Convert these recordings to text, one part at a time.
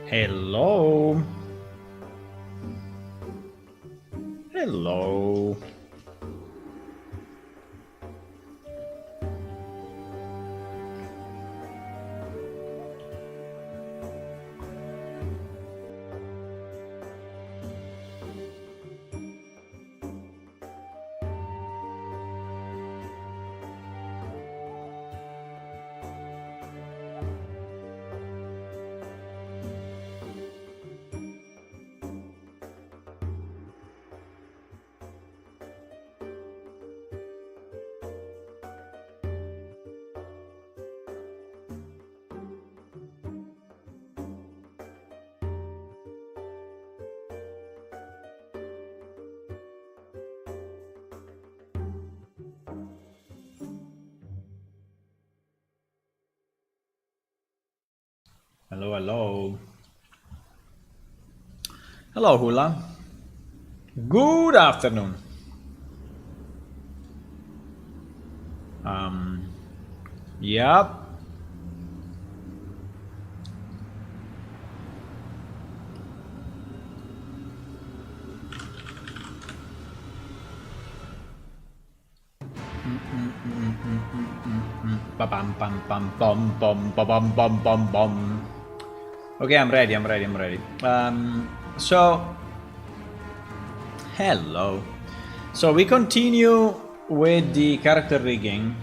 Hello. Hello. Hello, hello. Hello, Hula. Good afternoon. Yep. Ba bum bum bum bum bum ba bum bum bum bum. Okay, I'm ready. Hello. So we continue with the character rigging.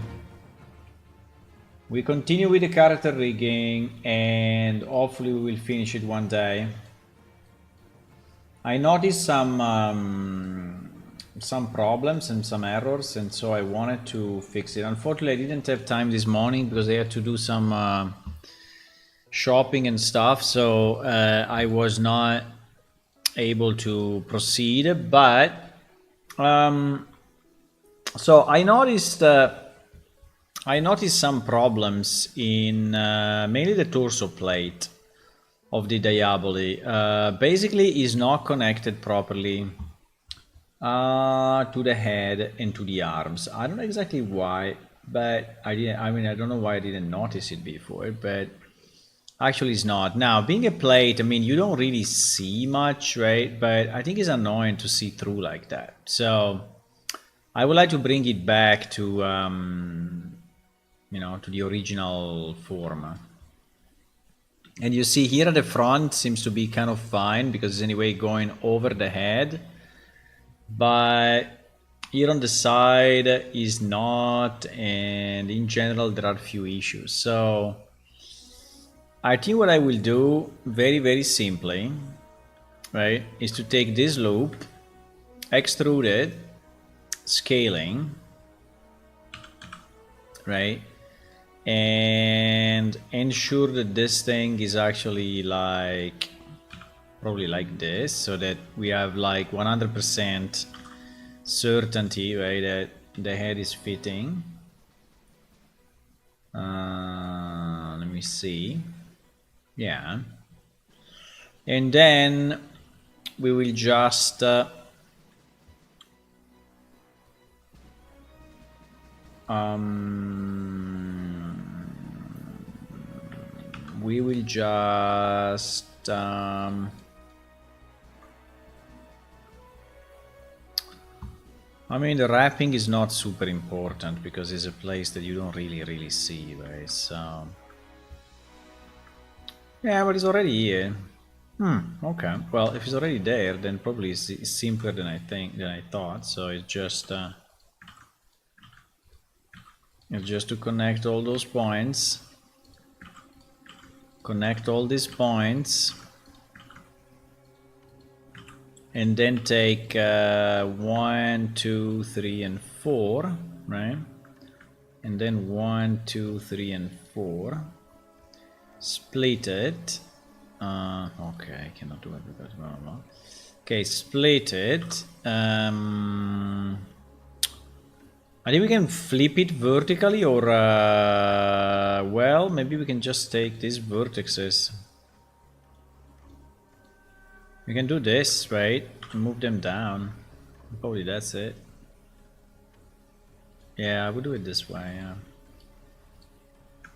And hopefully we will finish it one day. I noticed some problems and some errors, and so I wanted to fix it. Unfortunately, I didn't have time this morning because I had to do some shopping and stuff, so I was not able to proceed. But so I noticed some problems in mainly the torso plate of the Diaboli. Basically, is not connected properly to the head and to the arms. I don't know exactly why, but I don't know why I didn't notice it before, but actually it's not. Now, being a plate, I mean, you don't really see much, right? But I think it's annoying to see through like that. So I would like to bring it back to, to the original form. And you see here at the front seems to be kind of fine because it's anyway going over the head. But here on the side is not, and in general there are a few issues. So I think what I will do very simply, right, is to take this loop, extrude it, scaling, right, and ensure that this thing is actually like probably like this, so that we have like 100% certainty, right, that the head is fitting. Let me see. Yeah. And then we will just I mean, the wrapping is not super important because it's a place that you don't really see, right? So yeah, but it's already here. Okay. Well, if it's already there, then probably it's simpler than I thought. So it's just to connect all those points, connect all these points, and then take 1, 2, 3, and 4, right? And then 1, 2, 3, and 4. Split it. Okay, I cannot do it because no. Okay, split it. I think we can flip it vertically, or well, maybe we can just take these vertices. We can do this, right? Move them down. Probably that's it. Yeah, I would do it this way. Yeah.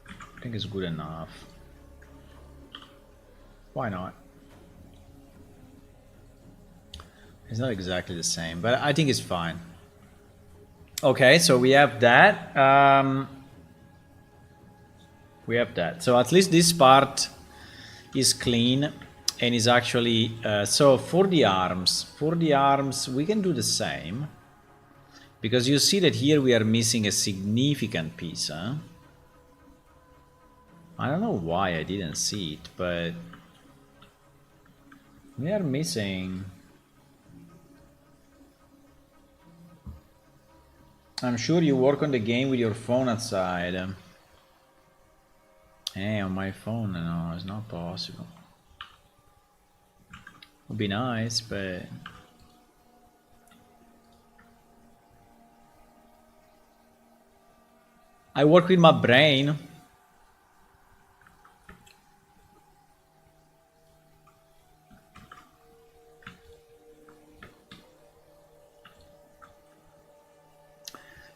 I think it's good enough. Why not? It's not exactly the same, but I think it's fine. Okay, so we have that. We have that. So at least this part is clean and is actually... so for the arms, we can do the same. Because you see that here we are missing a significant piece, huh? I don't know why I didn't see it, but... we are missing... I'm sure you work on the game with your phone outside. Hey, on my phone, no, it's not possible. Would be nice, but... I work with my brain.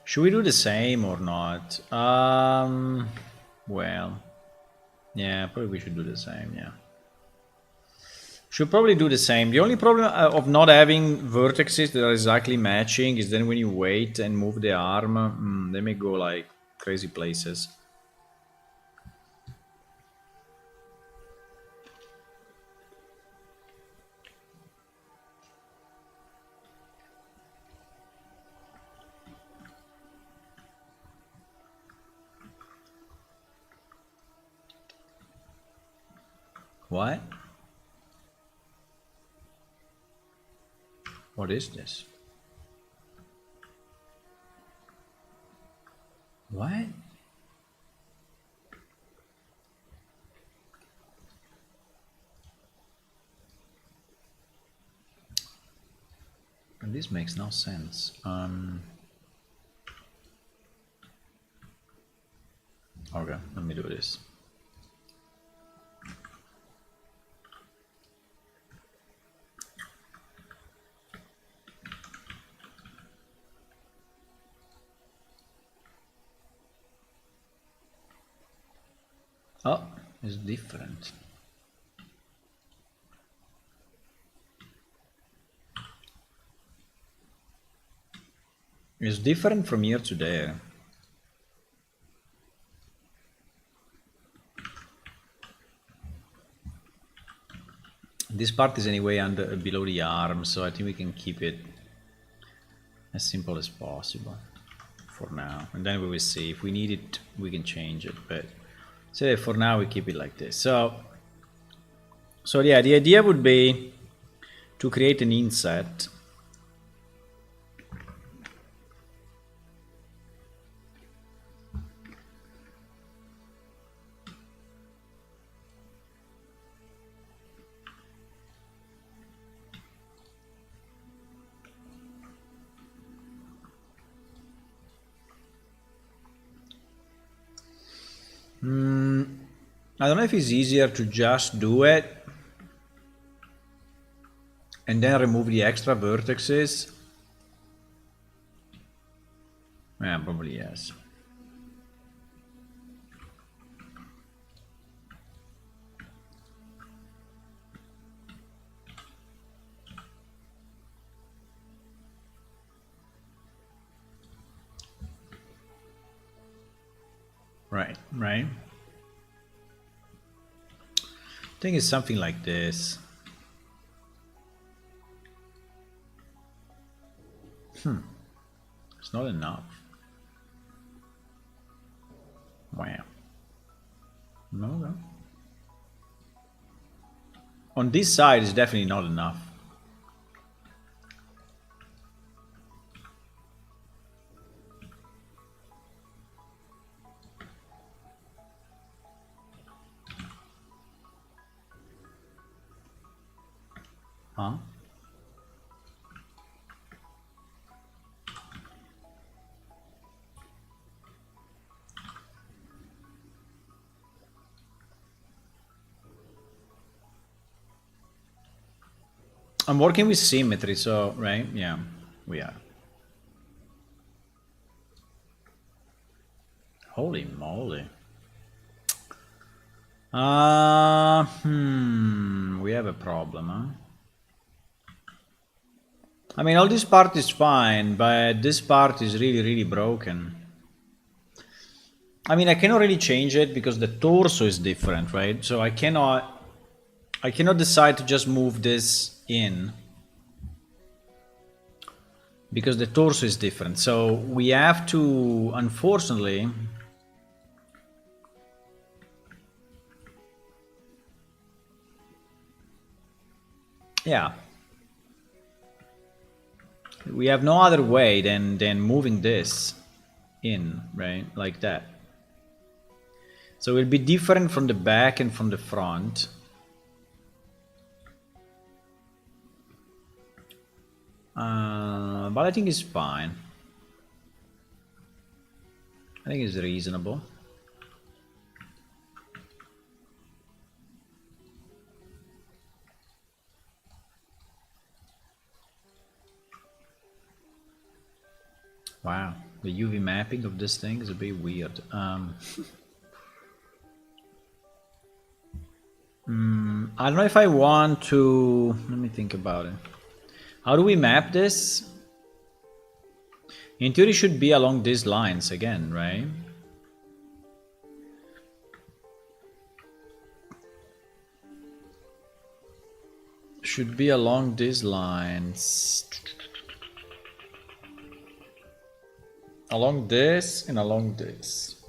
Should we do the same or not? Well, yeah, probably we should do the same, yeah. Should probably do the same. The only problem of not having vertices that are exactly matching is then when you wait and move the arm, they may go like crazy places. What? What is this? What? This makes no sense. Okay, let me do this. Oh, it's different. It's different from here to there. This part is anyway under below the arm, so I think we can keep it as simple as possible for now. And then we will see if we need it, we can change it. But so for now we keep it like this. So yeah, the idea would be to create an inset. I don't know if it's easier to just do it and then remove the extra vertices. Yeah, probably yes. Right. I think it's something like this. It's not enough. Wow. No. On this side, it's definitely not enough. Huh? I'm working with symmetry, so, right? Yeah, we are. Holy moly. We have a problem, huh? I mean, all this part is fine, but this part is really, really broken. I mean, I cannot really change it because the torso is different, right? So I cannot decide to just move this in because the torso is different. So we have to, unfortunately, yeah, we have no other way than moving this in, right? Like that. So it'll be different from the back and from the front. But I think it's fine. I think it's reasonable. Wow, the UV mapping of this thing is a bit weird. I don't know if I want to... Let me think about it. How do we map this? In theory, it should be along these lines again, right? Should be along these lines. Along this and along this.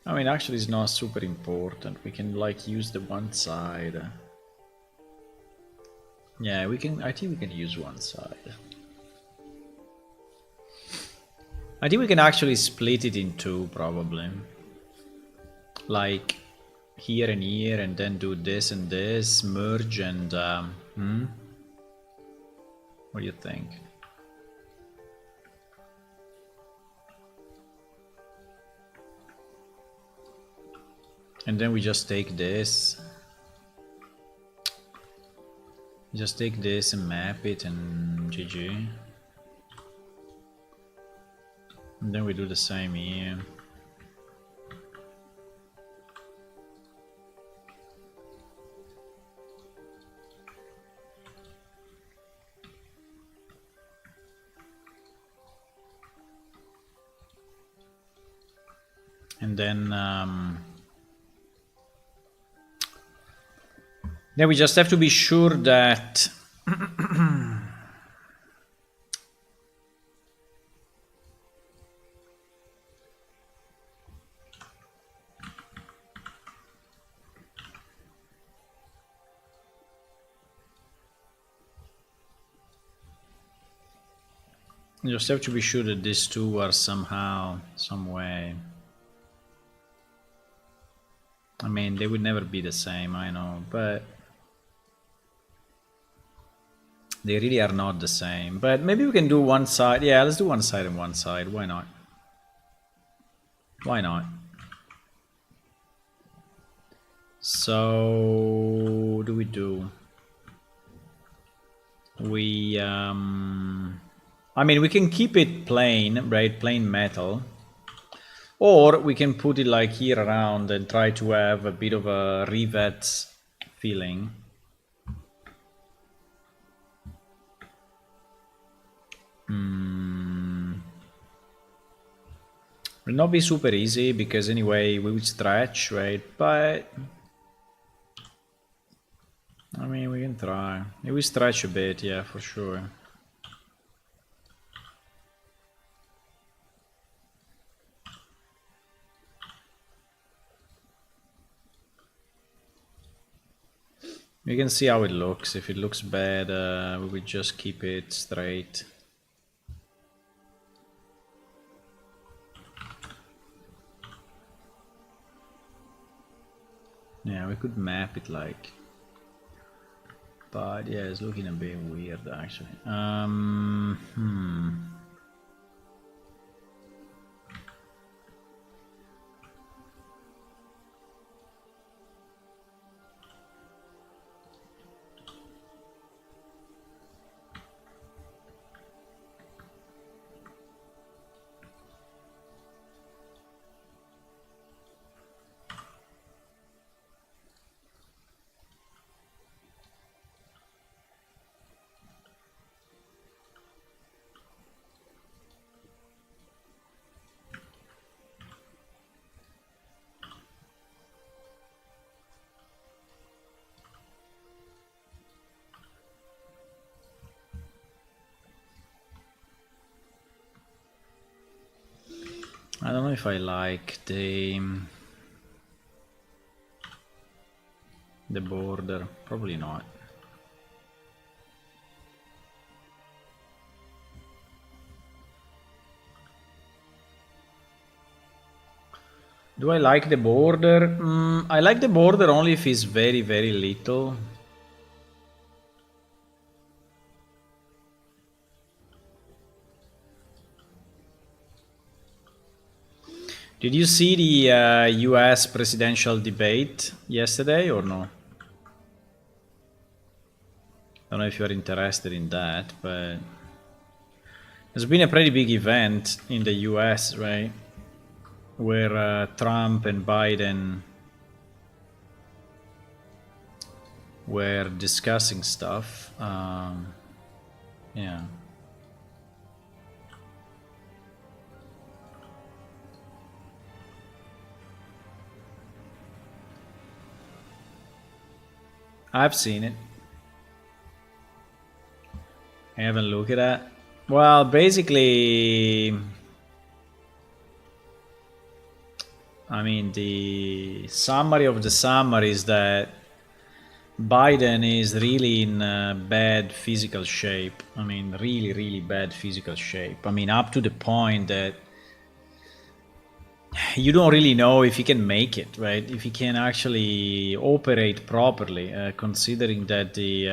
I mean, actually, it's not super important. We can like use the one side. Yeah, we can. I think we can use one side. I think we can actually split it in two, probably. Like here and here, and then do this and this, merge and. What do you think? And then we just take this. Just take this and map it and GG. And then we do the same here. And then we just have to be sure that you just have to be sure that these two are somehow, some way. I mean, they would never be the same, I know, but they really are not the same. But maybe we can do one side. Yeah, let's do one side and one side. Why not? Why not? So, do we do? We, I mean, we can keep it plain, right? Plain metal. Or we can put it like here around and try to have a bit of a rivet feeling. Will not be super easy because anyway we would stretch, right? But I mean, we can try. It will stretch a bit, yeah, for sure. You can see how it looks. If it looks bad, we will just keep it straight. Yeah, we could map it like, but yeah, it's looking a bit weird actually. I don't know if I like the border. Probably not. Do I like the border? I like the border only if it's very, very little. Did you see the US presidential debate yesterday or no? I don't know if you're interested in that, but there's been a pretty big event in the US, right? Where Trump and Biden were discussing stuff. Yeah. I've seen it. I haven't looked at that. Well, basically, I mean, the summary of the summary is that Biden is really in bad physical shape. I mean, really, really bad physical shape. I mean, up to the point that you don't really know if he can make it, right? If he can actually operate properly, considering that the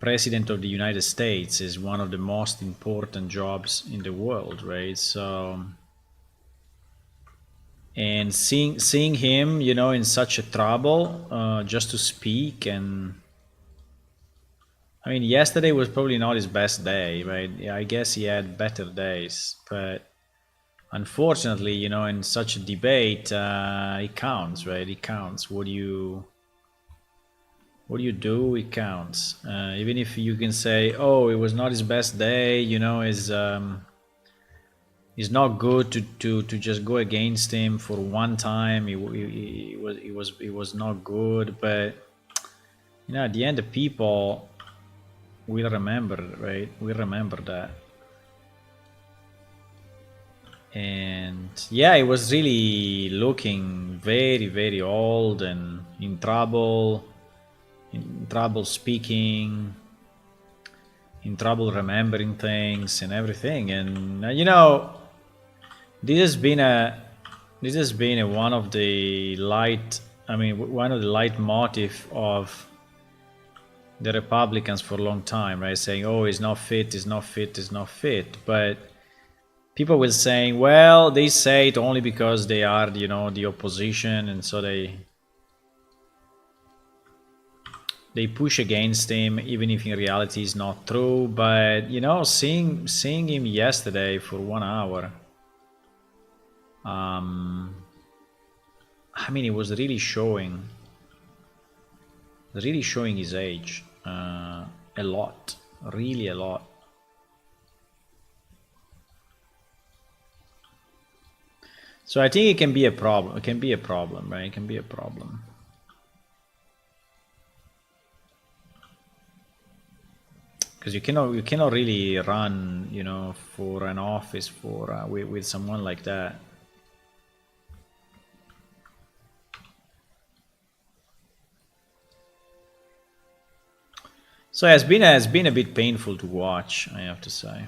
President of the United States is one of the most important jobs in the world, right? So, and seeing him, you know, in such a trouble, just to speak, and I mean, yesterday was probably not his best day, right? Yeah, I guess he had better days, but unfortunately, you know, in such a debate, it counts, right? It counts. What you do, it counts. Even if you can say, "Oh, it was not his best day," you know, it's not good to just go against him for one time. It was not good, but you know, at the end, the people will remember, right? We remember that. And yeah, it was really looking very, very old and in trouble speaking, in trouble remembering things and everything. And you know, this has been one of the one of the leitmotif of the Republicans for a long time, right? Saying, "Oh, he's not fit, he's not fit, he's not fit," but people will say, well, they say it only because they are, you know, the opposition, and so they push against him, even if in reality it's not true. But you know, seeing him yesterday for 1 hour, I mean, it was really showing his age, a lot, really a lot. So I think it can be a problem. It can be a problem, right? It can be a problem. Because you cannot really run, you know, for an office for with someone like that. So it has been a bit painful to watch, I have to say.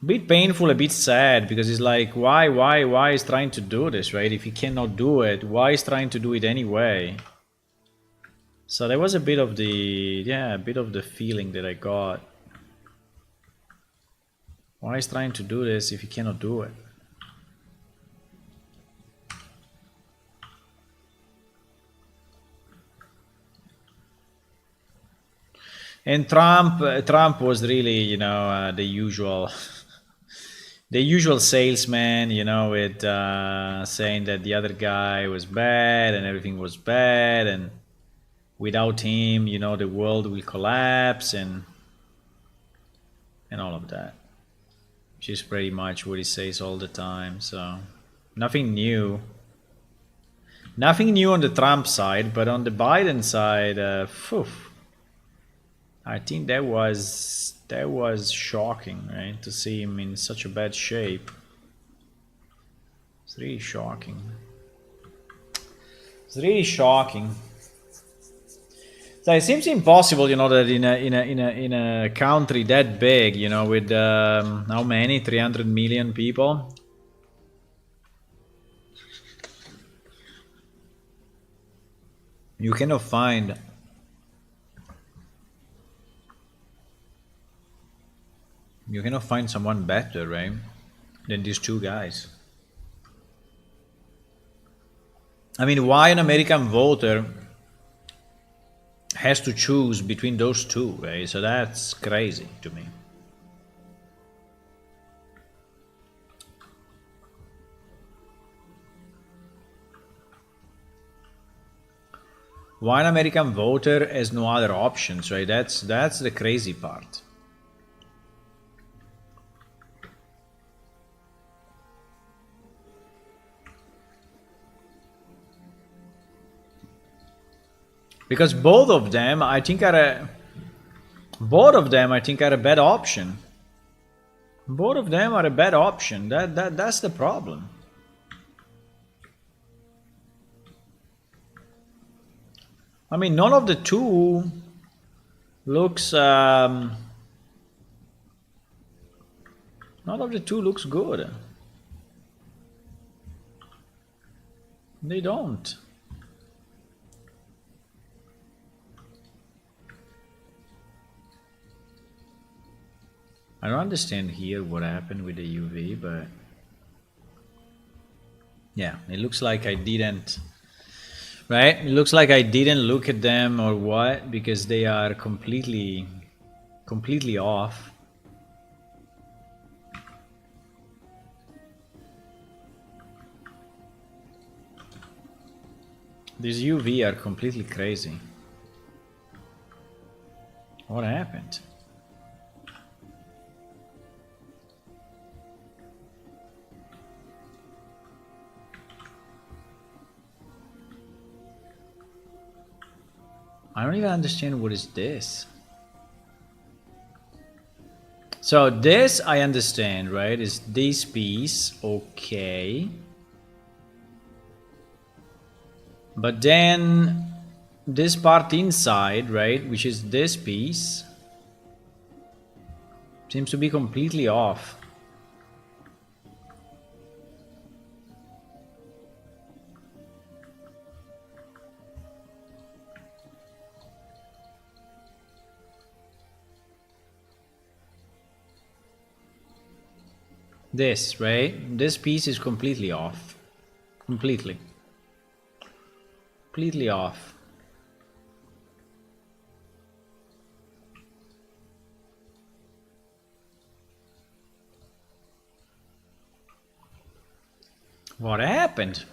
A bit painful, a bit sad, because it's like, why is trying to do this, right? If he cannot do it, why is trying to do it anyway? So there was a bit of the feeling that I got. Why is trying to do this if he cannot do it? And Trump was really, you know, the usual salesman, you know, with saying that the other guy was bad and everything was bad, and without him, you know, the world will collapse, and all of that, which is pretty much what he says all the time. So nothing new on the Trump side, but on the Biden side, I think that was shocking, right? To see him in such a bad shape. It's really shocking. It's really shocking. So it seems impossible, you know, that in a country that big, you know, with how many 300 million people, you cannot find someone better, right, than these two guys. I mean, why an American voter has to choose between those two, right? So that's crazy to me. Why an American voter has no other options, right? That's the crazy part. Because both of them, I think, are a bad option. Both of them are a bad option. That's the problem. I mean, none of the two looks good. They don't. I don't understand here what happened with the UV, but yeah, it looks like I didn't. Right? It looks like I didn't look at them or what, because they are completely off. These UV are completely crazy. What happened? I don't even understand what is this. So this I understand, right? Is this piece, okay. But then this part inside, right, which is this piece, seems to be completely off. This, right? This piece is completely off. Completely off. What happened?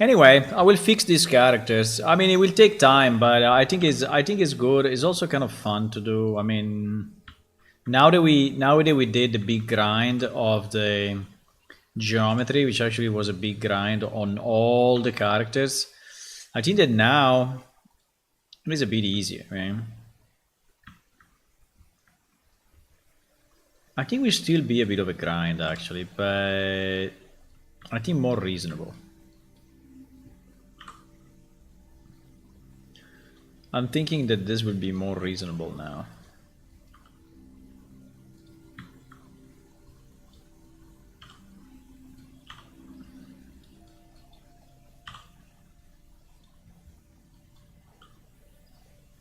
Anyway, I will fix these characters. I mean, it will take time, but I think it's good. It's also kind of fun to do. I mean, now that we did the big grind of the geometry, which actually was a big grind on all the characters, I think that now it is a bit easier, right? I think we still be a bit of a grind actually, but I think more reasonable. I'm thinking that this will be more reasonable now.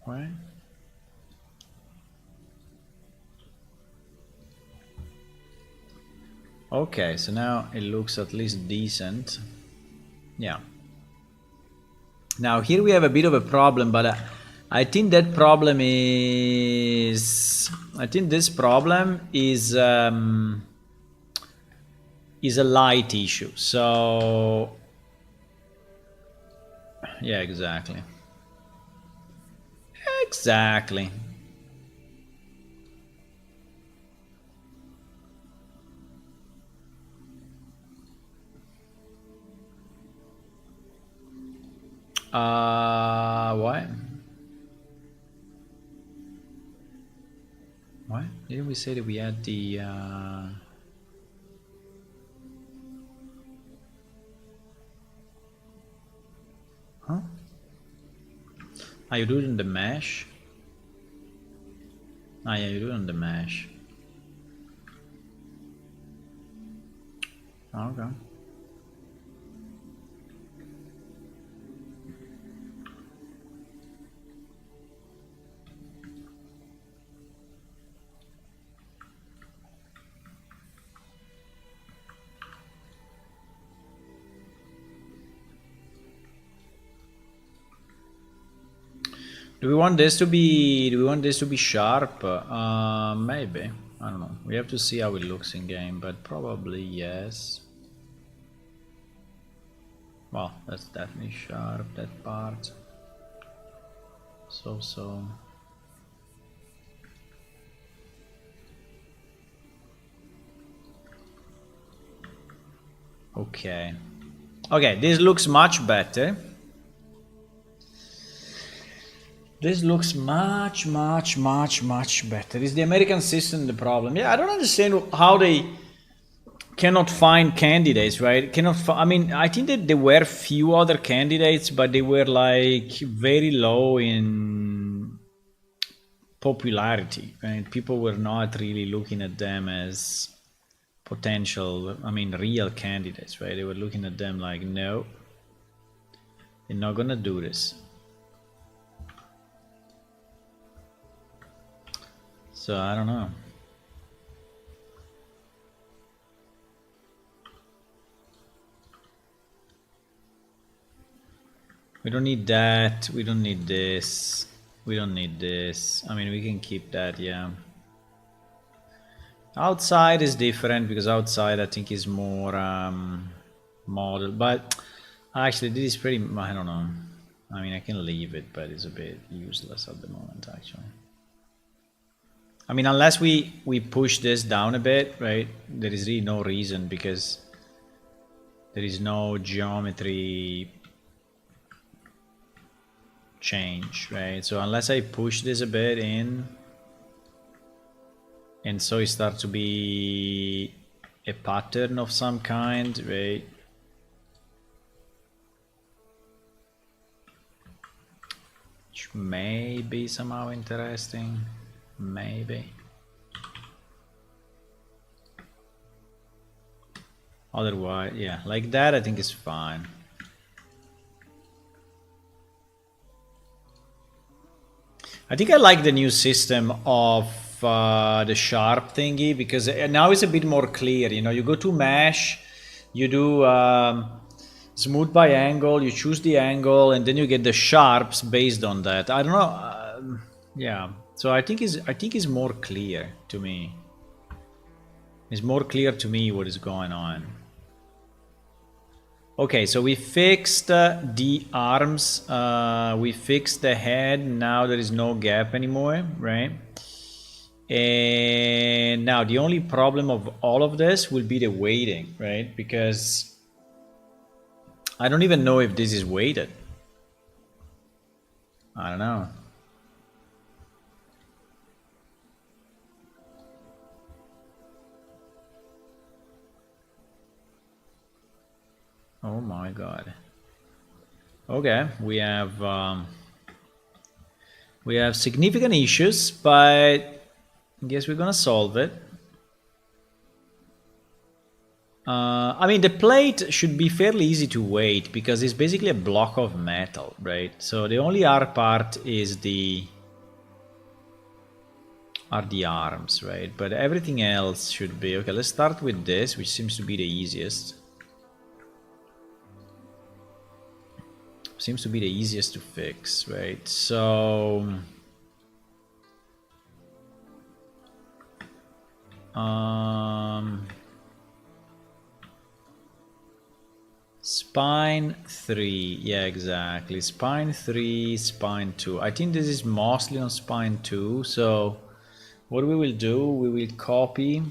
Right? Okay, so now it looks at least decent. Yeah. Now here we have a bit of a problem, but I think that problem is, I think this problem is a light issue. So Yeah, exactly. Exactly. What? What? Didn't we say that we had the huh? Ah, you do it in the mesh? Ah, yeah, you do it in the mesh. Okay. Do we want this to be? Do we want this to be sharp? Maybe. I don't know. We have to see how it looks in game, but probably yes. Well, that's definitely sharp. That part. So. Okay. Okay, this looks much better. This looks much better. Is the American system the problem? Yeah, I don't understand how they cannot find candidates, right? I mean, I think that there were few other candidates, but they were like very low in popularity, right? People were not really looking at them as potential, I mean, real candidates, right? They were looking at them like, no, they're not gonna do this. So I don't know. We don't need that. We don't need this. We don't need this. I mean, we can keep that, yeah. Outside is different because outside I think is more model. But actually, this is pretty. I don't know. I mean, I can leave it, but it's a bit useless at the moment, actually. I mean, unless we push this down a bit, right? There is really no reason because there is no geometry change, right? So unless I push this a bit in, and so it starts to be a pattern of some kind, right? Which may be somehow interesting, maybe. Otherwise, yeah, like that I think is fine. I think I like the new system of the sharp thingy because now it's a bit more clear. You know, you go to mesh, you do smooth by angle, you choose the angle, and then you get the sharps based on that. I don't know. Yeah, so I think it's more clear to me. It's more clear to me what is going on. Okay, so we fixed the arms, we fixed the head, now there is no gap anymore, right? And now the only problem of all of this will be the weighting, right? Because I don't even know if this is weighted. I don't know. Oh my god. Okay, we have significant issues, but I guess we're gonna solve it. I mean, the plate should be fairly easy to weight because it's basically a block of metal, right? So the only hard part is are the arms, right? But everything else should be okay. Let's start with this, which seems to be the easiest. Seems to be the easiest to fix, right? So Spine 3, yeah, exactly. Spine 3, spine 2. I think this is mostly on spine 2. So what we will do, we will copy,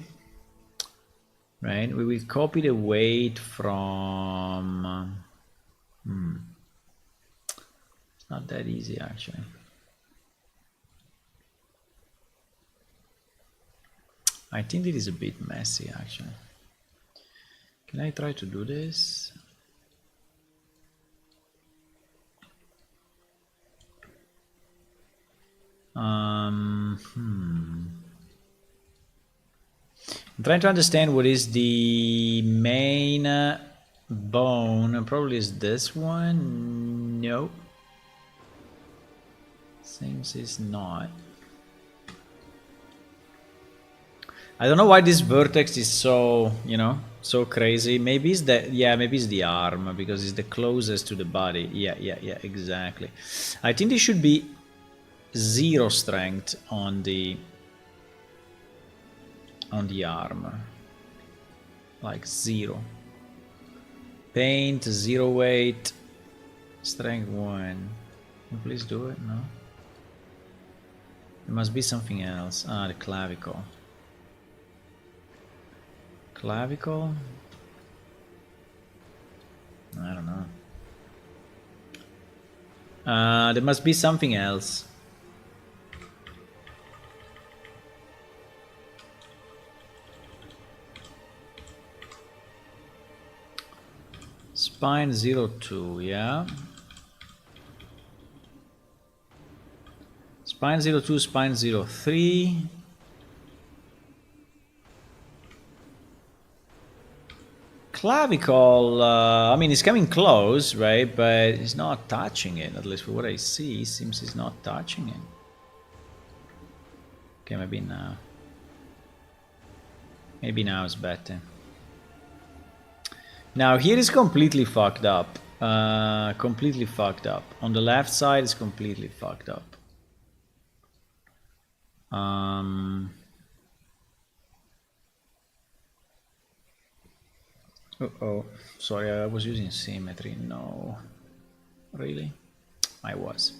right? We will copy the weight from, it's not that easy actually. I think it is a bit messy actually. Can I try to do this? I'm trying to understand what is the main bone. Probably is this one. Nope. Seems it's not. I don't know why this vertex is so, so crazy. Maybe it's the, yeah, maybe it's the arm because it's the closest to the body. Yeah, exactly. I think it should be 0 strength on the arm. Like 0. Paint, 0 weight, strength 1. Can you please do it? No? There must be something else. Ah, the clavicle. Clavicle? I don't know. There must be something else. Spine 02, yeah. Spine 02, spine 03. Clavicle, I mean, it's coming close, right? But it's not touching it, at least for what I see. Seems it's not touching it. Okay, maybe now. Maybe now it's better. Now here is completely fucked up. Completely fucked up. On the left side is completely fucked up. Uh-oh. Sorry, I was using symmetry. No. Really? I was.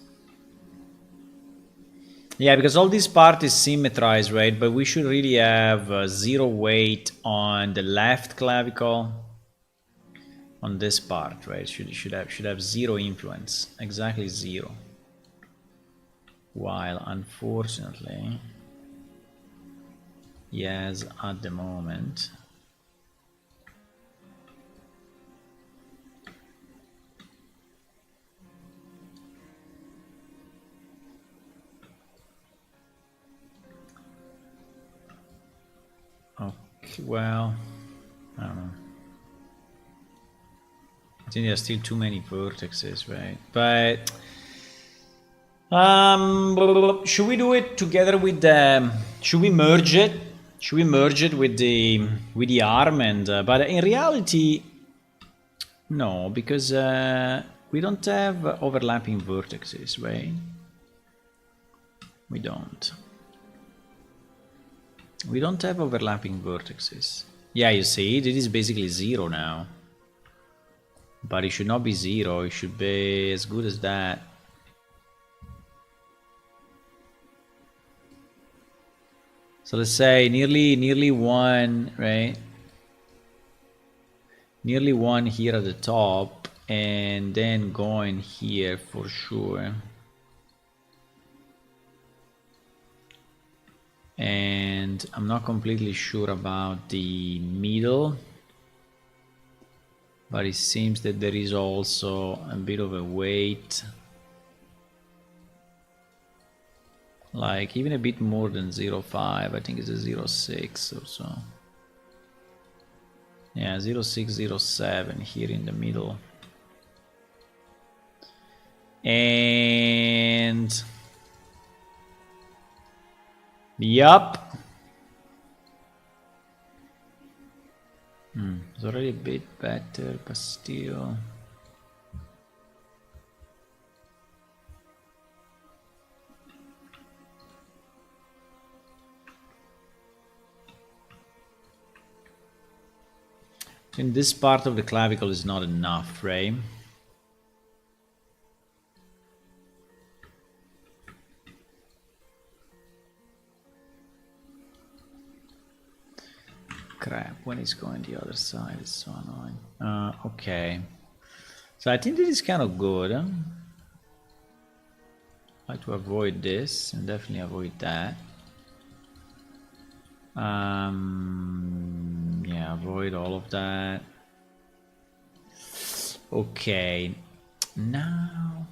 Yeah, because all this part is symmetrized, right? But we should really have 0 weight on the left clavicle. On this part, right? Should have 0 influence. Exactly 0. While unfortunately, yes, at the moment. Okay, well, I don't know. I think there are still too many vertices, right? But should we do it together with the? Should we merge it? Should we merge it with the arm? And but in reality, no, because we don't have overlapping vertices, right? We don't. We don't have overlapping vertices. Yeah, you see, it is basically 0 now. But it should not be 0, it should be as good as that. So let's say nearly 1, right? Nearly 1 here at the top, and then going here for sure. And I'm not completely sure about the middle. But it seems that there is also a bit of a weight, like even a bit more than 0.5. I think it's a 0.6 or so. Yeah, 0.6, 0.7 here in the middle. And yup. It's already a bit better, but still. think this part of the clavicle is not enough, right? Crap, when it's going the other side, it's so annoying. Okay. So I think this is kind of good. I like to avoid this and definitely avoid that. Yeah, avoid all of that. Okay. Now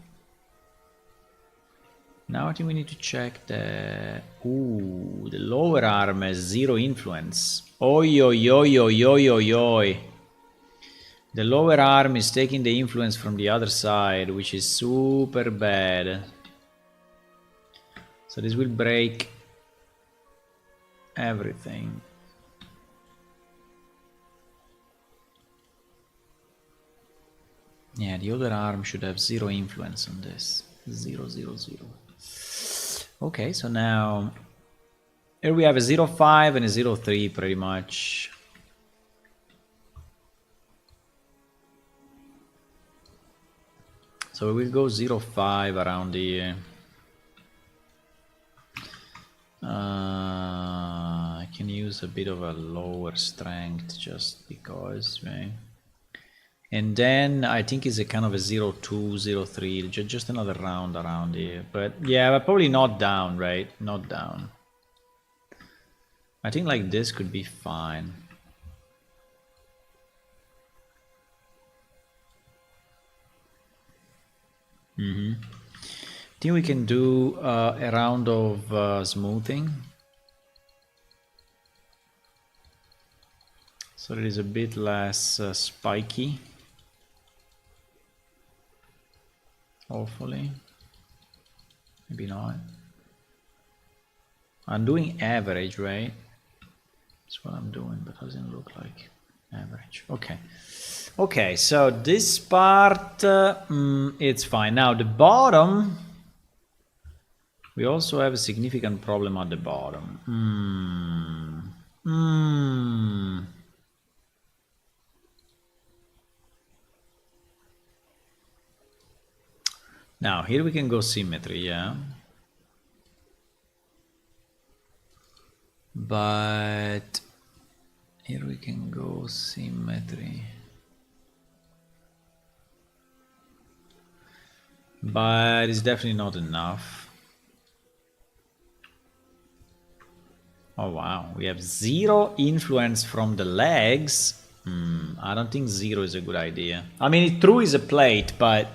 I think we need to check the... Ooh, the lower arm has 0 influence. Oi, oi, oi, oi, oi, oi, oi. The lower arm is taking the influence from the other side, which is super bad. So this will break everything. Yeah, the other arm should have 0 influence on this. 0, 0, 0. Okay, so now here we have a 0.5 and a 0.3 pretty much. So we will go 0.5 around here. I can use a bit of a lower strength just because, right? And then I think it's a kind of a 0.2, 0.3, just another round around here. But yeah, but probably not down, right? Not down. I think like this could be fine. I think we can do a round of smoothing. So it is a bit less spiky. Hopefully. Maybe not. I'm doing average, right? That's what I'm doing, but doesn't look like average. Okay. Okay, so this part, it's fine. Now the bottom, we also have a significant problem at the bottom. Now here we can go symmetry, yeah. But here we can go symmetry. But it's definitely not enough. Oh wow, we have 0 influence from the legs. I don't think 0 is a good idea. I mean, it true is a plate, but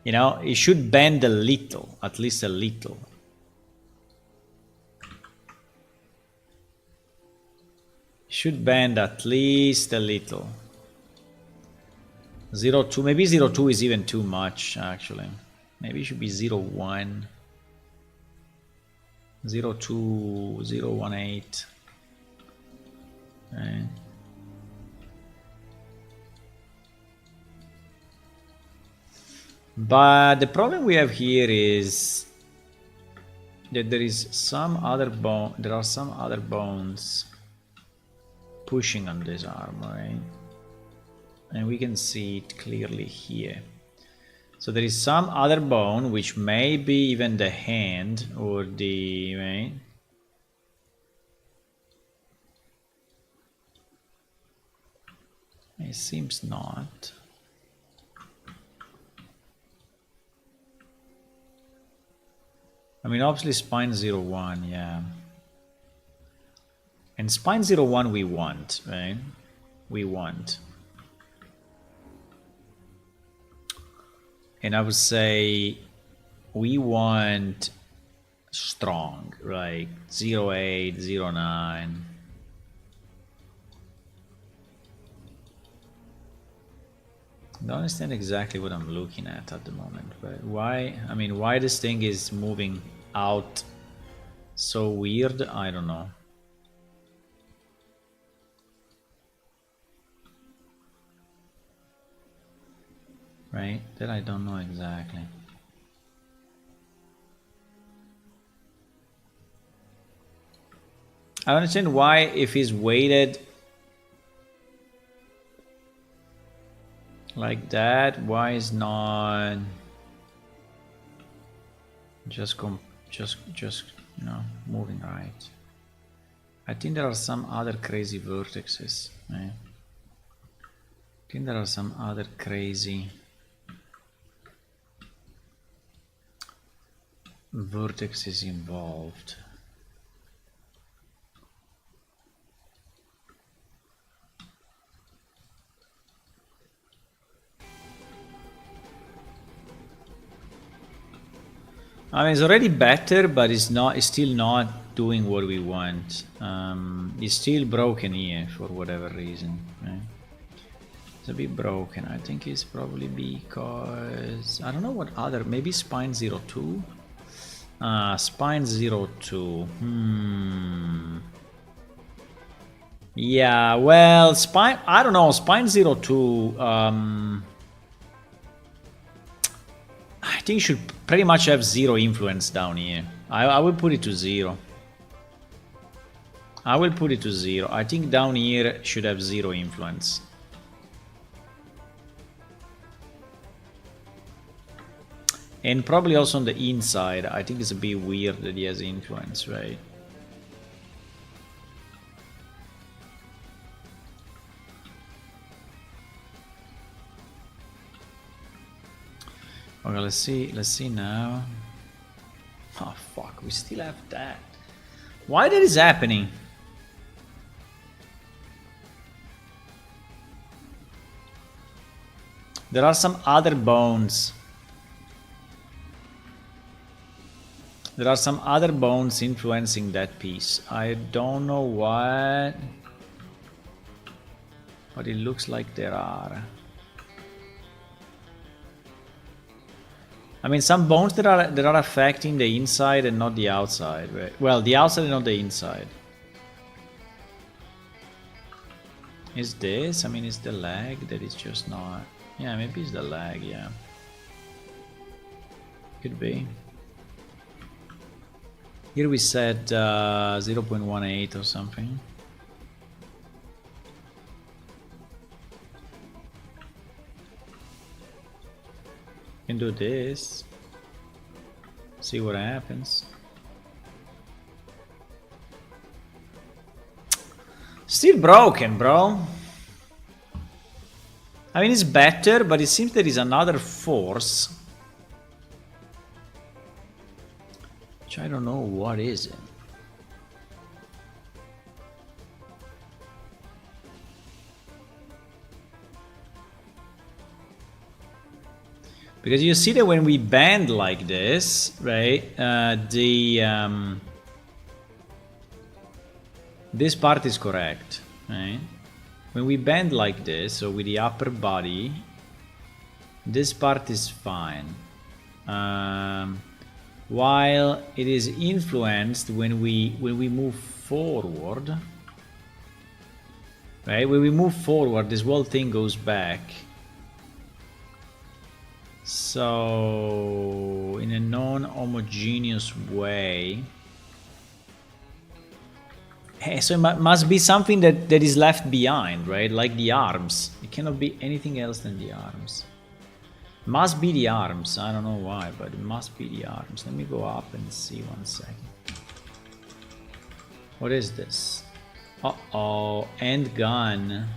you know, it should bend a little, at least a little. Should bend at least a little. 0.2, maybe 0.2 is even too much, actually. Maybe it should be 0.1. 0.2, 0.18. Right. But the problem we have here is that there is some other bone. There are some other bones pushing on this arm, right? And we can see it clearly here. So there is some other bone, which may be even the hand or the, right? It seems not. I mean, obviously spine 0.1, yeah. And spine 0.1 we want, right? We want. And I would say we want strong, like 0.8, 0.9. I don't understand exactly what I'm looking at the moment, but why, I mean, why this thing is moving out so weird, I don't know. Right? That I don't know exactly. I don't understand why, if he's weighted Like that. Why is not just moving right? I think there are some other crazy vertexes. I think there are some other crazy vertexes involved. I mean, it's already better, but it's not. It's still not doing what we want. It's still broken here for whatever reason. Right? It's a bit broken. I think it's probably because I don't know what other. Maybe spine 02. Spine 02. Yeah. Well, spine. I don't know. Spine 02. I think should pretty much have 0 influence down here. I will put it to 0. I will put it to 0. I think down here should have 0 influence. And probably also on the inside. I think it's a bit weird that he has influence, right? Okay, let's see now. Oh fuck, we still have that. Why that is happening? There are some other bones. There are some other bones influencing that piece. I don't know what, but it looks like there are. I mean, some bones that are affecting the inside and not the outside, right? Well, the outside and not the inside. Is this? I mean, is the lag that is just not? Yeah, maybe it's the lag. Yeah, could be. Here we said 0.18 or something. Can do this. See what happens. Still broken, bro. I mean, it's better, but it seems there is another force. Which I don't know what is it. Because you see that when we bend like this, right, this part is correct, right? When we bend like this, so with the upper body, this part is fine. While it is influenced when we move forward, right? When we move forward, this whole thing goes back. So, in a non-homogeneous way. Hey, so it must be something that is left behind, right? Like the arms. It cannot be anything else than the arms. Must be the arms. I don't know why, but it must be the arms. Let me go up and see 1 second. What is this? Uh-oh, end gun.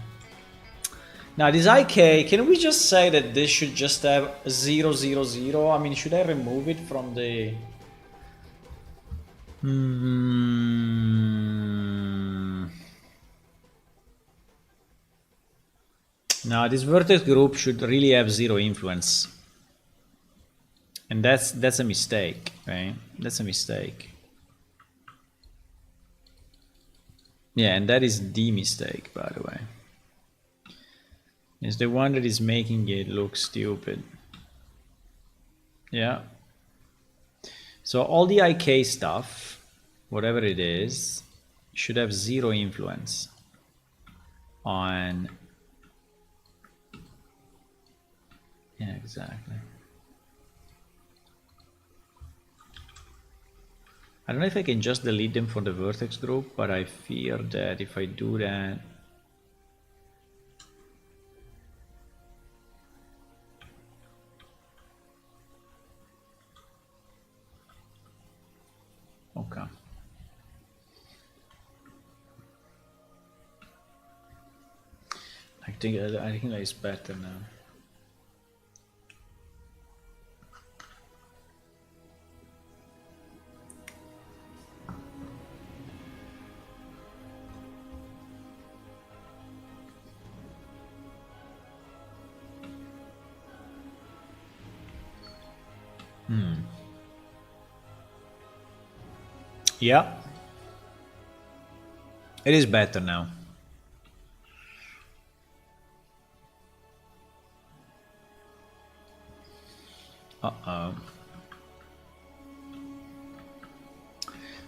Now this IK, can we just say that this should just have 0, 0, 0? I mean, should I remove it from the... No, this vertex group should really have 0 influence. And that's a mistake, right? That's a mistake. Yeah, and that is the mistake, by the way. It's the one that is making it look stupid. Yeah. So all the IK stuff, whatever it is, should have 0 influence on... Yeah, exactly. I don't know if I can just delete them for the vertex group, but I fear that if I do that... Okay. I think that is better now. Yeah. It is better now. Uh-oh.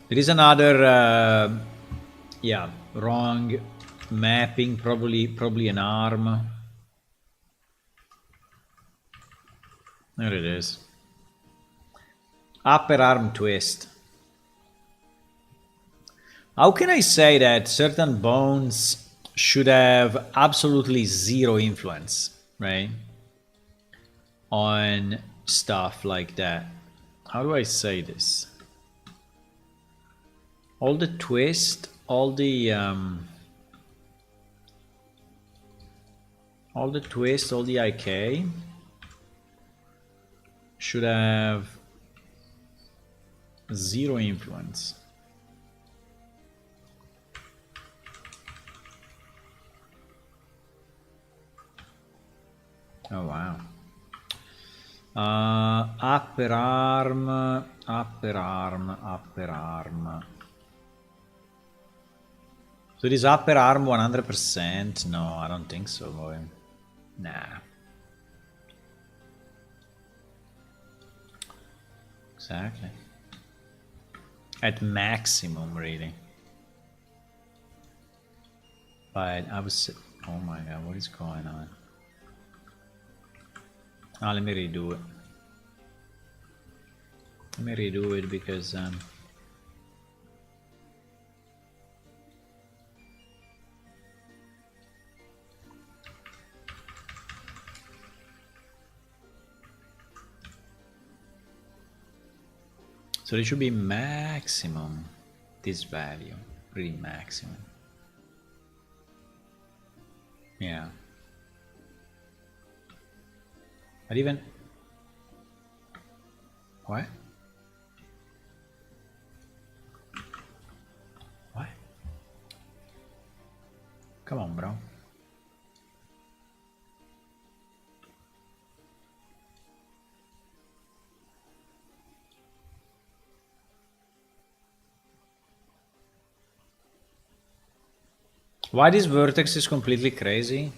There is another, yeah, wrong mapping, probably an arm. There it is. Upper arm twist. How can I say that certain bones should have absolutely zero influence, right? On stuff like that. How do I say this? All the twist, all the twist, all the IK should have zero influence. Oh wow. Upper arm, upper arm, upper arm. So it is upper arm 100%? No, I don't think so, boy. Nah. Exactly. At maximum, really. But I was... Oh my god, what is going on? Oh, let me redo it. Let me redo it because... So it should be maximum, this value, really maximum. Yeah. But even... What? What? Come on, bro. Why this vertex is completely crazy?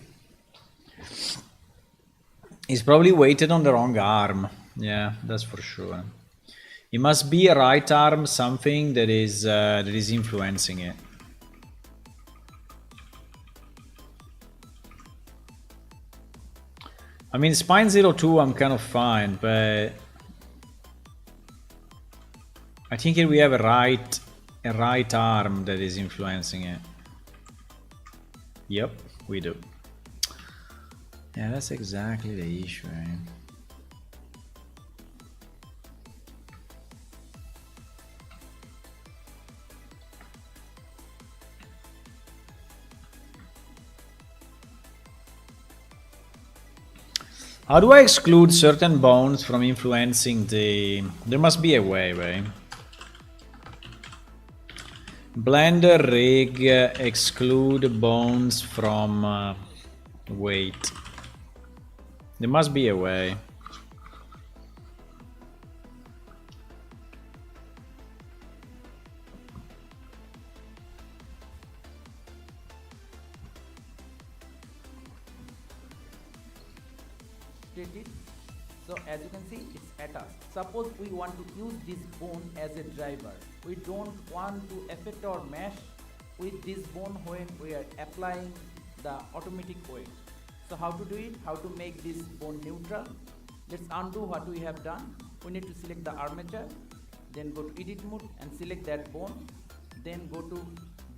It's probably weighted on the wrong arm. Yeah, that's for sure. It must be a right arm something that is influencing it. I mean, spine 02 I'm kind of fine, but I think here we have a right arm that is influencing it. Yep, we do. Yeah, that's exactly the issue, right? How do I exclude certain bones from influencing the... There must be a way, right? Blender rig, exclude bones from weight. There must be a way. So as you can see, it's at us. Suppose we want to use this bone as a driver. We don't want to affect our mesh with this bone when we are applying the automatic weight. So how to do it? How to make this bone neutral? Let's undo what we have done. We need to select the armature, then go to edit mode and select that bone, then go to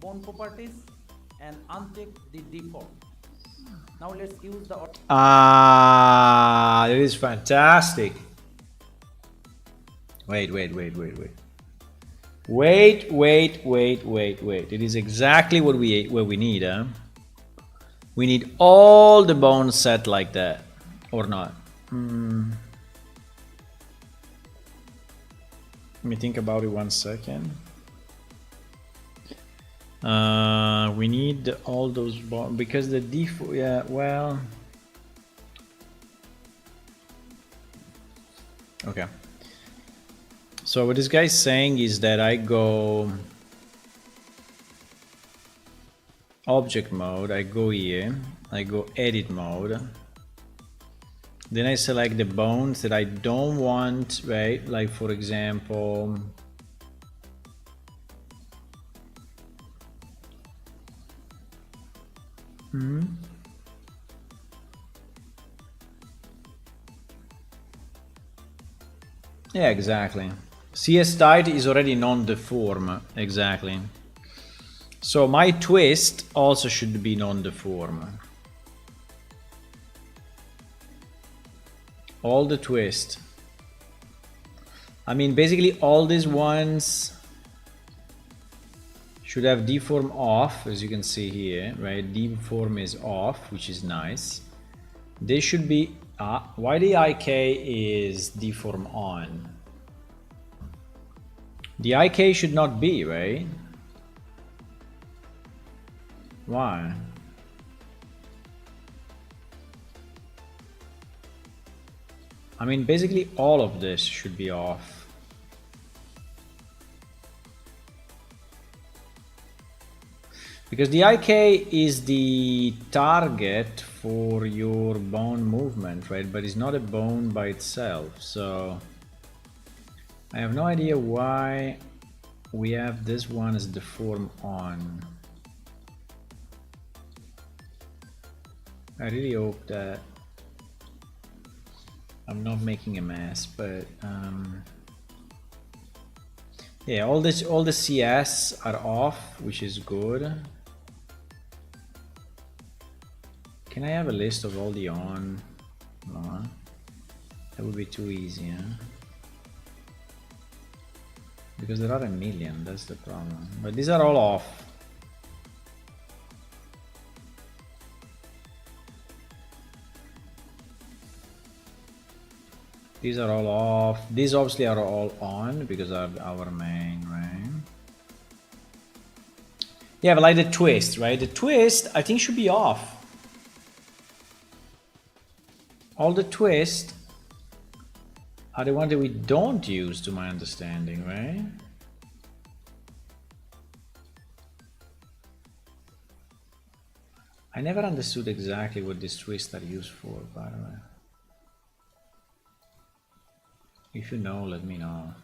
bone properties and uncheck the default. Now let's use the... Ah, that is fantastic. Wait. Wait. It is exactly what we need, huh? We need all the bones set like that, or not? Let me think about it 1 second. We need all those bones because the default. Yeah, well. Okay. So what this guy is saying is that I go object mode, I go here, I go edit mode, then I select the bones that I don't want, right? Like for example, yeah, exactly. CS tight is already non-deform, exactly. So my twist also should be non-deform. All the twist. I mean, basically all these ones should have deform off, as you can see here, right? Deform is off, which is nice. They should be, why the IK is deform on? The IK should not be, right? Why? I mean, basically all of this should be off. Because the IK is the target for your bone movement, right? But it's not a bone by itself, so I have no idea why we have this one as deform on. I really hope that I'm not making a mess, but yeah, all the CS are off, which is good. Can I have a list of all the on? No, that would be too easy, huh? Because there are a million, that's the problem. But these are all off. These are all off. These obviously are all on because are our main, right? Yeah, but like the twist, right? The twist, I think, should be off. All the twist are the ones that we don't use, to my understanding, right? I never understood exactly what these twists are used for, by the way. If you know, let me know.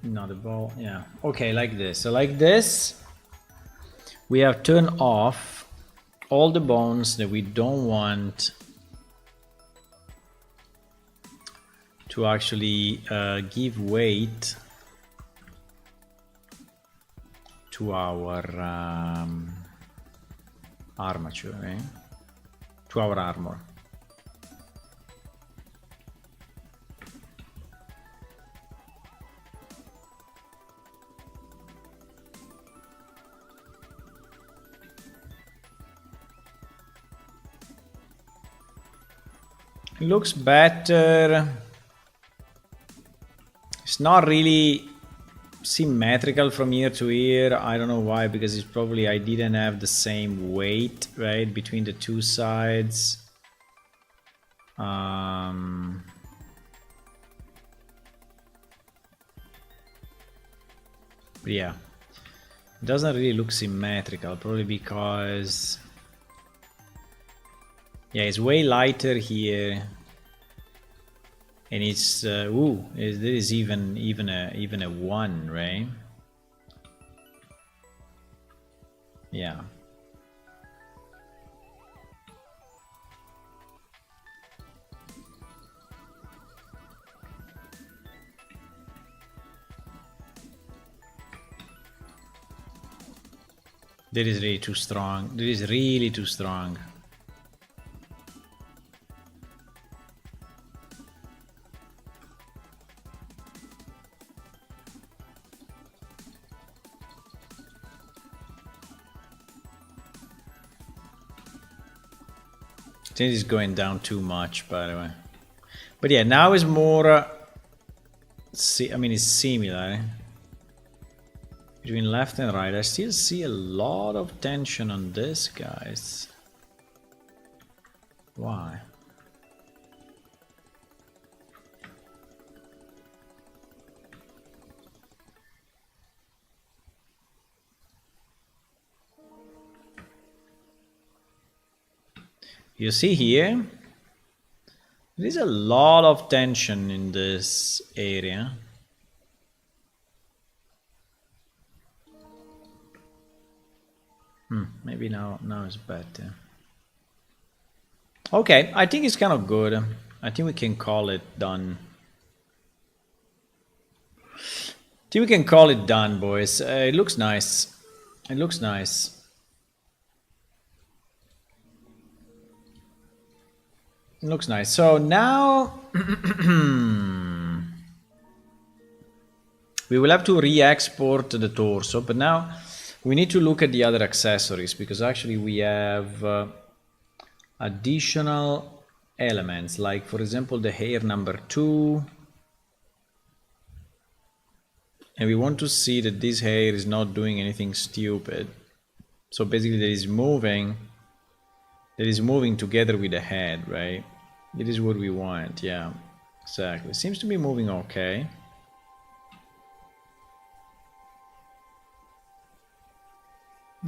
Not the ball, yeah. Okay, like this. So like this, we have turned off all the bones that we don't want to actually give weight to our armature, right? To our armor. It looks better. It's not really symmetrical from ear to ear. I don't know why, because it's probably I didn't have the same weight, right, between the two sides. But yeah, it doesn't really look symmetrical, probably because yeah, it's way lighter here, and it's ooh, there is even a 1, right? Yeah. That is really too strong. That is really too strong. think it's going down too much, by the way. But yeah, now is more... I mean, it's similar. Between left and right, I still see a lot of tension on this, guys. Why? You see here, there is a lot of tension in this area. Maybe now it's better. Okay, I think it's kind of good. I think we can call it done. I think we can call it done, boys. It looks nice. It looks nice. It looks nice. So now we will have to re-export the torso, but now we need to look at the other accessories because actually we have additional elements, like for example the hair number 2. And we want to see that this hair is not doing anything stupid. So basically that is moving together with the head, right? It is what we want, yeah, exactly. Seems to be moving okay.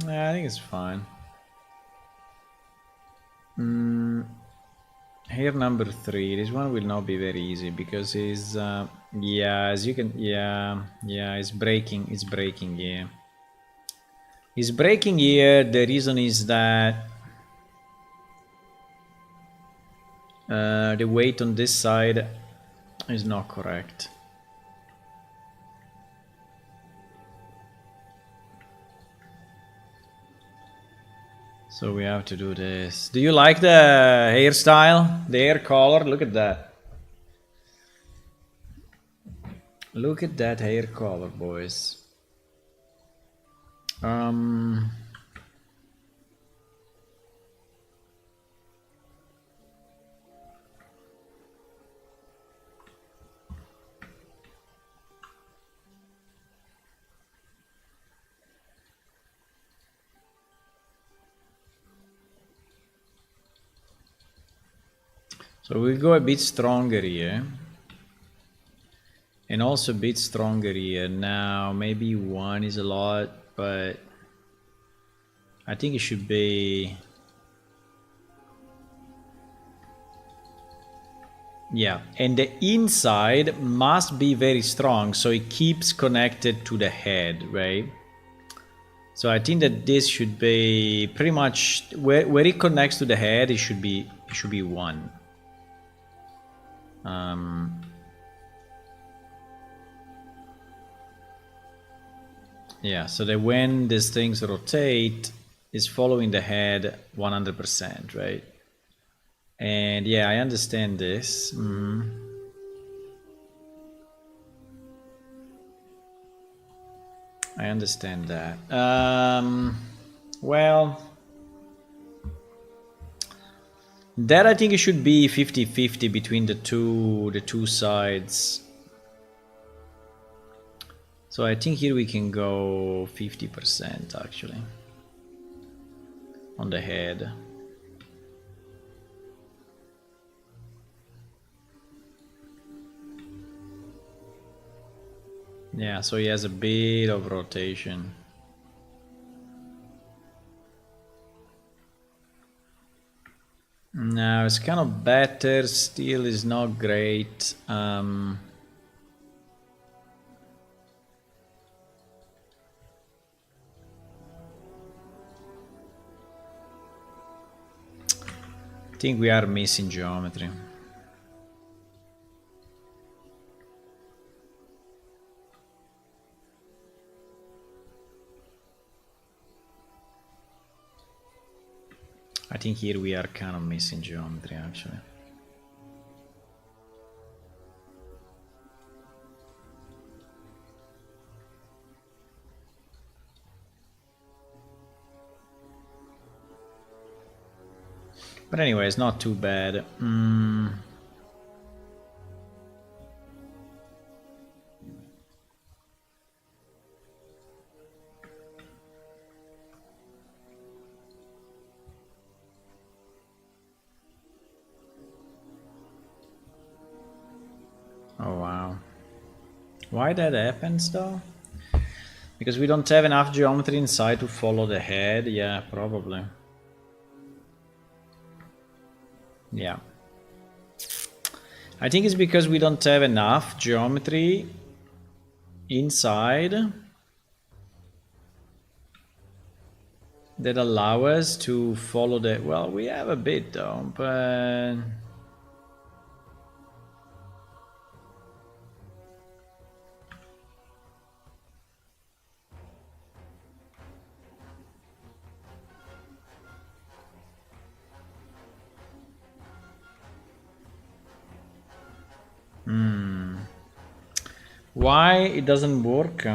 Yeah, I think it's fine. Hair number 3. This one will not be very easy because it's yeah, as you can, yeah, it's breaking here. It's breaking here. The reason is that the weight on this side is not correct. So we have to do this. Do you like the hairstyle? The hair color? Look at that. Look at that hair color, boys. So we'll go a bit stronger here. And also a bit stronger here. Now, maybe 1 is a lot, but I think it should be... Yeah, and the inside must be very strong, so it keeps connected to the head, right? So I think that this should be pretty much where it connects to the head. It should be 1. Yeah, so that when these things rotate, is following the head 100%, right? And yeah, I understand this. I understand that. Well, that I think it should be 50-50 between the two sides. So I think here we can go 50% actually on the head. Yeah, so he has a bit of rotation. Now it's kind of better, still is not great. I think we are missing geometry. I think here we are kind of missing geometry actually. But anyway, it's not too bad. Oh wow. Why that happens though? Because we don't have enough geometry inside to follow the head? Yeah, probably. Yeah. I think it's because we don't have enough geometry inside that allow us to follow the... Well, we have a bit though, but... Why it doesn't work?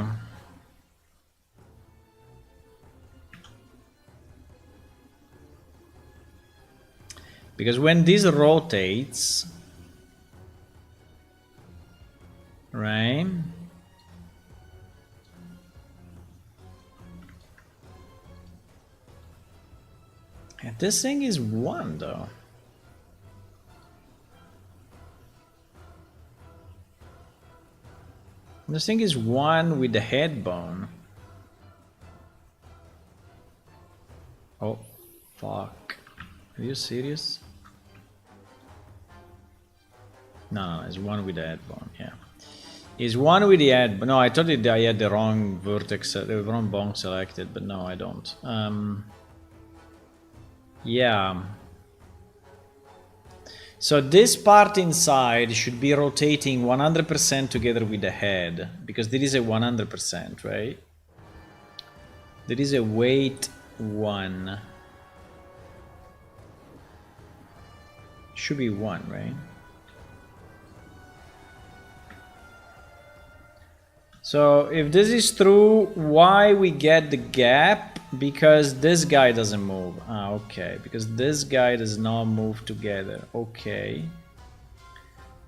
Because when this rotates, right? And this thing is 1 though. This thing is 1 with the head bone. Oh, fuck. Are you serious? No, it's 1 with the head bone, yeah. It's 1 with the head, but no, I thought I had the wrong vertex, the wrong bone selected, but no, I don't. Yeah. So this part inside should be rotating 100% together with the head, because there is a 100%, right? There is a weight 1. Should be 1, right? So if this is true, why we get the gap? Because this guy doesn't move. Ah, okay. Because this guy does not move together. Okay.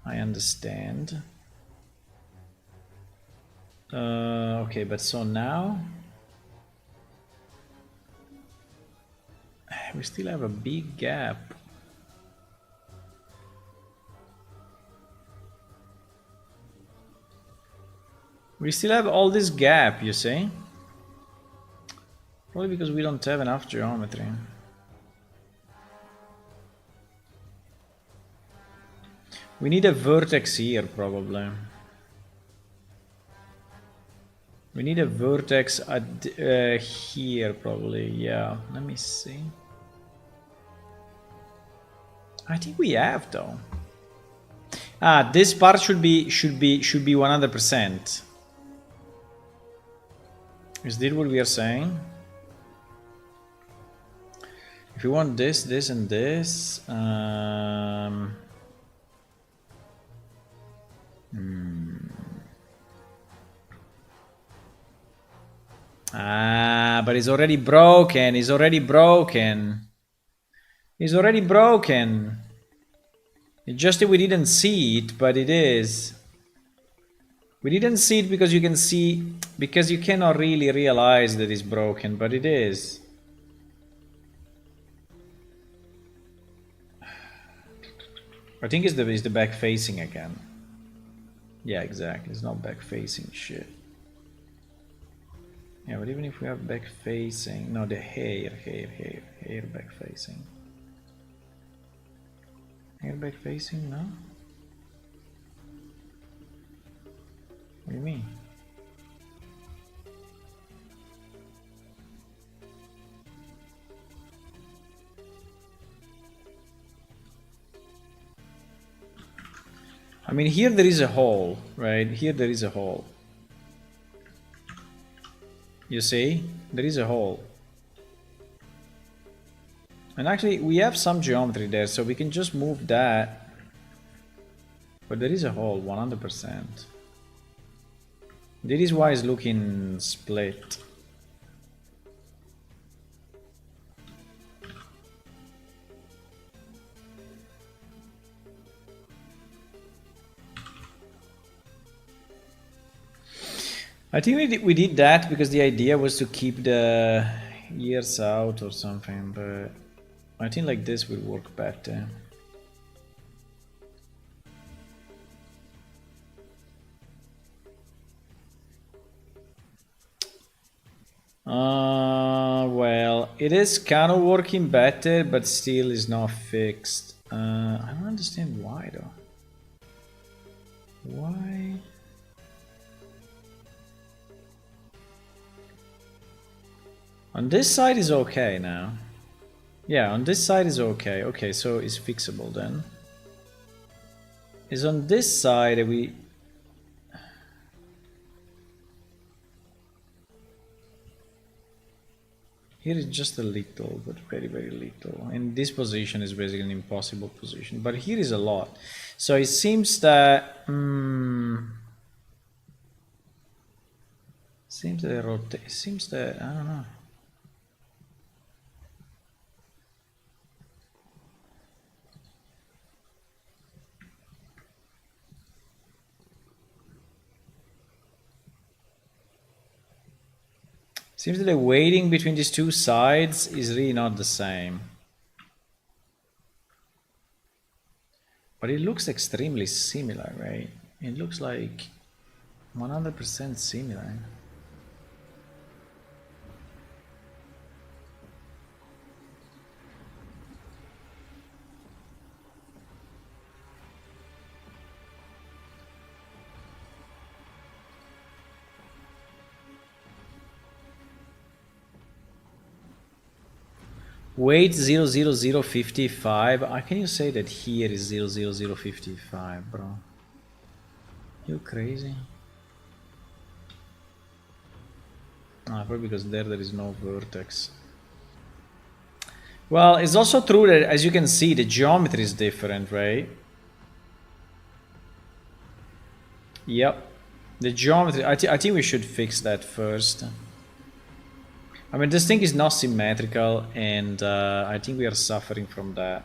I understand. Okay, but so now... we still have a big gap. We still have all this gap, you see? Probably because we don't have enough geometry. We need a vertex here, probably. We need a vertex at here, probably. Yeah, let me see. I think we have, though. Ah, this part should be 100%. Is this what we are saying? If you want this, this, and this, Ah, but it's already broken. It's already broken. It's already broken. It's just that we didn't see it, but it is. We didn't see it because you can see, because you cannot really realize that it's broken, but it is. I think it's the back facing again. Yeah, exactly. It's not back facing shit. Yeah, but even if we have back facing, no, the hair back facing. Hair back facing, no? What do you mean? I mean, here there is a hole, right? Here there is a hole. You see? There is a hole. And actually, we have some geometry there, so we can just move that. But there is a hole, 100%. This is why it's looking split. I think we did that because the idea was to keep the ears out or something, but I think like this will work better. Well, it is kind of working better, but still is not fixed. I don't understand why though. Why? On this side is okay now. Yeah, on this side is okay. Okay, so it's fixable then. Is on this side we... Here is just a little, but very, very little. And this position is basically an impossible position. But here is a lot. So it seems that... seems that seems that... I don't know. Seems that the weighting between these two sides is really not the same. But it looks extremely similar, right? It looks like 100% similar. Weight 00055. How can you say that here is 00055, bro? You crazy? Ah, probably because there is no vertex. Well, it's also true that, as you can see, the geometry is different, right? Yep. The geometry, I think we should fix that first. I mean, this thing is not symmetrical, and I think we are suffering from that.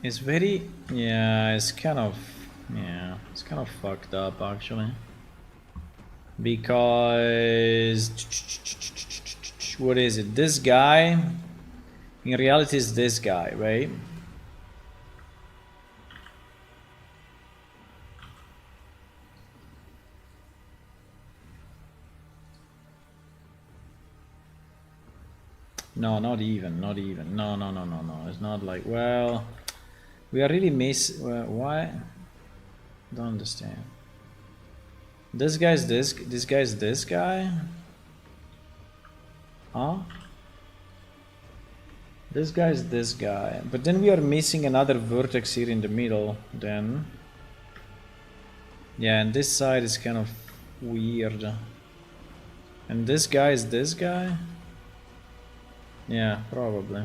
It's very... yeah, it's kind of... yeah, it's kind of fucked up, actually. Because... what is it? This guy... in reality is this guy, right? No, not even. No, it's not like, well, we are really why? Don't understand. This guy's this guy's this guy? Huh? This guy's this guy, but then we are missing another vertex here in the middle, then. Yeah, and this side is kind of weird. And this guy is this guy? Yeah, probably.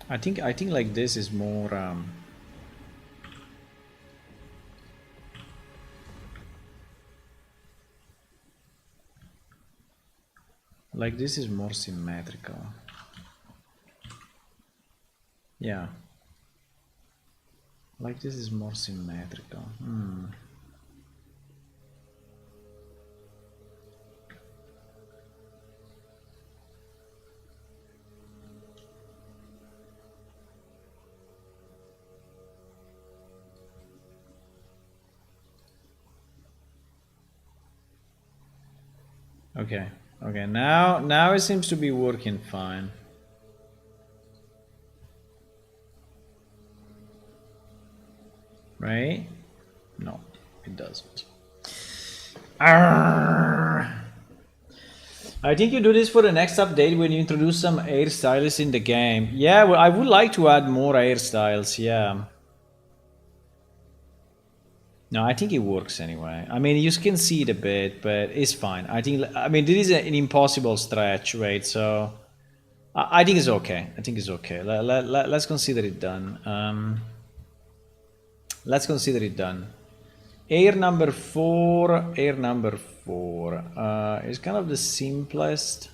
I think like this is more like this is more symmetrical. Yeah. Like this is more symmetrical. Okay. Okay, now it seems to be working fine. Right? No, it doesn't. Arrgh. I think you do this for the next update when you introduce some hairstyles in the game. Yeah, well, I would like to add more hairstyles, yeah. No, I think it works anyway. I mean, you can see it a bit, but it's fine. I mean, this is an impossible stretch, right? So, I think it's okay. I think it's okay. Let's consider it done. Let's consider it done. Air number 4, air number 4 is kind of the simplest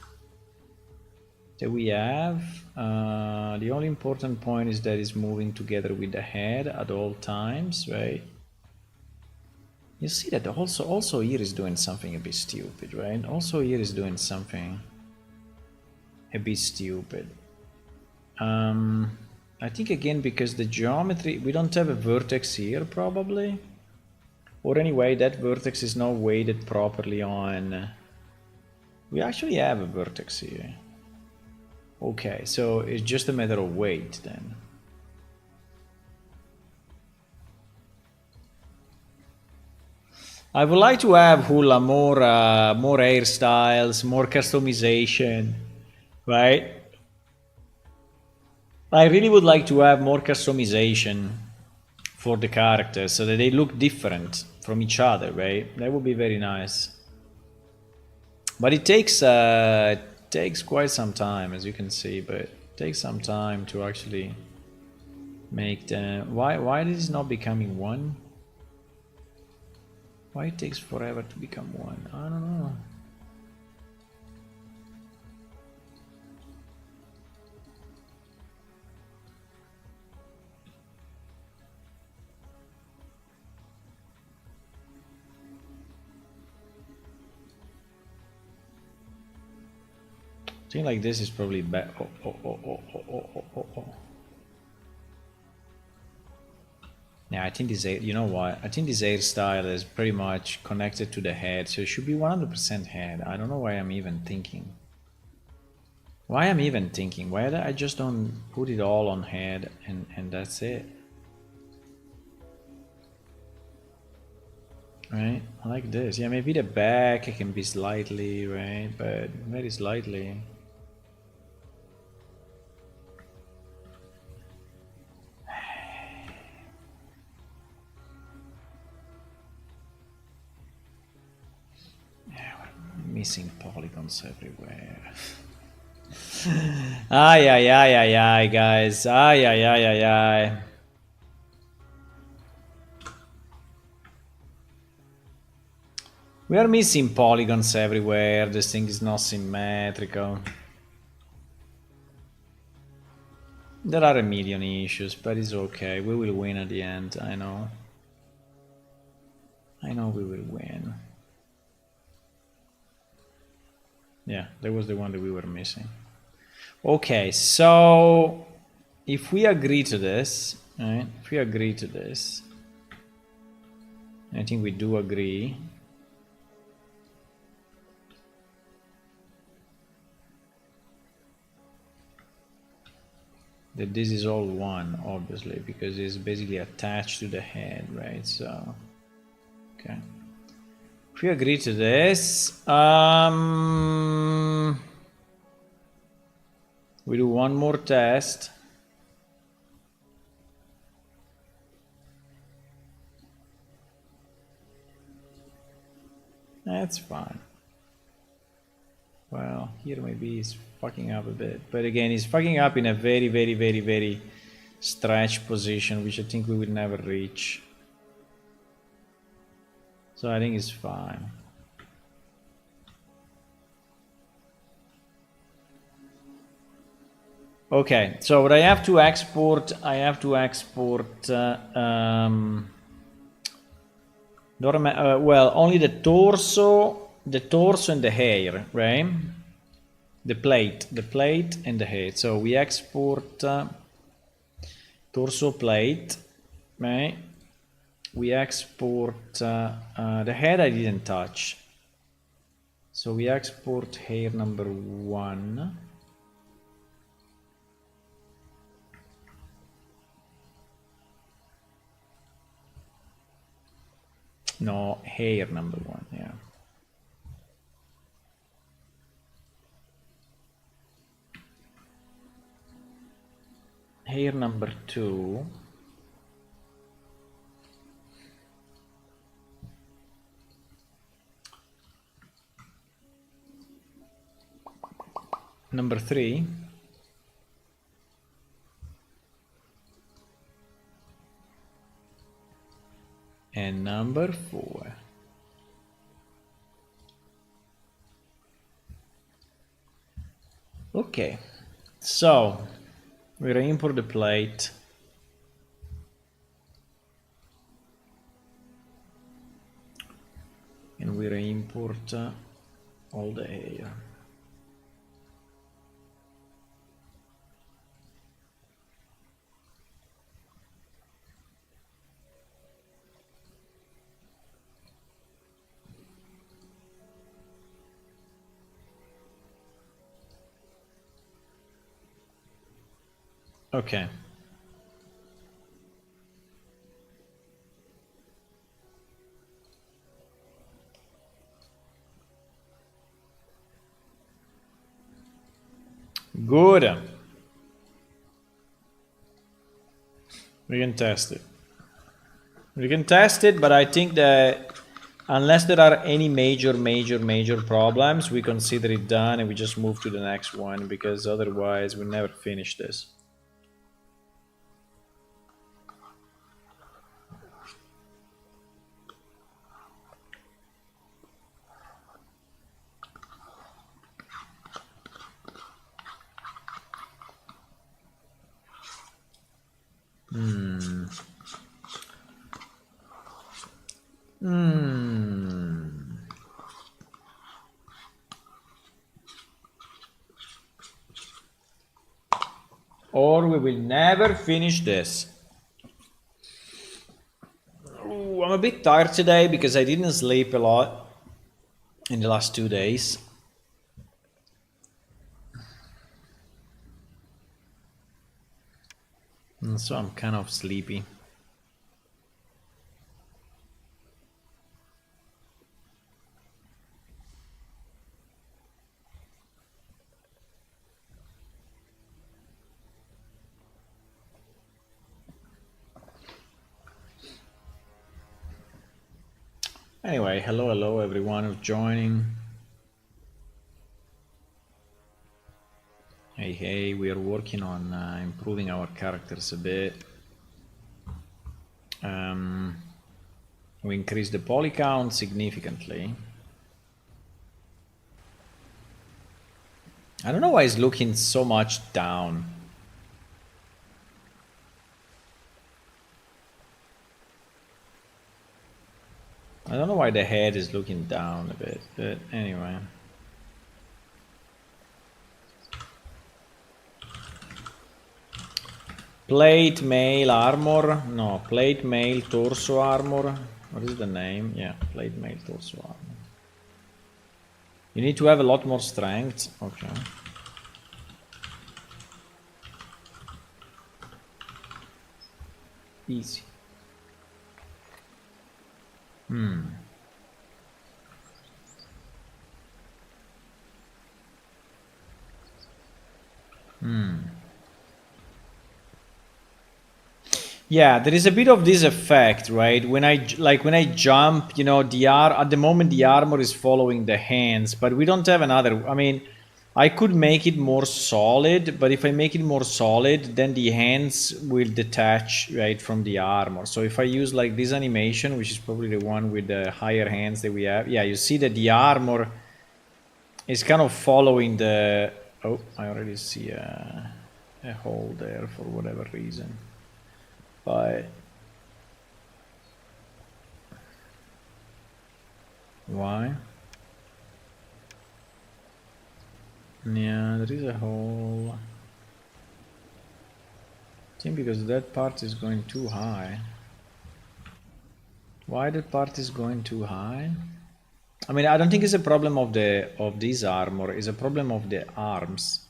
that we have. The only important point is that it's moving together with the head at all times, right? You see that also here is doing something a bit stupid, right? Also here is doing something a bit stupid. I think again because the geometry, we don't have a vertex here probably. Or anyway, that vertex is not weighted properly on. We actually have a vertex here. Okay, so it's just a matter of weight then. I would like to have Hula more hairstyles, more customization, right? I really would like to have more customization for the characters so that they look different from each other, right? That would be very nice. But it takes quite some time, as you can see, but it takes some time to actually make them. Why is it not becoming one? Why it takes forever to become one? I don't know. I think like this is probably bad. Oh. Yeah, I think this, you know what? I think this hairstyle is pretty much connected to the head, so it should be 100% head. I don't know why I'm even thinking. Why I'm even thinking? Why I just don't put it all on head and that's it. Right? Like this. Yeah, maybe the back can be slightly, right? But very slightly. Missing polygons everywhere. Ay, guys. Ay. We are missing polygons everywhere. This thing is not symmetrical. There are a million issues, but it's okay. We will win at the end. I know. I know we will win. Yeah, that was the one that we were missing. Okay, so if we agree to this, right? If we agree to this, I think we do agree. That this is all one, obviously, because it's basically attached to the head, right? So, okay. If we agree to this, we do one more test. That's fine. Well, here maybe he's fucking up a bit, but again, he's fucking up in a very stretched position, which I think we would never reach. So I think it's fine. Okay, so what I have to export, well, only the torso and the hair, right? The plate and the head. So we export torso plate, right? We export the head I didn't touch. So we export hair number 1. No, hair number 1, yeah. Hair number 2. Number 3. And number 4. Okay, so we re-import the plate. And we re-import all the air. Okay. Good. We can test it. We can test it, but I think that unless there are any major problems, we consider it done and we just move to the next one, because otherwise we never finish this. Or we will never finish this. Ooh, I'm a bit tired today because I didn't sleep a lot in the last 2 days. And so I'm kind of sleepy. Anyway, hello everyone who's joining. Hey, we are working on improving our characters a bit. We increased the poly count significantly. I don't know why it's looking so much down. I don't know why the head is looking down a bit, but anyway. Plate mail armor. No, plate mail torso armor. What is the name? Yeah, plate mail torso armor. You need to have a lot more strength. Okay. Easy. Yeah, there is a bit of this effect, right? When I jump, you know, at the moment the armor is following the hands, but we don't have another. I mean, I could make it more solid, but if I make it more solid, then the hands will detach, right, from the armor. So if I use like this animation, which is probably the one with the higher hands that we have, yeah, you see that the armor is kind of following the. Oh, I already see a hole there for whatever reason. But why? Yeah, there is a hole. I think because that part is going too high. Why that part is going too high? I mean, I don't think it's a problem of this armor. It's a problem of the arms.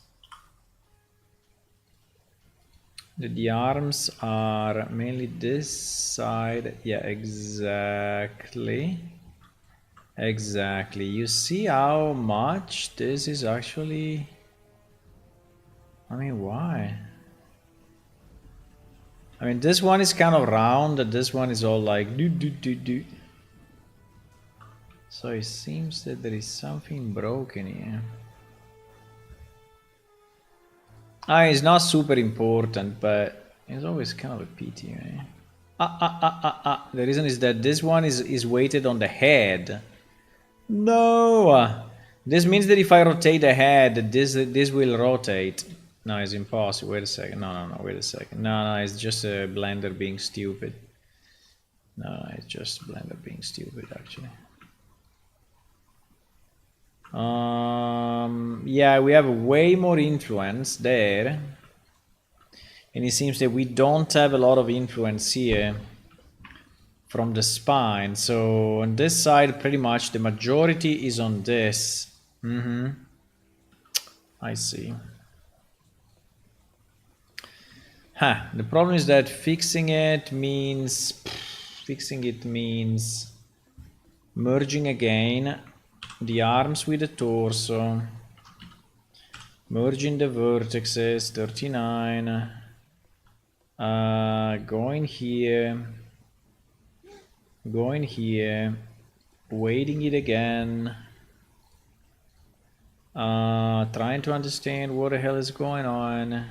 The arms are mainly this side. Yeah, exactly. Exactly. You see how much this is actually. I mean, why? I mean, this one is kind of round, and this one is all like do. So it seems that there is something broken here. It's not super important, but it's always kind of a pity, right? The reason is that this one is weighted on the head. No! This means that if I rotate the head, this will rotate. No, it's impossible. Wait a second. No, wait a second. No, it's just a Blender being stupid. No, it's just Blender being stupid, actually. Yeah, we have way more influence there. And it seems that we don't have a lot of influence here from the spine. So on this side, pretty much the majority is on this. I see. The problem is that fixing it means merging again the arms with the torso, merging the vertices, 39, going here, weighting it again, trying to understand what the hell is going on.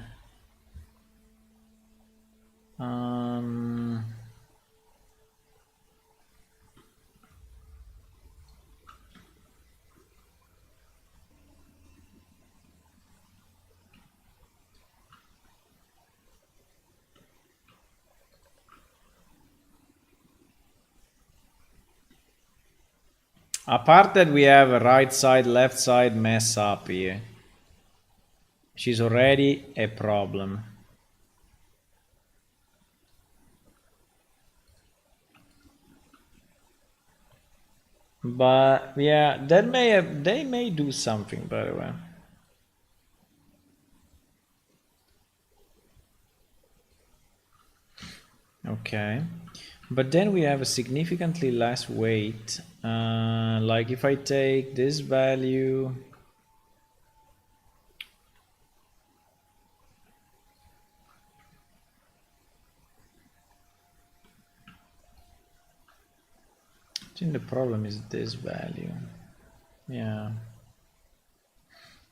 Apart that we have a right side, left side mess up here. She's already a problem. But yeah, they may do something, by the way. Okay, but then we have a significantly less weight. Like if I take this value, I think the problem is this value. Yeah.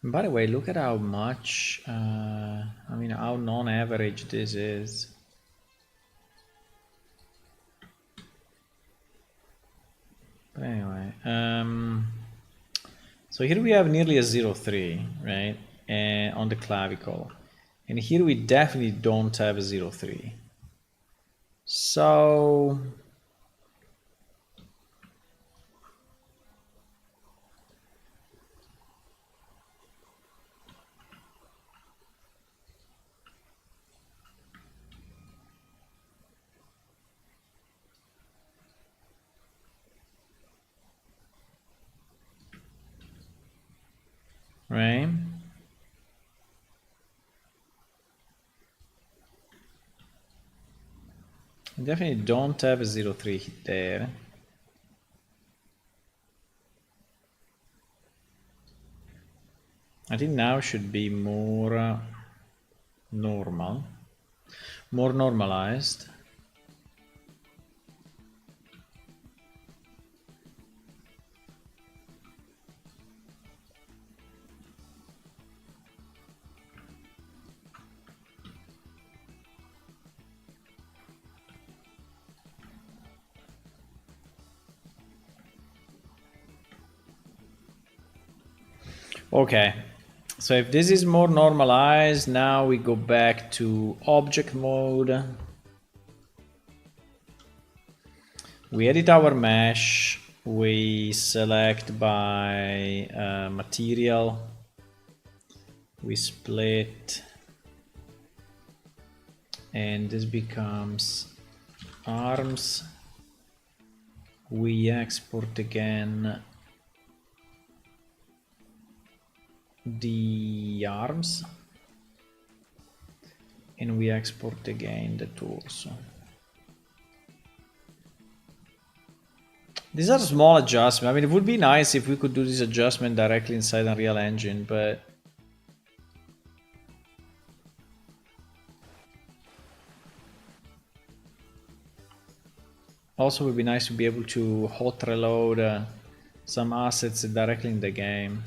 By the way, look at how much, I mean, how non-average this is. But anyway, so here we have nearly a 0.3, right? And on the clavicle. And here we definitely don't have a 0.3. So right? I definitely don't have a 0.3 there. I think now should be more normal, more normalized. Okay, so if this is more normalized, now we go back to object mode. We edit our mesh, we select by material, we split, and this becomes arms. We export again the arms, and we export again the torso. These are small adjustments. I mean, it would be nice if we could do this adjustment directly inside Unreal Engine, but also it would be nice to be able to hot reload some assets directly in the game.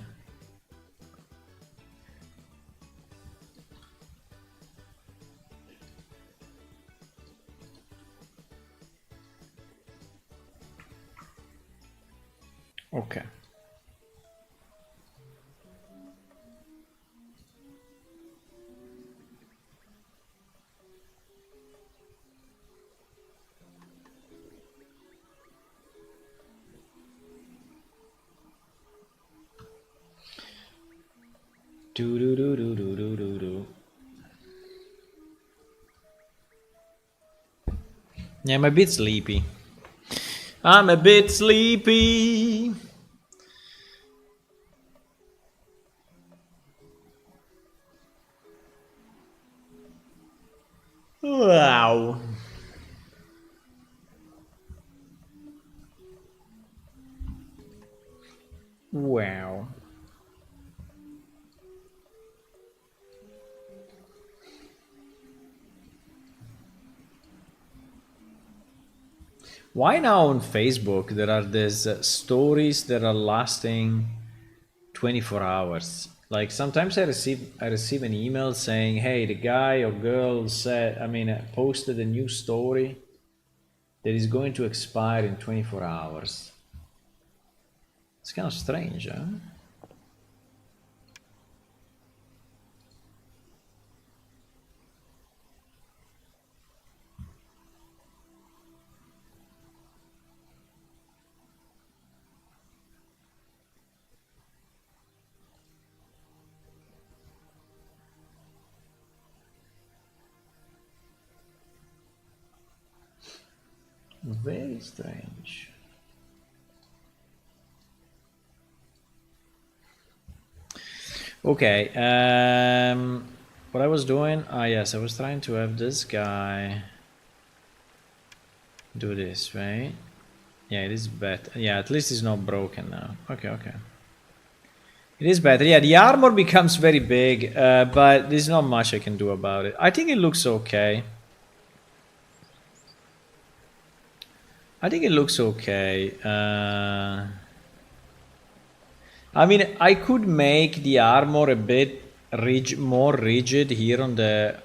Okay. Do do do do do do do do. Yeah, I'm a bit sleepy. I'm a bit sleepy. Wow. Wow. Why now on Facebook there are these stories that are lasting 24 hours? Like sometimes I receive an email saying, "Hey, the guy or girl posted a new story that is going to expire in 24 hours." It's kind of strange, huh? Very strange. Okay, what I was doing, yes, I was trying to have this guy do this, right? Yeah, it is better. Yeah, at least it's not broken now. Okay, okay. It is better. Yeah, the armor becomes very big, but there's not much I can do about it. I think it looks okay. I think it looks okay. I mean, I could make the armor a bit more rigid here on the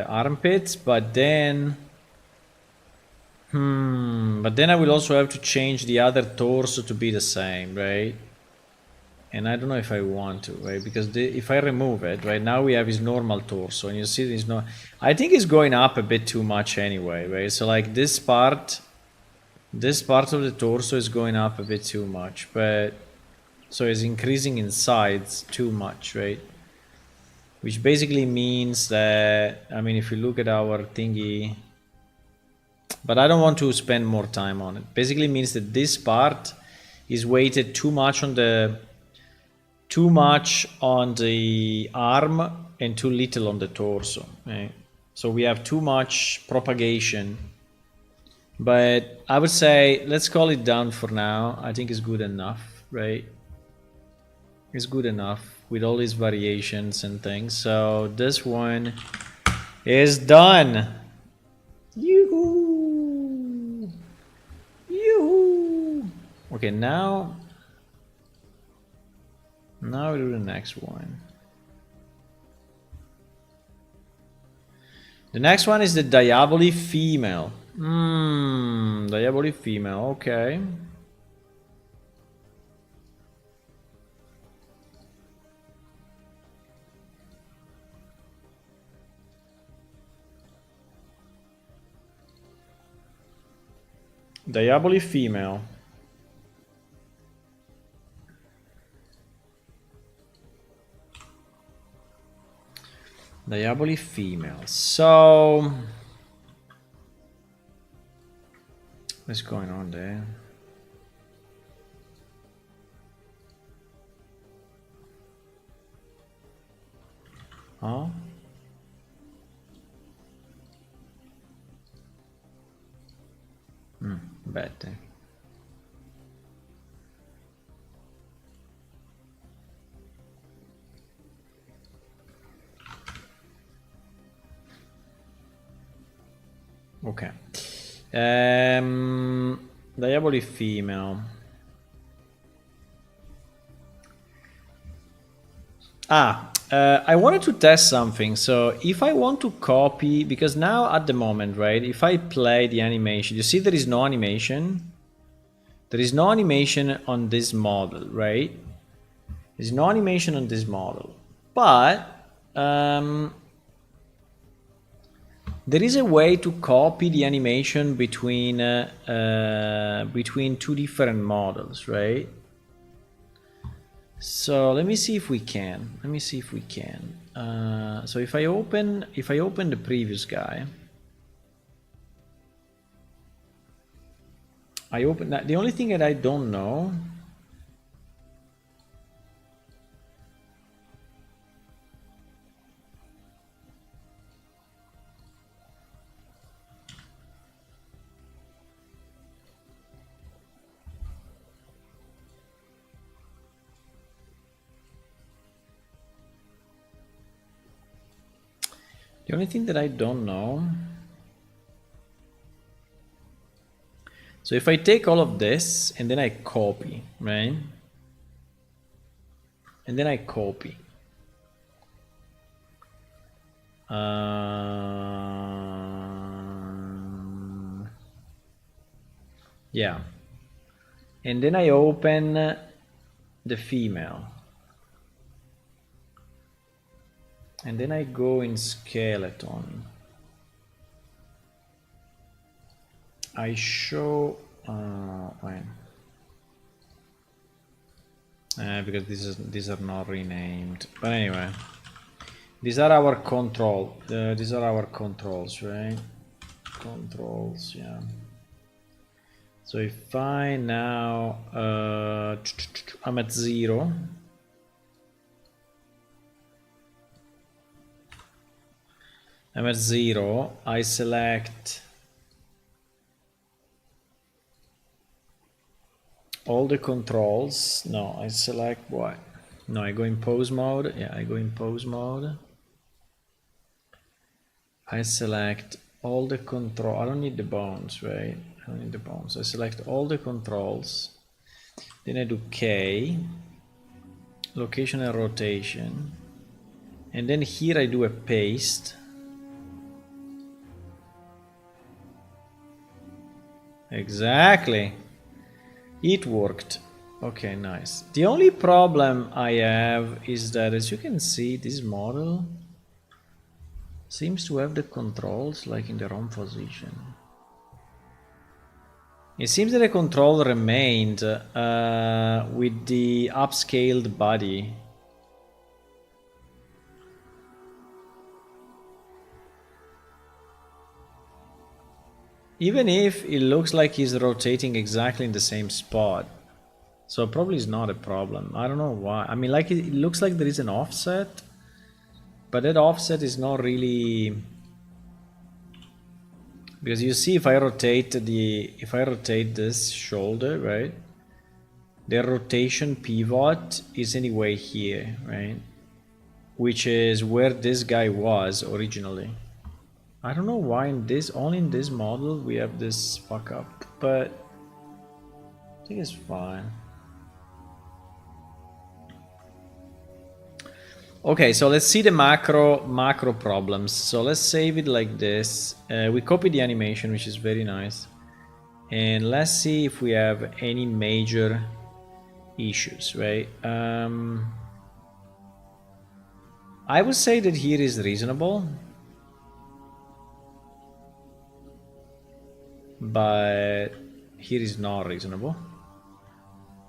armpits, but then, I will also have to change the other torso to be the same, right? And I don't know if I want to, right? Because if I remove it, right now we have his normal torso, and you see there's no. I think it's going up a bit too much anyway, right? So like this part of the torso is going up a bit too much, but so it's increasing in size too much, right? Which basically means that, I mean, if you look at our thingy, but I don't want to spend more time on it. Basically means that this part is weighted too much on the arm and too little on the torso, right? So we have too much propagation, but I would say let's call it down for now. I think it's good enough, right? It's good enough with all these variations and things. So this one is done. Yoo-hoo! Yoo-hoo! Okay, now we do the next one. The next one is the Diaboli female. Diaboli female, okay. Diaboli female. Diaboli female. So what's going on there? Huh? Better. Okay. Diaboli female. I wanted to test something. So if I want to copy, because now at the moment, right, if I play the animation, you see there is no animation. There is no animation on this model, right? There's no animation on this model. But there is a way to copy the animation between two different models, right? So let me see if we can. So if I open the previous guy, I open that. The only thing that I don't know. The only thing that I don't know. So if I take all of this and then I copy, right? And then I copy. Yeah. And then I open the female. And then I go in skeleton. I show when because these are not renamed. But anyway, these are our control. These are our controls, right? Controls, yeah. So if I now I'm at 0. I'm at 0. I select all the controls. No, I select what? No, I go in pose mode. Yeah, I go in pose mode. I select all the control. I don't need the bones, right? I don't need the bones. I select all the controls. Then I do K, location and rotation. And then here I do a paste. Exactly. It worked. Okay, nice. The only problem I have is that, as you can see, this model seems to have the controls like in the wrong position. It seems that the control remained with the upscaled body. Even if it looks like he's rotating exactly in the same spot. So probably is not a problem. I don't know why. I mean, like it looks like there is an offset, but that offset is not really, because you see if I rotate this shoulder, right? The rotation pivot is anyway here, right? Which is where this guy was originally. I don't know why only in this model we have this fuck up, but I think it's fine. Okay, so let's see the macro problems. So let's save it like this. We copy the animation, which is very nice. And let's see if we have any major issues, right? I would say that here is reasonable. But here is not reasonable.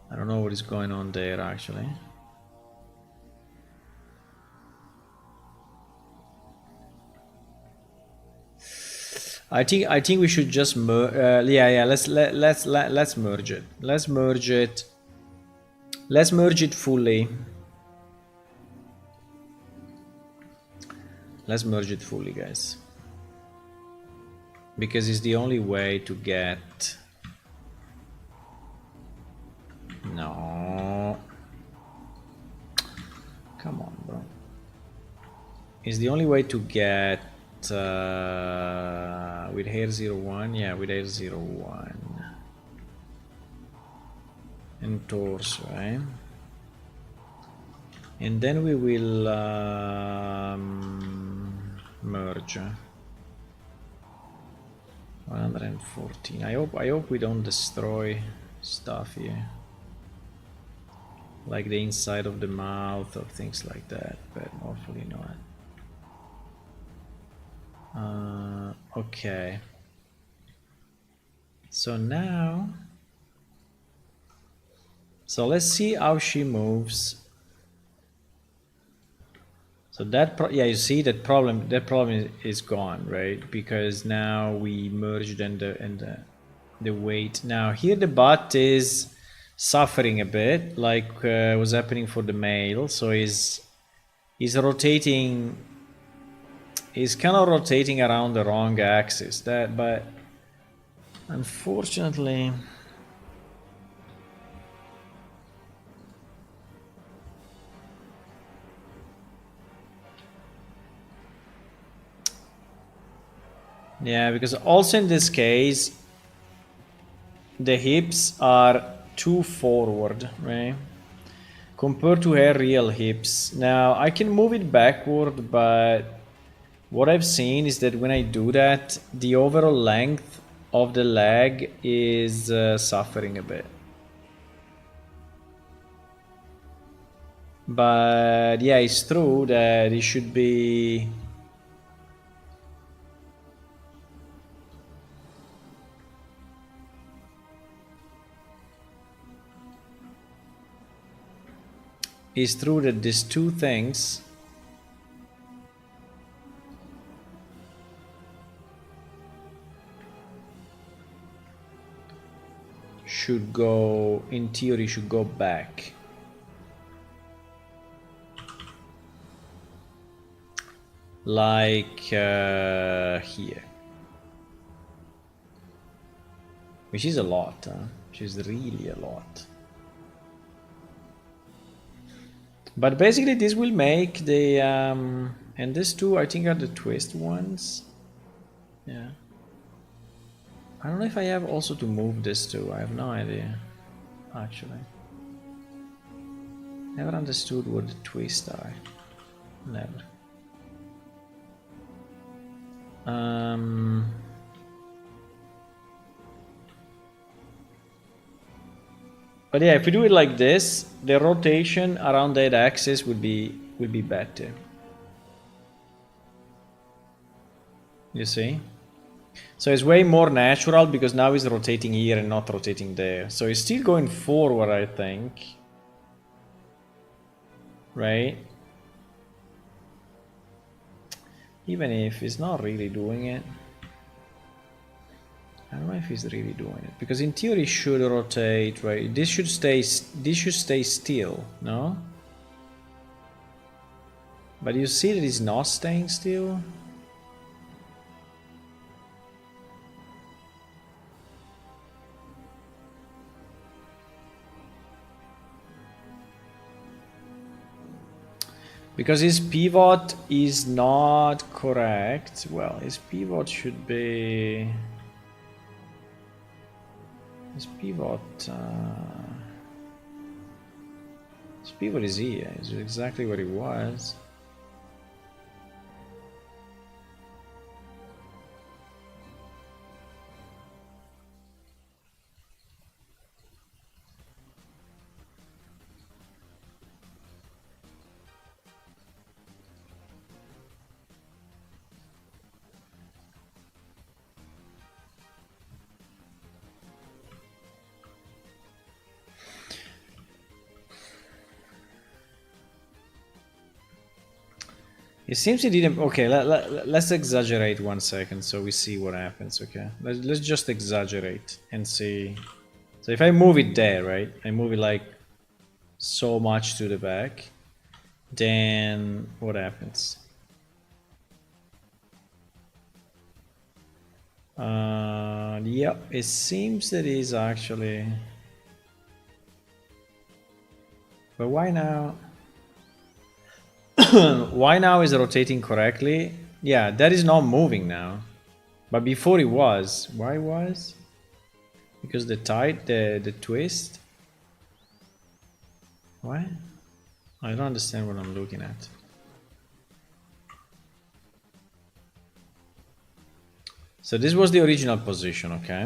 I don't know what is going on there actually. I think we should just let's merge it. Let's merge it fully. Let's merge it fully, guys. Because it's the only way to get... No. Come on, bro. It's the only way to get with hair 01. Yeah, with hair 01. And torso, right? And then we will merge. 114. I hope we don't destroy stuff here, like the inside of the mouth or things like that, but hopefully not. Okay. So now, let's see how she moves So that yeah, you see that problem is gone, right? Because now we merged and the weight. Now here the butt is suffering a bit, like was happening for the male. So he's rotating. He's kind of rotating around the wrong axis. But unfortunately. Yeah, because also in this case, the hips are too forward, right? Compared to her real hips. Now, I can move it backward, but what I've seen is that when I do that, the overall length of the leg is suffering a bit. But yeah, it's true that it should be... It's true that these two things should go, in theory, should go back. Like here. Which is a lot, which is really a lot. But basically this will make the, and these two I think are the twist ones. Yeah. I don't know if I have also to move this too, I have no idea, actually. Never understood what the twists are. Never. But yeah, if we do it like this, the rotation around that axis will be better. You see? So it's way more natural because now it's rotating here and not rotating there. So it's still going forward, I think. Right? Even if it's not really doing it. I don't know if he's really doing it, because in theory it should rotate, right? This should stay still, no? But you see that it's not staying still. Because his pivot is not correct. Well, his pivot should be... His pivot is here. It's exactly where it was. It seems he didn't... Okay, let's exaggerate 1 second so we see what happens, okay? Let's just exaggerate and see. So if I move it there, right? I move it like so much to the back, then what happens? Yeah, it seems that is actually... But why now? Why now is it rotating correctly? Yeah, that is not moving now. But before it was. Why it was? Because the twist? Why? I don't understand what I'm looking at. So this was the original position, okay?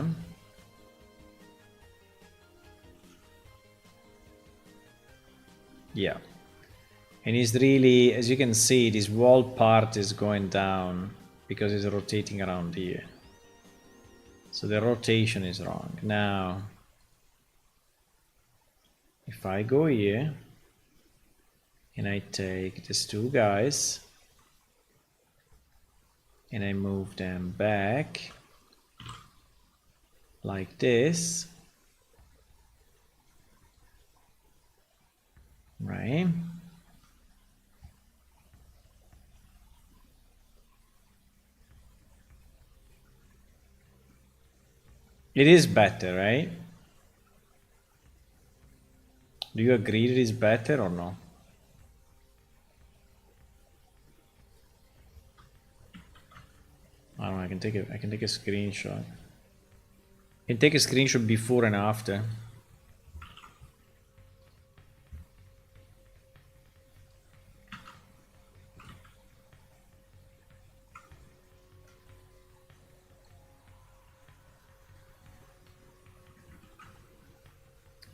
Yeah. And it's really, as you can see, this wall part is going down because it's rotating around here. So the rotation is wrong. Now, if I go here, And I take these two guys and I move them back like this, right? It is better, right? Do you agree it is better or no? I don't know, I can take a screenshot. I can take a screenshot before and after.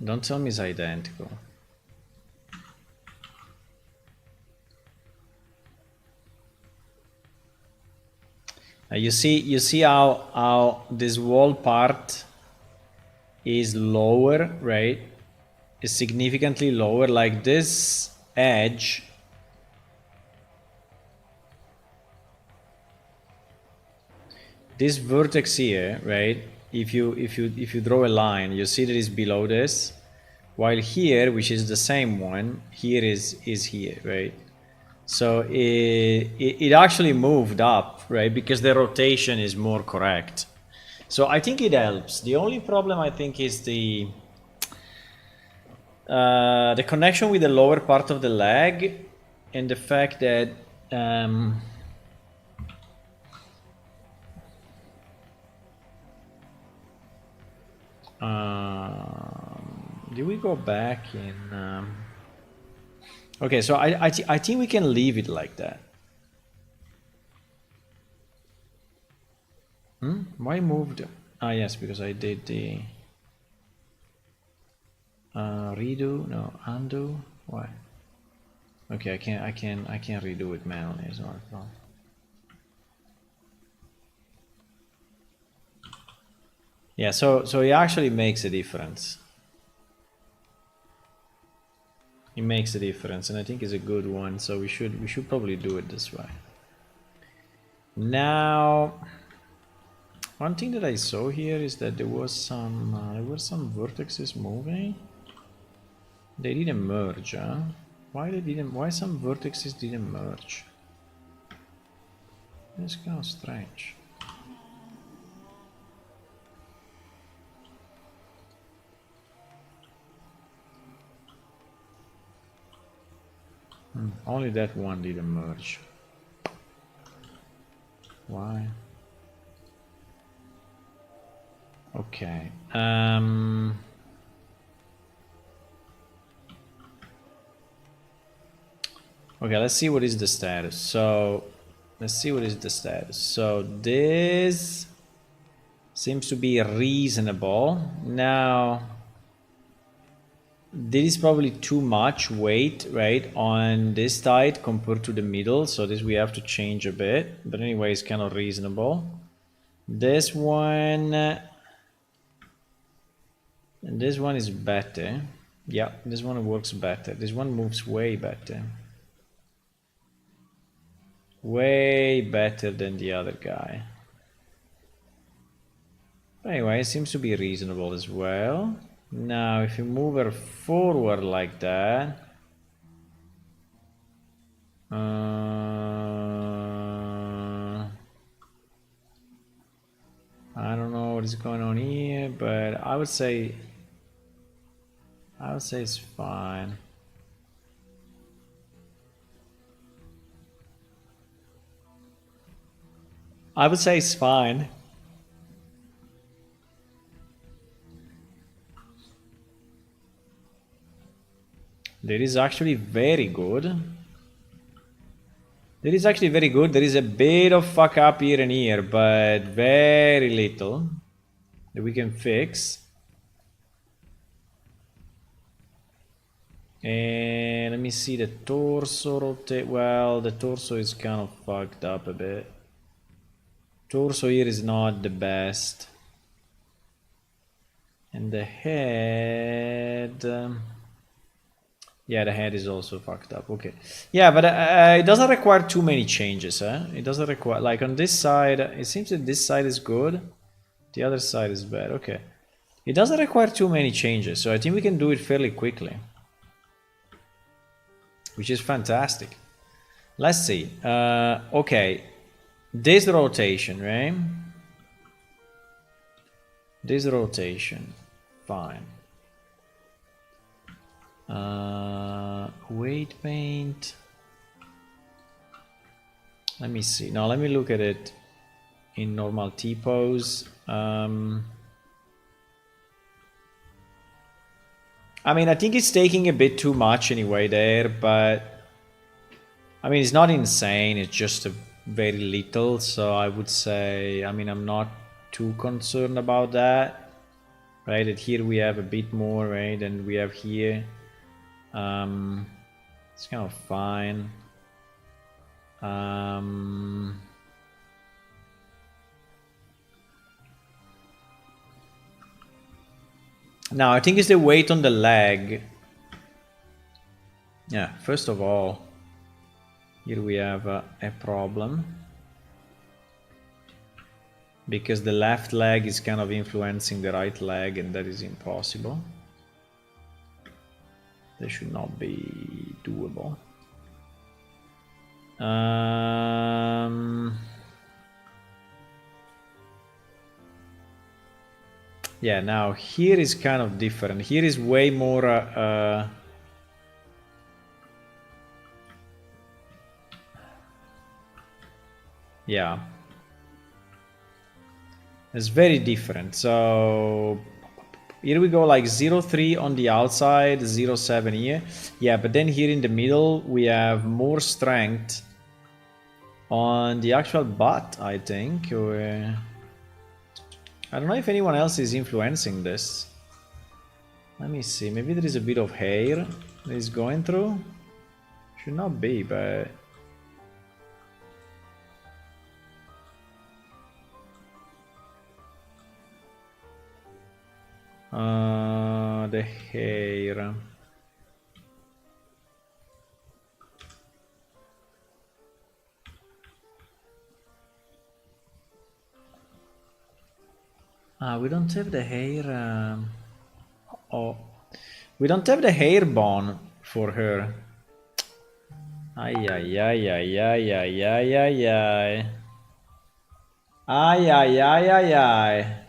Don't tell me it's identical. You see how this wall part is lower, right? Is significantly lower, like this edge. This vertex here, right? If you draw a line, you see that it's below this, while here, which is the same one, here is here, right? So it actually moved up, right? Because the rotation is more correct. So I think it helps. The only problem I think is the connection with the lower part of the leg and the fact that did we go back in okay, so I think we can leave it like that. Why moved? Ah, yes, because I did the redo. No, undo. Why? Okay, I can't redo it manually. It's not a problem. Yeah, so it actually makes a difference. It makes a difference, and I think it's a good one. So we should probably do it this way. Now, one thing that I saw here is that there were some vertices moving. They didn't merge, huh? Why they didn't? Why some vertices didn't merge? That's kind of strange. Only that one didn't merge. Why? Okay. Okay, let's see what is the status. So let's see what is the status. So this seems to be reasonable. Now, this is probably too much weight, right, on this side compared to the middle. So this we have to change a bit. But anyway, it's kind of reasonable. This one and this one is better. Yeah, this one works better. This one moves way better. Way better than the other guy. Anyway, it seems to be reasonable as well. Now, if you move her forward like that, I don't know what is going on here, but I would say it's fine. I would say it's fine. That is actually very good. That is actually very good. There is a bit of fuck up here and here, but very little that we can fix. And let me see the torso rotate. Well, the torso is kind of fucked up a bit. Torso here is not the best. And the head. Yeah, the head is also fucked up. Okay. Yeah, but it doesn't require too many changes, huh? It doesn't require... Like, on this side, it seems that this side is good. The other side is bad. Okay. It doesn't require too many changes, so I think we can do it fairly quickly. Which is fantastic. Let's see. Okay. This rotation, right? This rotation. Fine. Weight paint. Let me see. Now let me look at it in normal T-pose. I mean, I think it's taking a bit too much anyway there, but I mean, it's not insane. It's just a very little. So I would say, I mean, I'm not too concerned about that. Right, that here we have a bit more, right, than we have here. It's kind of fine. Now, I think it's the weight on the leg. Yeah, first of all, here we have a problem. Because the left leg is kind of influencing the right leg, and that is impossible. That should not be doable. Yeah, now here is kind of different. Here is way more... yeah. It's very different. So here we go like 0.3 on the outside, 0.7 here. Yeah, but then here in the middle we have more strength on the actual butt, I think. Or, I don't know if anyone else is influencing this. Let me see. Maybe there is a bit of hair that is going through. Should not be, but... the hair. We don't have the hair. Oh, we don't have the hair bone for her. Ay, ay, ay, ay, ay, ay, ay, ay, ay. Ay, ay, ay, ay, ay.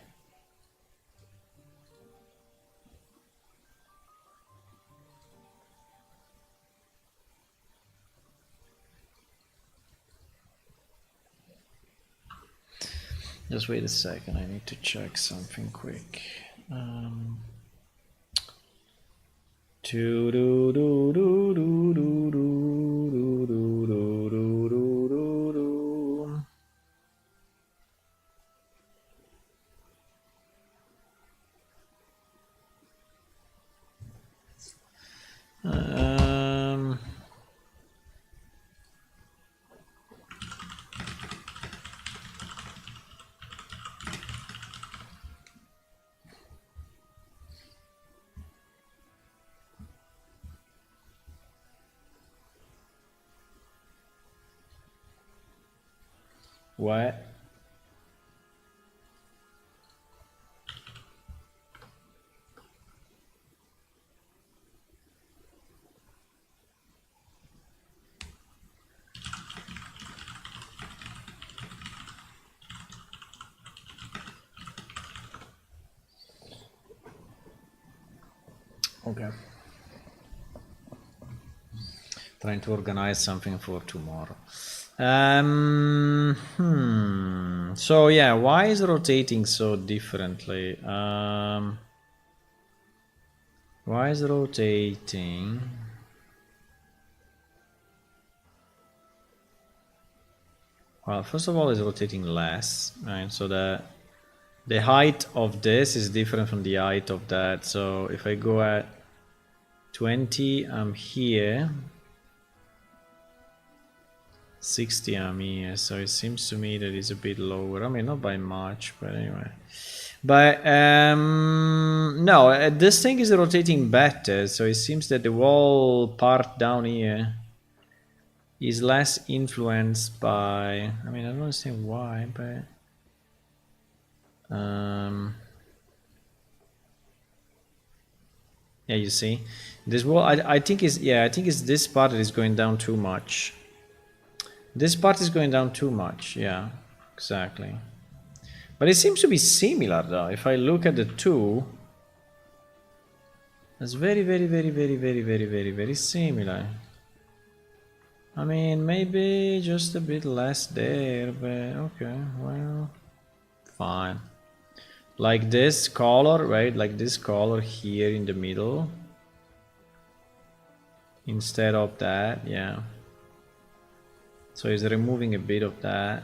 Just wait a second, I need to check something quick. What? Okay. Trying to organize something for tomorrow. So yeah, why is rotating so differently? Why is rotating? Well, first of all, it's rotating less, right? So the height of this is different from the height of that. So if I go at 20, I'm here. 60, I'm here. So it seems to me that it's a bit lower. I mean, not by much, but anyway. But no, this thing is rotating better, so it seems that the wall part down here is less influenced by. I mean, I don't understand why, but yeah, you see, this wall. I think is I think it's this part that is going down too much. This part is going down too much. Yeah, exactly. But it seems to be similar though. If I look at the two, it's very, very, very, very, very, very, very, very similar. I mean, maybe just a bit less there, but okay, well, fine. Like this color, right? Like this color here in the middle. Instead of that, yeah. So it's removing a bit of that.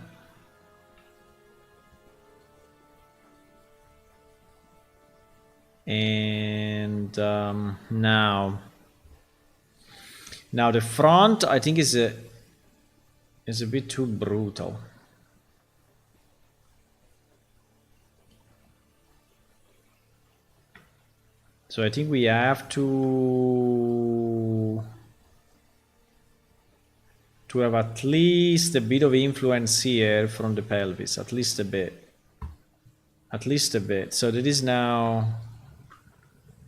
And now the front, I think is a bit too brutal. So I think we have to have at least a bit of influence here from the pelvis, at least a bit. At least a bit. So that is now,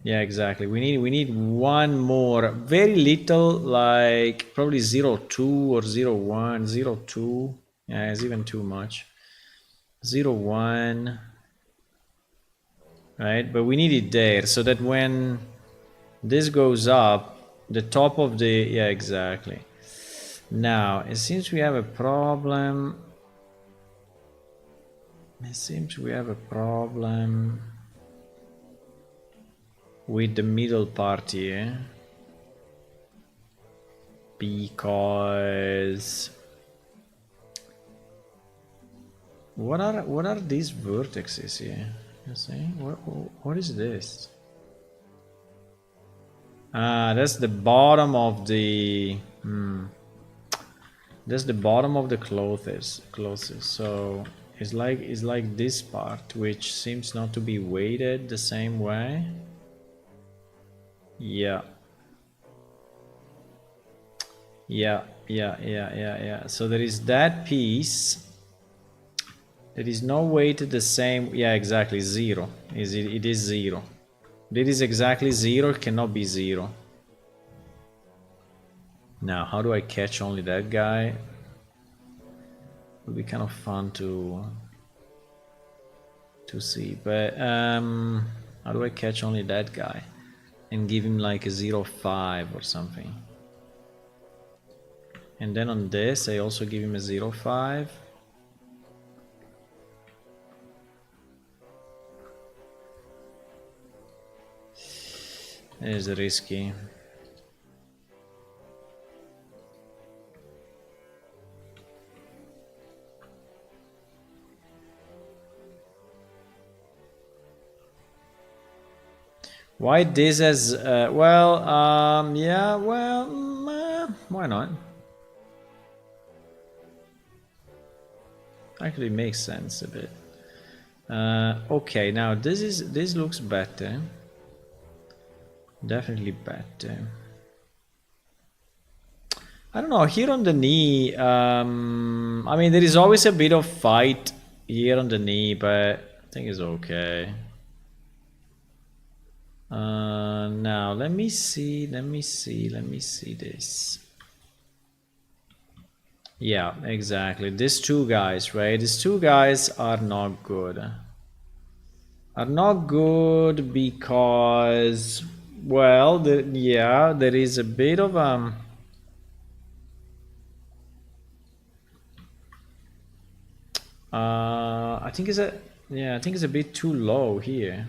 yeah, exactly. We need one more, very little, like probably 0.2 or 0.1, 0.2. Yeah, it's even too much. 0.1, right? But we need it there so that when this goes up, the top of the, yeah, exactly. Now, it seems we have a problem. It seems we have a problem with the middle part here. Because what are these vertices here? You see? What is this? Ah, that's the bottom of the that's the bottom of the clothes. So it's like this part, which seems not to be weighted the same way. Yeah. Yeah. So there is that piece. There is no weighted the same. Yeah, exactly. Zero. It is zero. It is exactly zero. It cannot be zero. Now, how do I catch only that guy? Would be kind of fun to see, but how do I catch only that guy and give him like a 0.5 or something? And then on this, I also give him a 0.5. It is risky. Why this as well? Yeah, well, why not? Actually, makes sense a bit. Okay, now this looks better. Definitely better. I don't know. Here on the knee, I mean, there is always a bit of fight here on the knee, but I think it's okay. Now let me see this. Yeah, exactly. These two guys, right? These two guys are not good. Are not good because, well, there is a bit of I think it's a bit too low here.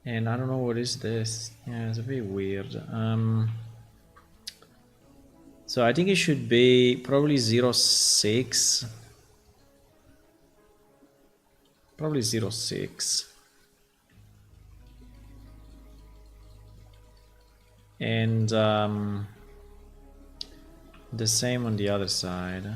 And I don't know what is this. Yeah, it's a bit weird. So I think it should be probably 0.6. Probably 0.6. And the same on the other side.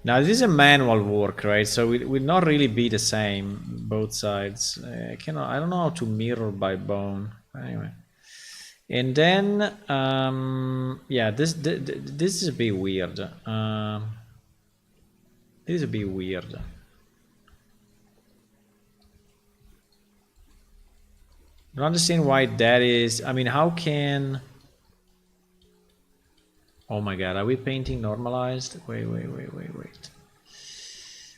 Now this is a manual work, right? So it will not really be the same both sides. I don't know how to mirror by bone. Anyway, and then yeah, this is a bit weird. This is a bit weird. I don't understand why that is. I mean, how can? Oh my god, are we painting normalized? Wait.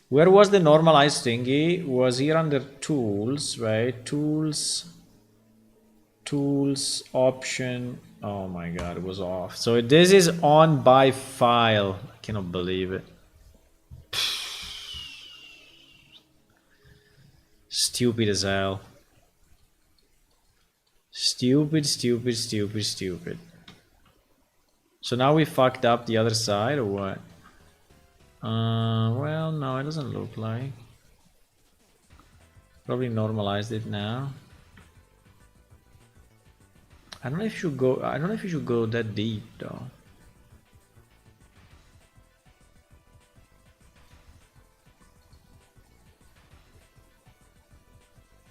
Where was the normalized thingy? Was here under tools, right? Tools, option. Oh my god, it was off. So this is on by file. I cannot believe it. Stupid as hell. Stupid. So now we fucked up the other side or what? Well, no, it doesn't look like. Probably normalized it now. I don't know if you should go that deep though.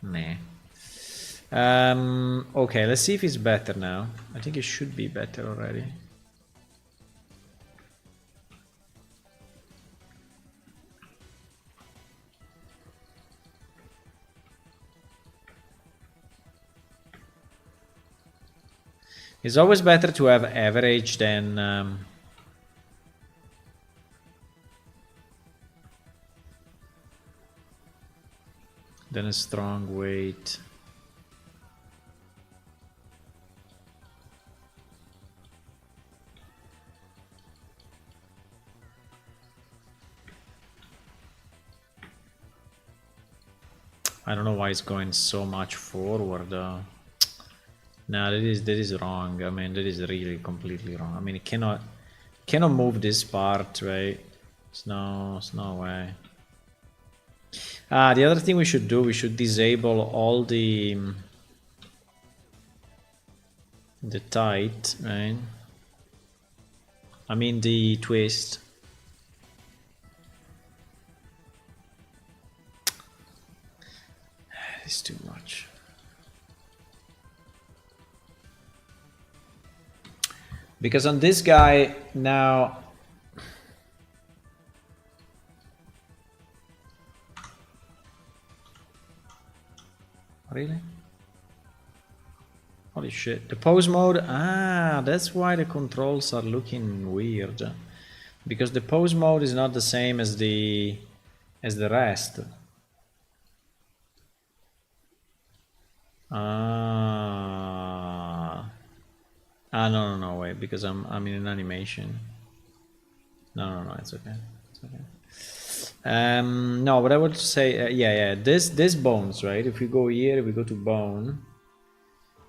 Nah. Okay, let's see if it's better now. I think it should be better already. It's always better to have average than a strong weight. I don't know why it's going so much forward though. No, that is wrong. I mean, that is really completely wrong. I mean, it cannot move this part, right? It's no way. The other thing we should do, we should disable all the tight, right? I mean the twist. It's too much. Because on this guy now, really? Holy shit. The pose mode, that's why the controls are looking weird. Because the pose mode is not the same as the rest. No, wait, because I'm in an animation. No, it's okay. It's okay. No, but I would say, yeah, this bones, right? If we go here, if we go to bone,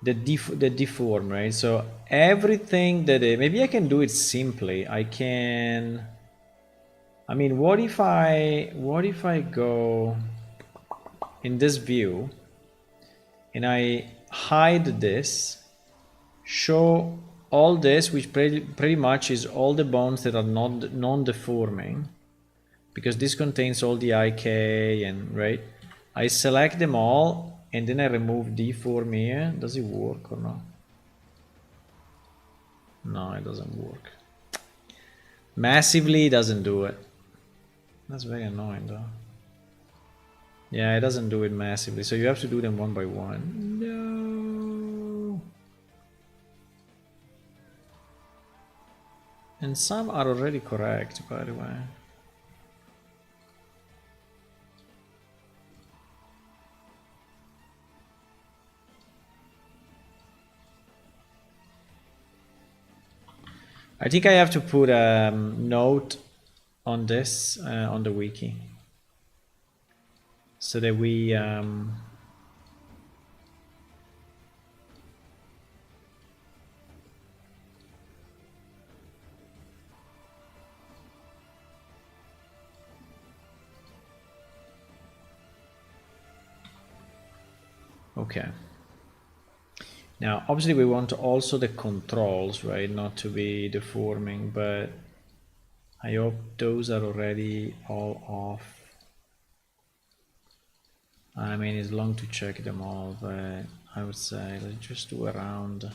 the deform, right? So everything that maybe I can do it simply. I mean, what if I go in this view and I hide this, show all this, which pretty much is all the bones that are not non-deforming, because this contains all the IK and right. I select them all and then I remove deform here. Does it work or not? No, it doesn't work. Massively doesn't do it. That's very annoying though. Yeah, it doesn't do it massively, so you have to do them one by one. No. And some are already correct, by the way. I think I have to put a note on this on the wiki, so that we okay. Now, obviously, we want also the controls, right? Not to be deforming, but I hope those are already all off. I mean, it's long to check them all, but I would say let's just do a round.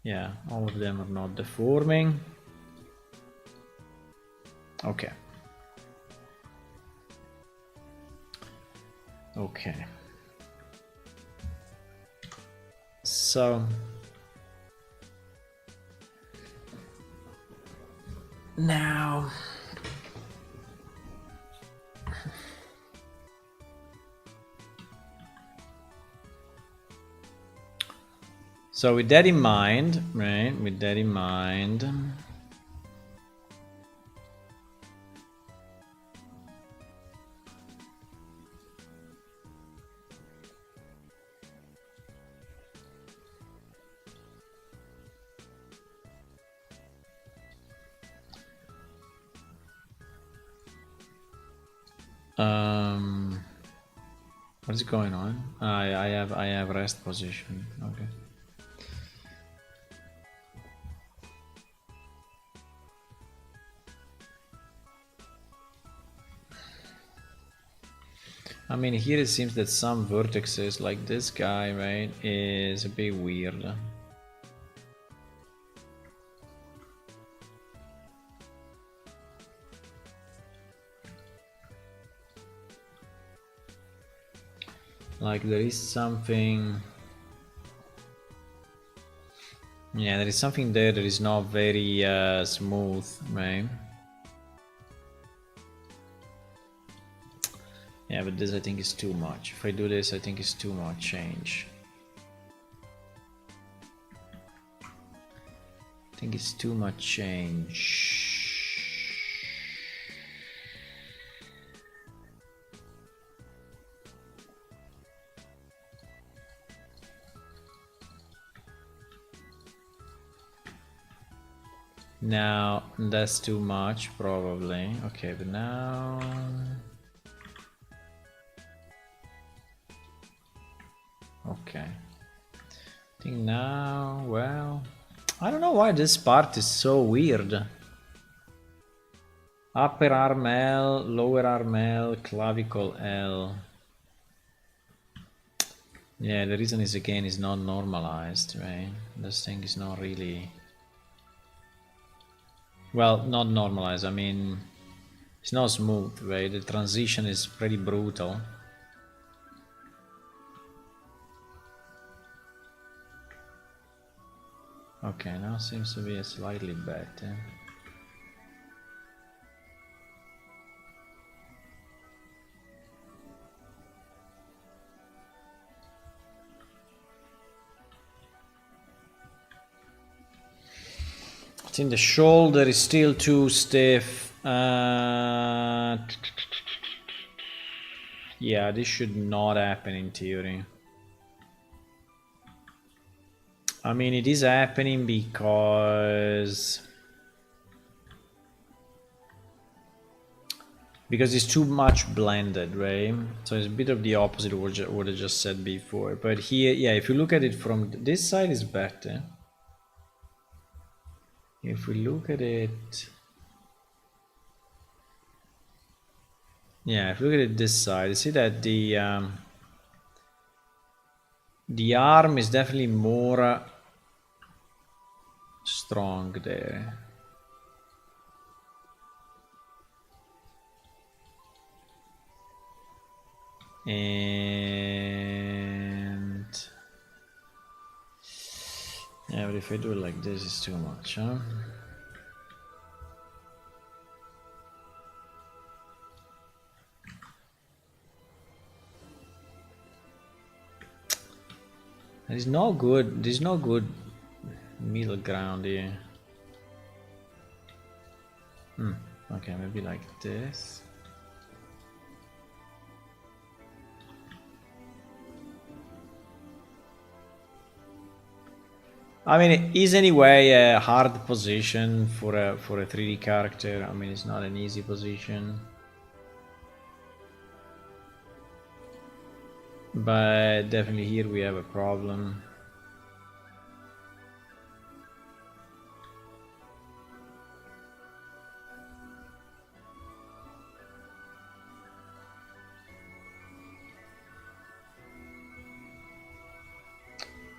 Yeah, all of them are not deforming. Okay. Okay. So now so with that in mind, right? With that in mind, what is going on? I have rest position. Okay. I mean, here it seems that some vertexes, like this guy, right, is a bit weird. Like there is something. Yeah, there is something there that is not very smooth, right? Yeah, but this I think is too much. If I do this, I think it's too much change. I think it's too much change. Now, that's too much, probably. Okay, but now... Okay. I think now, well... I don't know why this part is so weird. Upper arm L, lower arm L, clavicle L. Yeah, the reason is again is not normalized, right? This thing is not really... Well, not normalized, I mean... It's not smooth, right? The transition is pretty brutal. Okay, now seems to be a slightly better. I think the shoulder is still too stiff. Yeah, this should not happen in theory. I mean, it is happening because it's too much blended, right? So it's a bit of the opposite of what I just said before. But here, yeah, if you look at it from this side is better. If we look at it... Yeah, if you look at it this side, you see that the arm is definitely more strong there. And yeah, but if I do it like this, it's too much, huh? There's no good middle ground here. Okay, maybe like this. I mean, it is anyway a hard position for a 3D character. I mean, it's not an easy position. But definitely here we have a problem.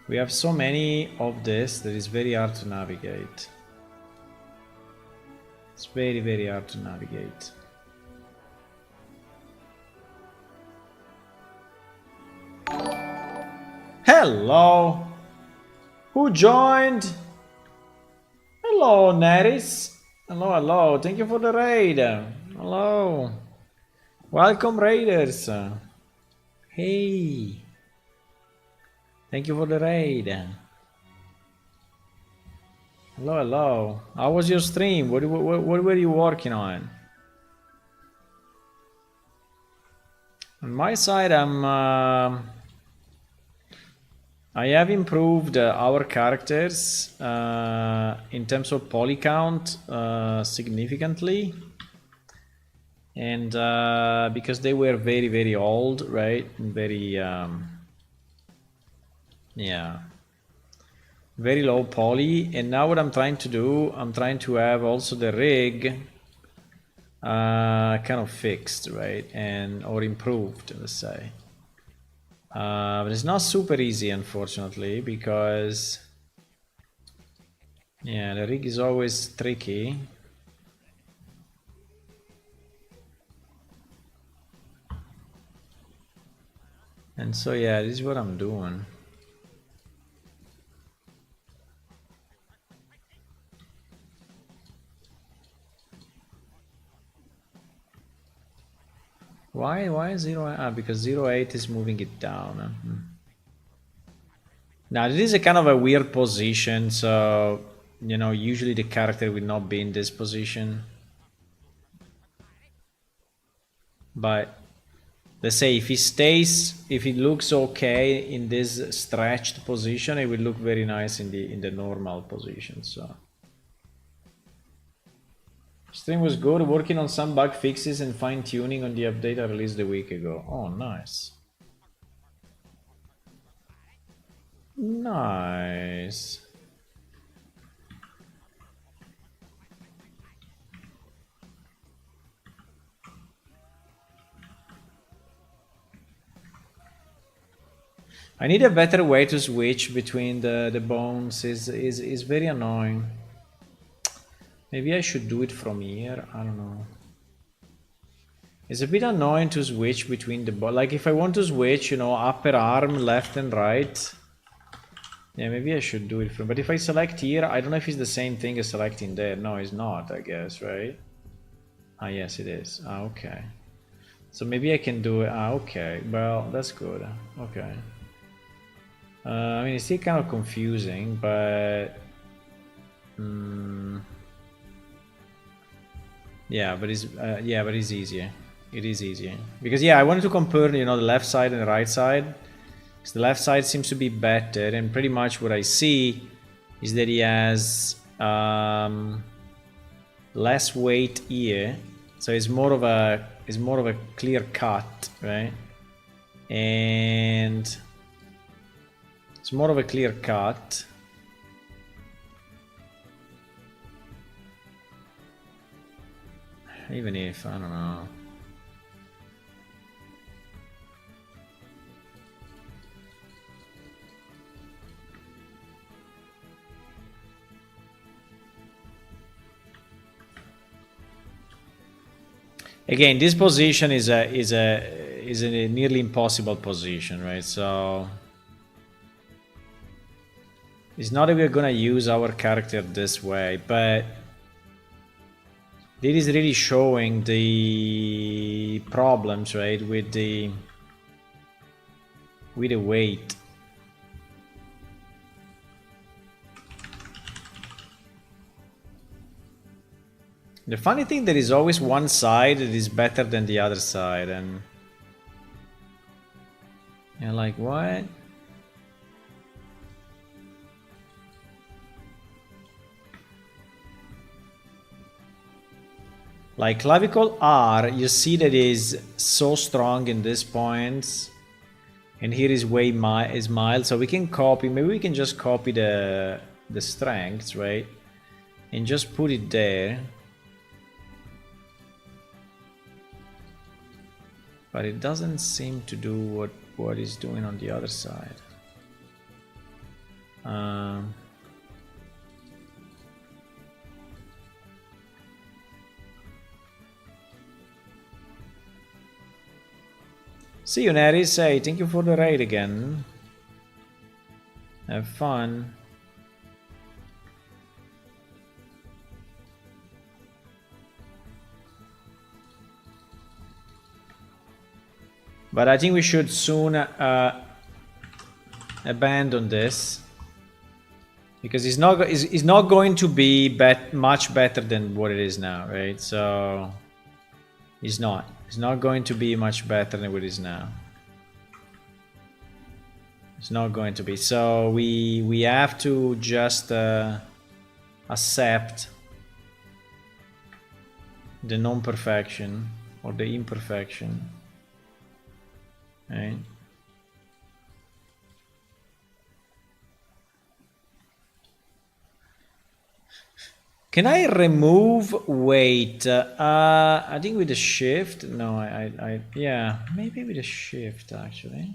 We have so many of this that it's very hard to navigate. It's very, very hard to navigate. Hello! Who joined? Hello, Neris. Hello, hello. Thank you for the raid. Hello. Welcome, raiders. Hey. Thank you for the raid. Hello, hello. How was your stream? What were you working on? On my side, I have improved our characters in terms of poly count significantly, and because they were very, very old, right? And very, yeah, very low poly. And now what I'm trying to do, I'm trying to have also the rig kind of fixed, right? And or improved, let's say. But it's not super easy, unfortunately, because yeah, the rig is always tricky. And so yeah, this is what I'm doing. Why 0? Ah, because 08 is moving it down. Now this is a kind of a weird position, so you know, usually the character will not be in this position. But let's say if he stays, if he looks okay in this stretched position, it will look very nice in the normal position. So stream was good, working on some bug fixes and fine tuning on the update I released a week ago. Oh, nice. Nice. I need a better way to switch between the bones. Is very annoying. Maybe I should do it from here. I don't know. It's a bit annoying to switch between the like if I want to switch, you know, upper arm, left and right. Yeah, maybe I should do it from. But if I select here, I don't know if it's the same thing as selecting there. No, it's not. I guess, right? Ah, yes, it is. Ah, okay. So maybe I can do it. Ah, okay. Well, that's good. Okay. I mean, it's still kind of confusing, but yeah, but it's easier. It is easier because yeah, I wanted to compare, you know, the left side and the right side. Because the left side seems to be better, and pretty much what I see is that he has less weight here, so it's more of a clear cut, right? And it's more of a clear cut. Even if, I don't know. Again, this position is a nearly impossible position, right? So it's not that we're gonna use our character this way, but this is really showing the problems, right, with the weight. The funny thing, there is always one side that is better than the other side, and you're like, what? Like clavicle R, you see that is so strong in these points, and here is way is mild. So we can copy. Maybe we can just copy the strengths, right, and just put it there. But it doesn't seem to do what it's doing on the other side. See you, Neris. Hey, thank you for the raid again. Have fun. But I think we should soon abandon this, because it's not going to be much better than what it is now, right? So it's not going to be much better than what it is now. It's not going to be. So we have to just accept the non-perfection or the imperfection, right? Can I remove weight? I think with the shift. No, yeah, maybe with the shift actually.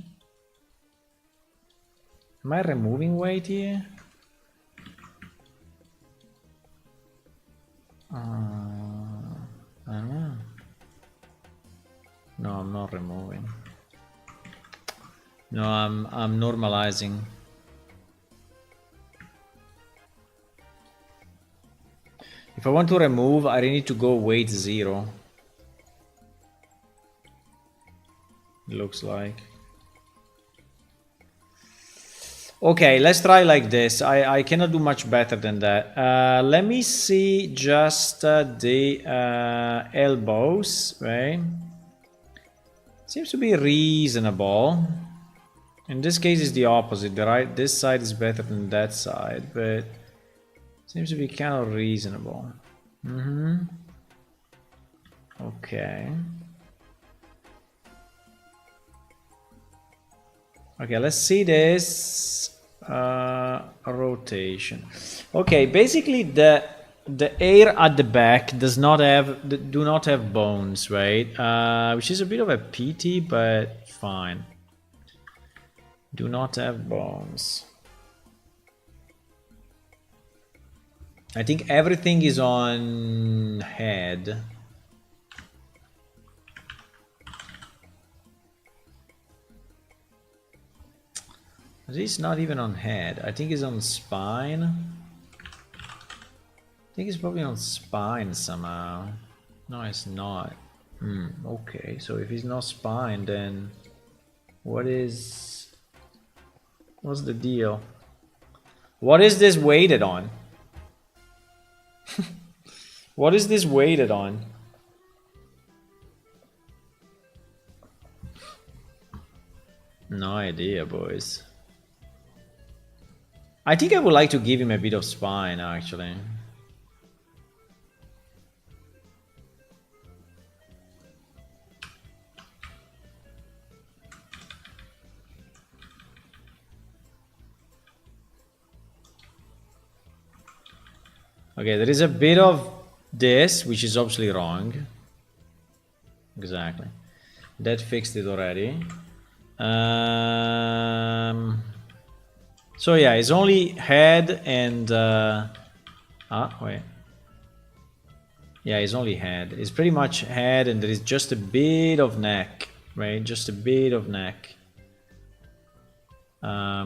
Am I removing weight here? I don't know. No, I'm not removing. No, I'm normalizing. If I want to remove, I need to go weight 0. It looks like. Okay, let's try like this. I cannot do much better than that. Let me see just the elbows, right? Seems to be reasonable. In this case, it's the opposite. This side is better than that side, but seems to be kind of reasonable. Okay. Okay, let's see this rotation. Okay, basically the air at the back do not have bones, right? Which is a bit of a pity, but fine. Do not have bones. I think everything is on head. This is not even on head. I think it's on spine. I think it's probably on spine somehow. No, it's not. Okay, so if it's not spine, then what's the deal? What is this weighted on? What is this weighted on? No idea, boys. I think I would like to give him a bit of spine, actually. Okay, there is a bit of this, which is obviously wrong. Exactly. That fixed it already. So yeah, it's only head and... wait. Yeah, it's only head. It's pretty much head and there is just a bit of neck, right? Just a bit of neck. I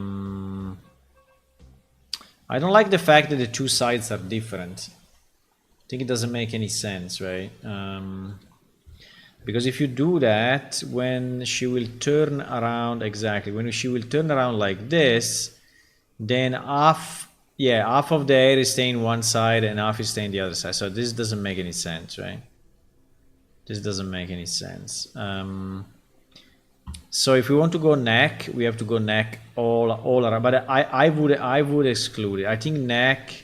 don't like the fact that the two sides are different. I think it doesn't make any sense, right? Because if you do that, when she will turn around, exactly, when she will turn around like this, then half of the air is staying one side and half is staying the other side. So this doesn't make any sense, right? This doesn't make any sense. So if we want to go neck, we have to go neck all around. But I would exclude it. I think neck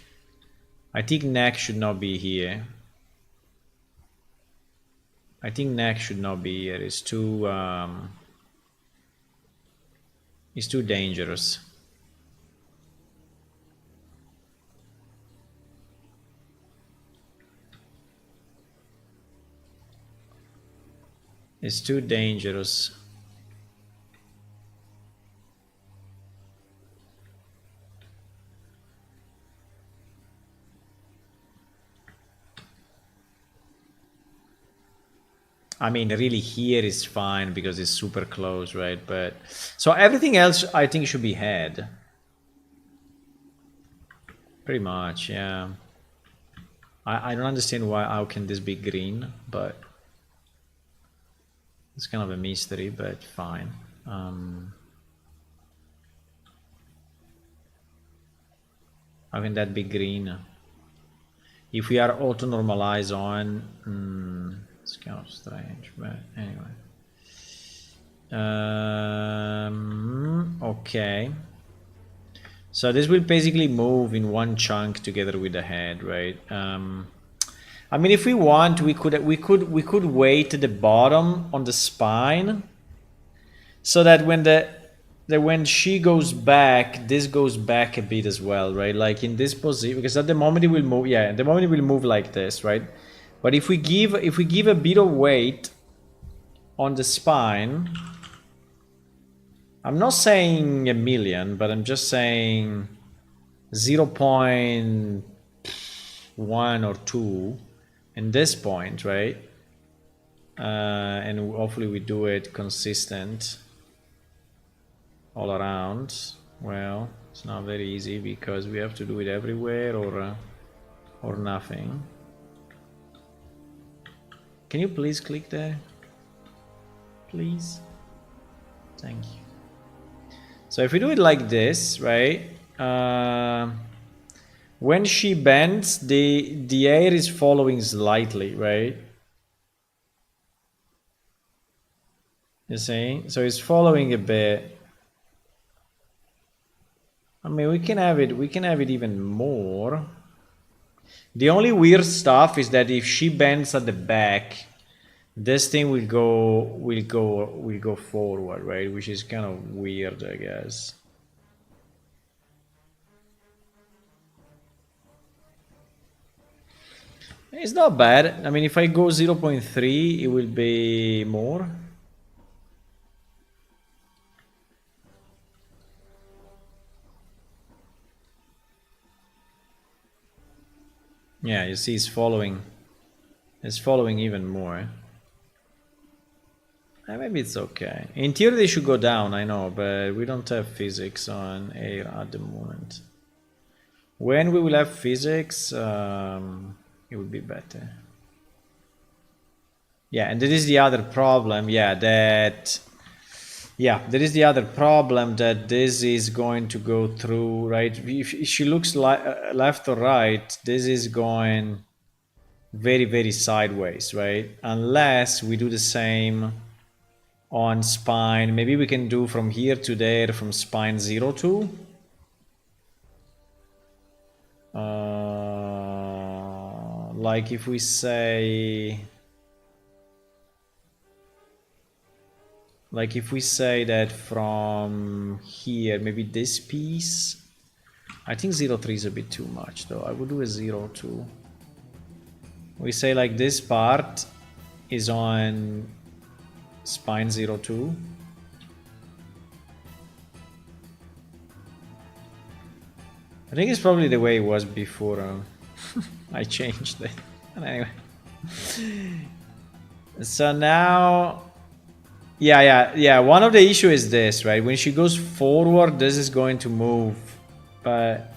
should not be here. I think neck should not be here. It's too dangerous. It's too dangerous. I mean, really here is fine because it's super close, right? But so everything else I think should be head. Pretty much, yeah. I don't understand how can this be green, but it's kind of a mystery, but fine. How can that be green? If we are auto normalize on, it's kind of strange, but anyway. Okay. So this will basically move in one chunk together with the head, right? I mean, if we want, we could weight the bottom on the spine, so that when she goes back, this goes back a bit as well, right? Like in this position, because at the moment it will move. Yeah, at the moment it will move like this, right? But if we give a bit of weight on the spine, I'm not saying a million, but I'm just saying 0.1 or 2 in this point, right? And hopefully we do it consistent all around. Well, it's not very easy because we have to do it everywhere or nothing. Can you please click there? Please? Thank you. So if we do it like this, right? When she bends, the air is following slightly, right? You see? So it's following a bit. I mean, we can have it even more. The only weird stuff is that if she bends at the back, this thing will go forward, right? Which is kind of weird, I guess. It's not bad. I mean, if I go 0.3, it will be more. Yeah, you see, it's following even more. Maybe it's okay. In theory, they should go down, I know, but we don't have physics on air at the moment. When we will have physics, it will be better. Yeah, and there is the other problem, there is the other problem that this is going to go through, right? If she looks left or right, this is going very, very sideways, right? Unless we do the same on spine. Maybe we can do from here to there, from spine 0 to. Like if we say... Like if we say that from here, maybe this piece. I think 0.3 is a bit too much though. I would do a 0.2. We say like this part is on spine 0.2. I think it's probably the way it was before I changed it. And anyway. So now... Yeah. One of the issue is this, right? When she goes forward, this is going to move, but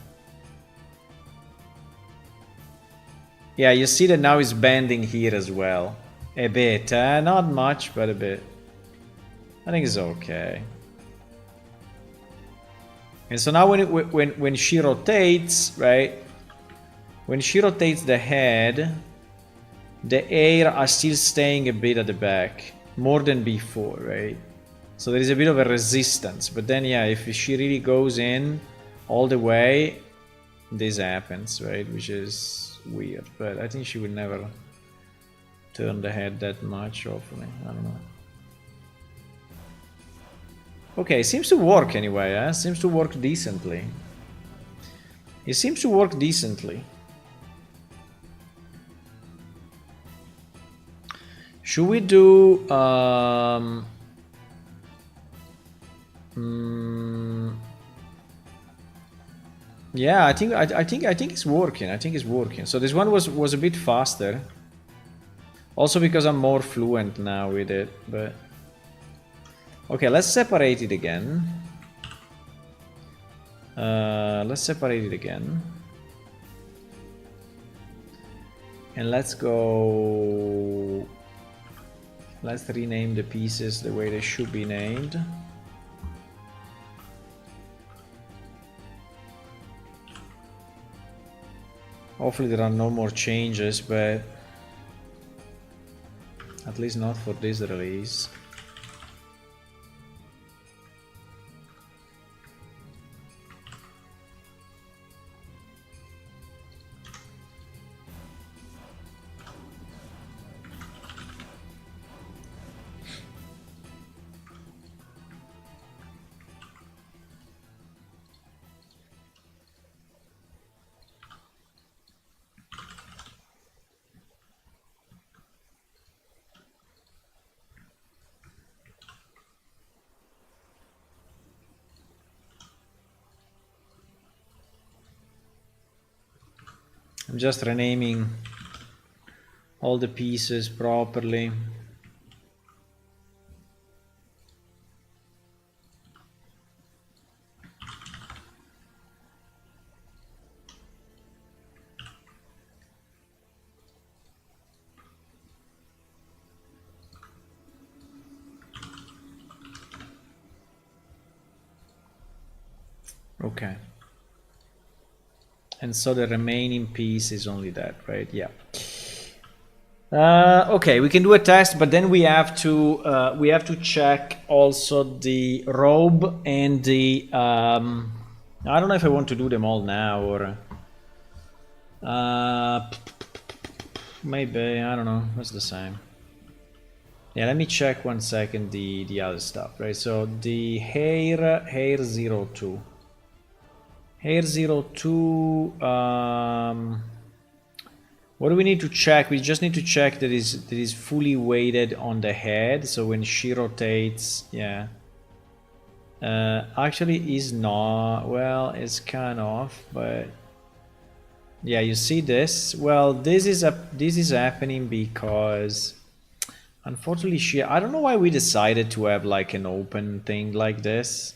yeah, you see that now it's bending here as well, a bit. Not much, but a bit. I think it's okay. And so now when she rotates, right? When she rotates the head, the air are still staying a bit at the back. More than before, right? So there is a bit of a resistance, but then yeah, if she really goes in all the way, this happens, right? Which is weird, but I think she would never turn the head that much, hopefully. I don't know. Okay, seems to work anyway, seems to work decently. It seems to work decently. Should we do yeah, I think it's working. I think it's working. So this one was a bit faster. Also because I'm more fluent now with it, but... Okay, let's separate it again. Let's separate it again. And let's go... Let's rename the pieces the way they should be named. Hopefully there are no more changes, but at least not for this release. I'm just renaming all the pieces properly. Okay. And so the remaining piece is only that, right? Yeah. Okay, we can do a test, but then we have to check also the robe and the. I don't know if I want to do them all now or. Maybe I don't know. What's the same? Yeah, let me check 1 second the other stuff, right? So the hair 02. Hair 02, what do we need to check? We just need to check that is fully weighted on the head, so when she rotates, yeah. Actually is not, well, it's kind of, but yeah, you see this? Well, this is happening because unfortunately I don't know why we decided to have like an open thing like this.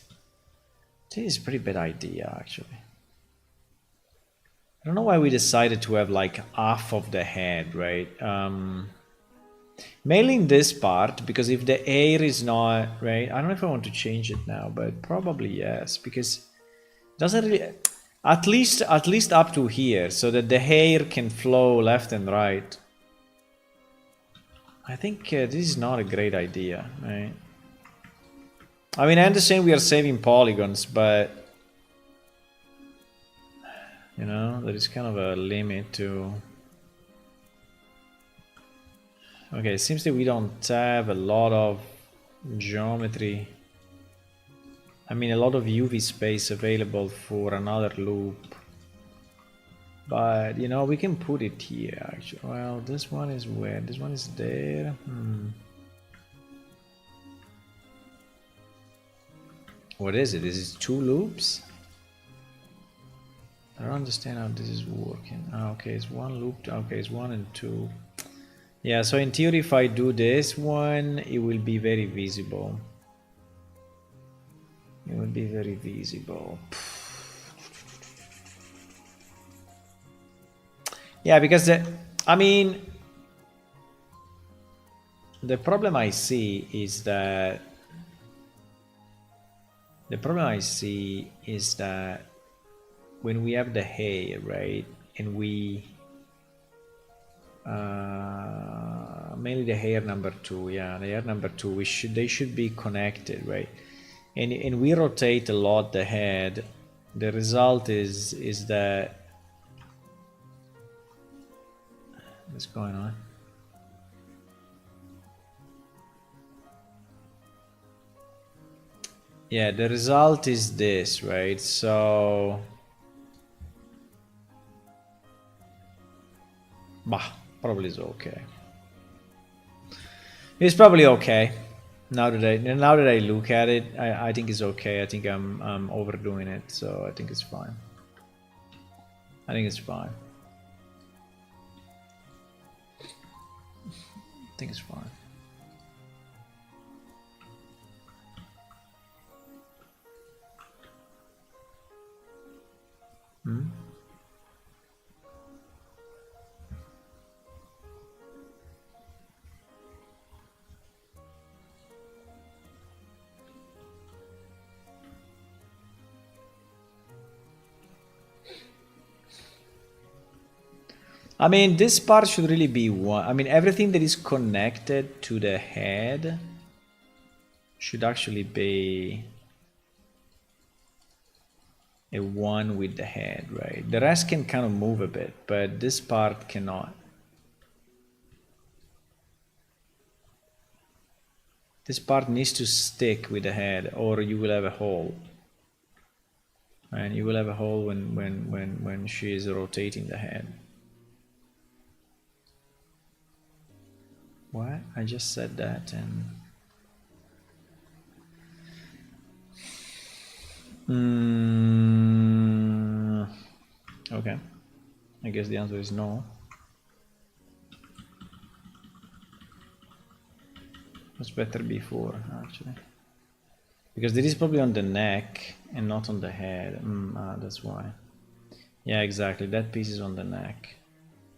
This is a pretty bad idea, actually. I don't know why we decided to have like half of the head, right? Mainly in this part, because if the air is not, right? I don't know if I want to change it now, but probably yes, because it doesn't really, at least up to here, so that the hair can flow left and right. I think this is not a great idea, right? I mean, I understand we are saving polygons, but you know, there is kind of a limit to... Okay, it seems that we don't have a lot of geometry. I mean, a lot of UV space available for another loop. But, you know, we can put it here, actually. Well, this one is where? This one is there. What is it? Is it 2 loops? I don't understand how this is working. Okay, it's 1 loop. Okay, it's 1 and 2. Yeah, so in theory, if I do this one, it will be very visible. It will be very visible. Yeah, because I mean, the problem I see is that when we have the hair, right, and we mainly the hair number 2, yeah, the hair number 2, they should be connected, right? And we rotate a lot the head. The result is that what's going on? Yeah, the result is this, right? So bah, probably is okay. It's probably okay. Now that I look at it, I think it's okay. I think I'm overdoing it, so I think it's fine. I think it's fine. think it's fine. I mean, this part should really be one. I mean, everything that is connected to the head should actually be a one with the head, right? The rest can kind of move a bit, but this part cannot. This part needs to stick with the head, or you will have a hole. And you will have a hole when she is rotating the head. What? I just said that and... Okay. I guess the answer is no. It's better before, actually. Because this is probably on the neck and not on the head. That's why. Yeah, exactly. That piece is on the neck.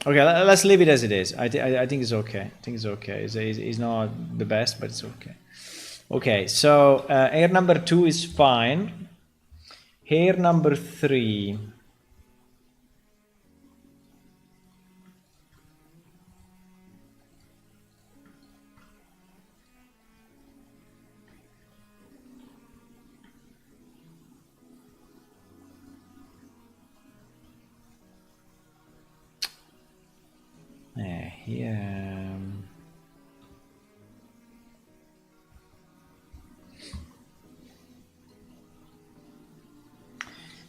Okay, let's leave it as it is. I think it's okay. I think it's okay. It's not the best, but it's okay. Okay, so hair number 2 is fine. Hair number 3. Yeah.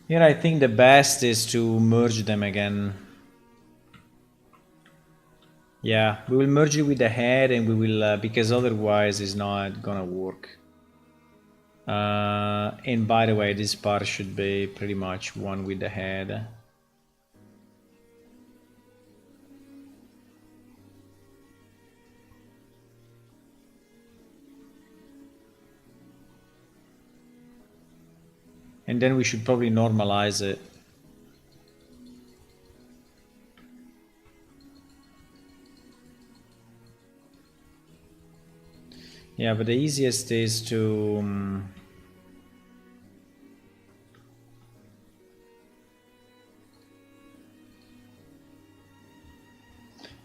Here I think the best is to merge them again. Yeah, we will merge it with the head and we will, because otherwise it's not gonna work. And by the way, this part should be pretty much one with the head. And then we should probably normalize it. Yeah, but the easiest is to...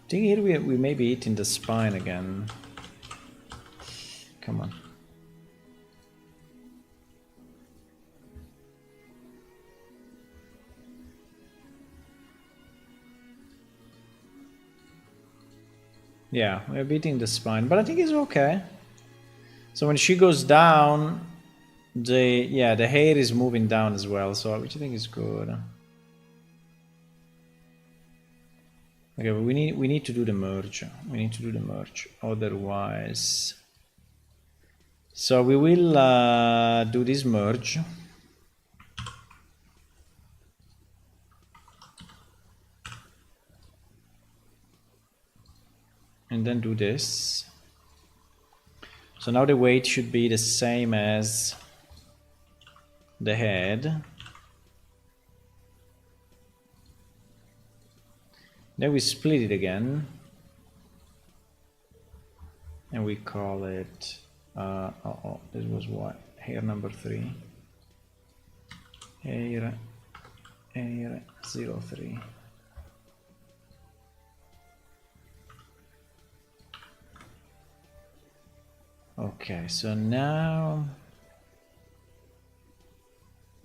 I think here we may be hitting the spine again. Come on. Yeah, we're beating the spine, but I think it's okay. So when she goes down, the hair is moving down as well, so which I think is good. Okay, but we need to do the merge. We need to do the merge, otherwise. So we will do this merge. And then do this. So now the weight should be the same as the head. Then we split it again. And we call it, this was what? Hair number 3. Hair 03. Okay, so now,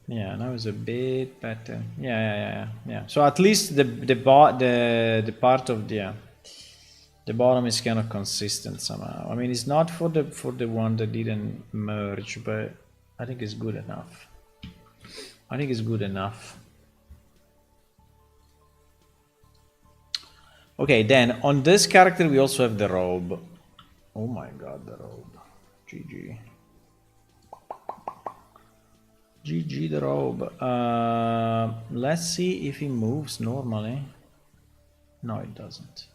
yeah, now it's a bit better. Yeah. So at least the part of the bottom is kind of consistent somehow. I mean, it's not for the one that didn't merge, but I think it's good enough. I think it's good enough. Okay, then on this character we also have the robe. Oh my god, the robe. GG. GG the robe. Let's see if he moves normally. No, it doesn't.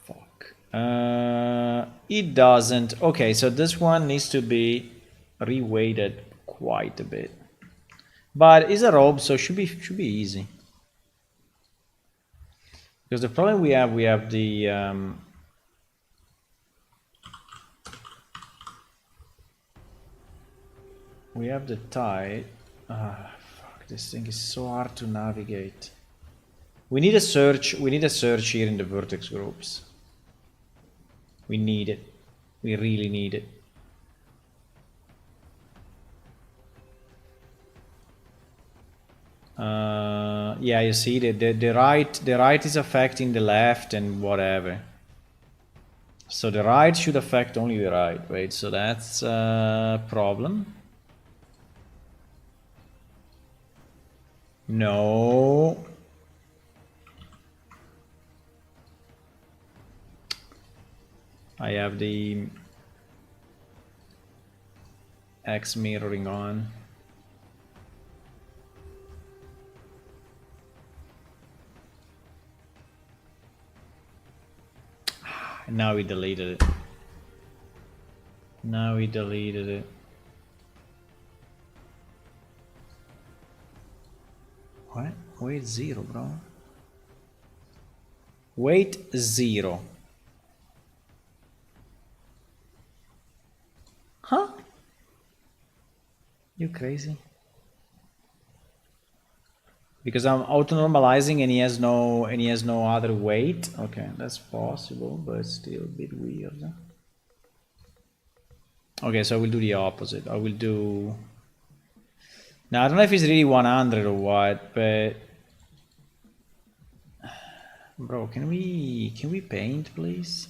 Fuck. It doesn't. Okay, so this one needs to be reweighted quite a bit. But it's a robe, so should be easy. Because the problem we have the we have the tide. Fuck! This thing is so hard to navigate. We need a search. We need a search here in the vertex groups. We need it. We really need it. Yeah, you see the right is affecting the left and whatever. So the right should affect only the right, right? So that's a problem. No. I have the X mirroring on. And now we deleted it. Now we deleted it. What? Weight 0, bro. Weight 0. Huh? You crazy? Because I'm auto-normalizing and he has no other weight. Okay, that's possible, but it's still a bit weird. Okay, so I will do the opposite. I will do. Now I don't know if it's really 100 or what, but bro, can we paint, please?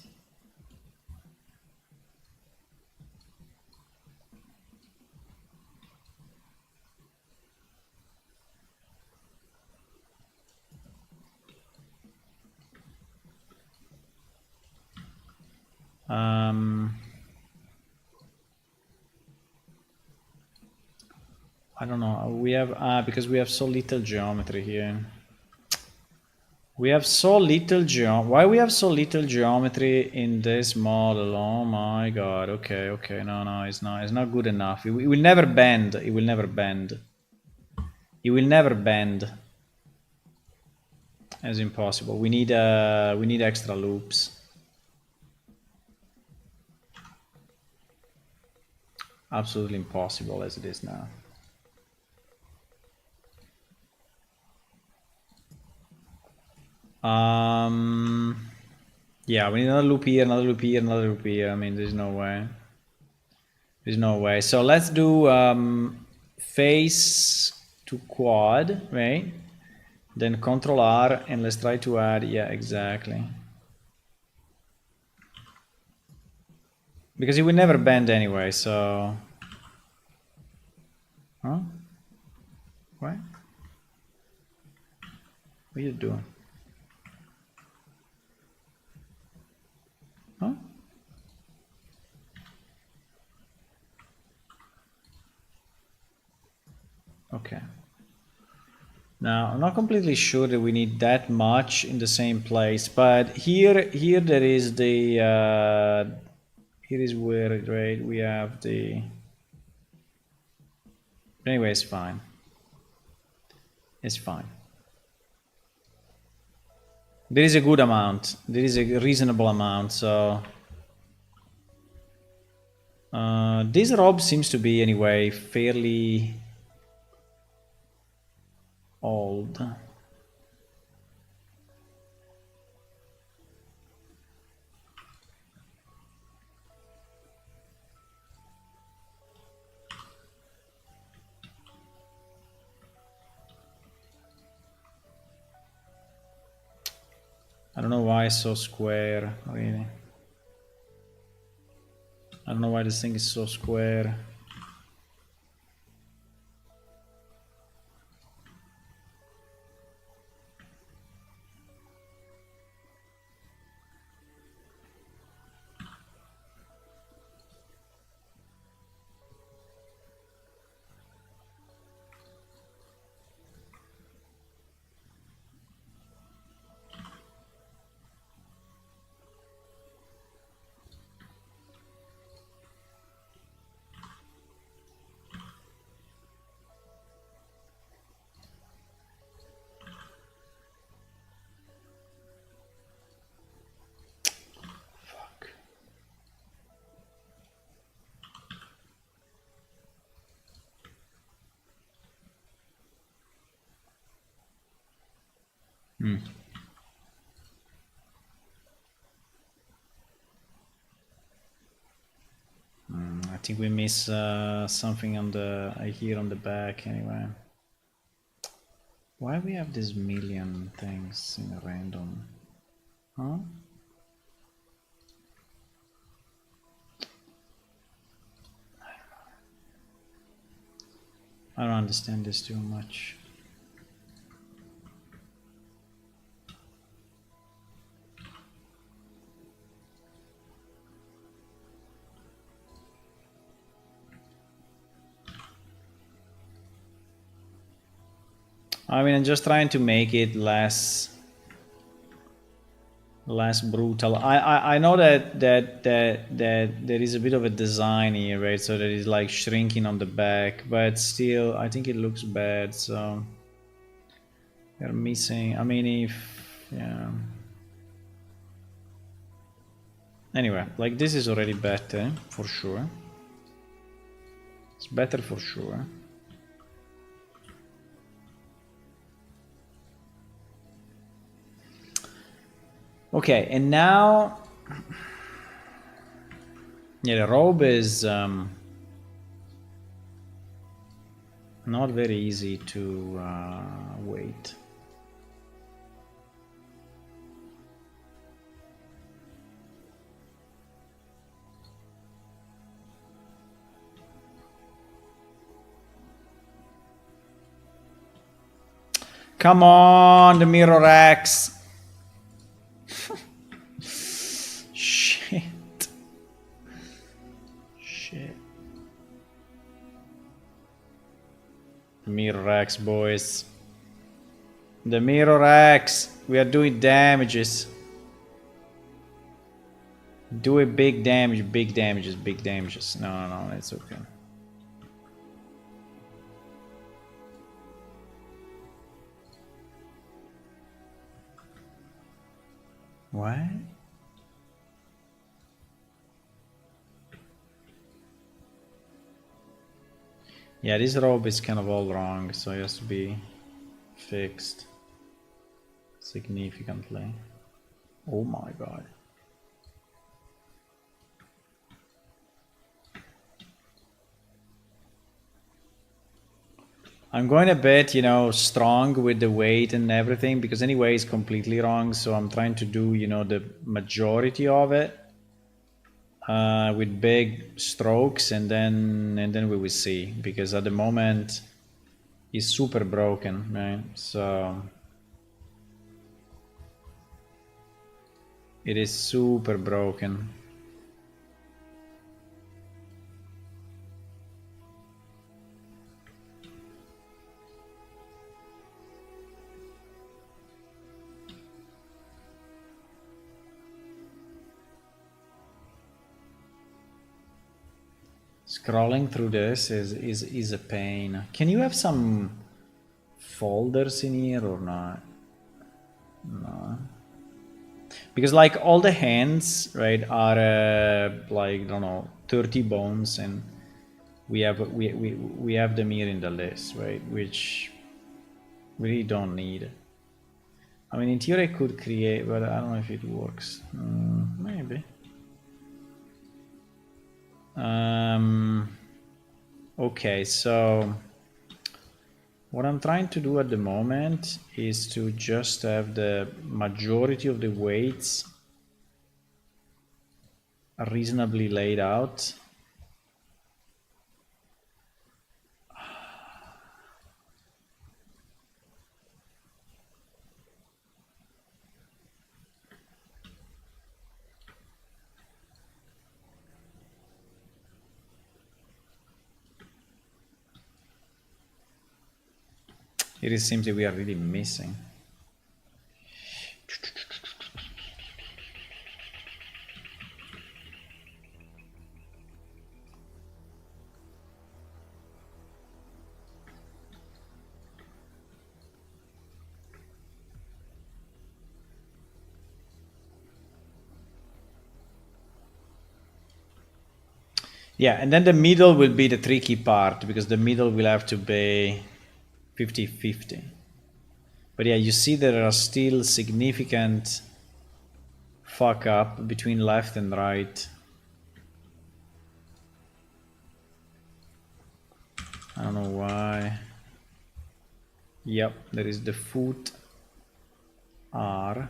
I don't know. We have because we have so little geometry here. We have so little Why we have so little geometry in this model? Oh my god. Okay, okay. No, it's not. It's not good enough. It will never bend. It will never bend. It will never bend. It's impossible. We need extra loops. Absolutely impossible as it is now. Yeah, we need another loop here, another loop here, another loop here. I mean, there's no way. There's no way. So let's do face to quad, right? Then Control R, and let's try to add. Yeah, exactly. Because it will never bend anyway. So, huh? What? What are you doing? Huh? Okay. Now, I'm not completely sure that we need that much in the same place, but here there is the, here is where, right, we have the, anyway, it's fine. It's fine. There is a good amount. There is a reasonable amount, so. This robe seems to be, anyway, fairly old. I don't know why it's so square, really. I don't know why this thing is so square. I think we miss something on the here on the back anyway. Why we have these million things in a random? Huh? I don't understand this too much. I mean, I'm just trying to make it less brutal. I know that there is a bit of a design here, right? So that is like shrinking on the back, but still, I think it looks bad. So we're missing. I mean, if yeah. Anyway, like this is already better for sure. It's better for sure. Okay, and now, yeah, the robe is not very easy to wait. Come on, the mirror axe. Shit. Shit. Mirror axe, boys. The mirror axe. We are doing damages. Do a big damage, big damages, big damages. No, it's okay. What? Yeah, this robe is kind of all wrong, so it has to be fixed significantly. Oh my god. I'm going a bit, you know, strong with the weight and everything because anyway it's completely wrong. So I'm trying to do, you know, the majority of it with big strokes, and then we will see. Because at the moment, it's super broken, right? So it is super broken. Scrolling through this is a pain. Can you have some folders in here or not? No. Because like all the hands, right, are like, I don't know, 30 bones, and we have them here in the list, right, which we really don't need. I mean, in theory I could create, but I don't know if it works. Maybe. Okay, so what I'm trying to do at the moment is to just have the majority of the weights reasonably laid out. It seems that we are really missing. Yeah, and then the middle will be the tricky part, because the middle will have to be 50-50. But yeah, you see there are still significant fuck up between left and right. I don't know why. Yep, there is the foot R.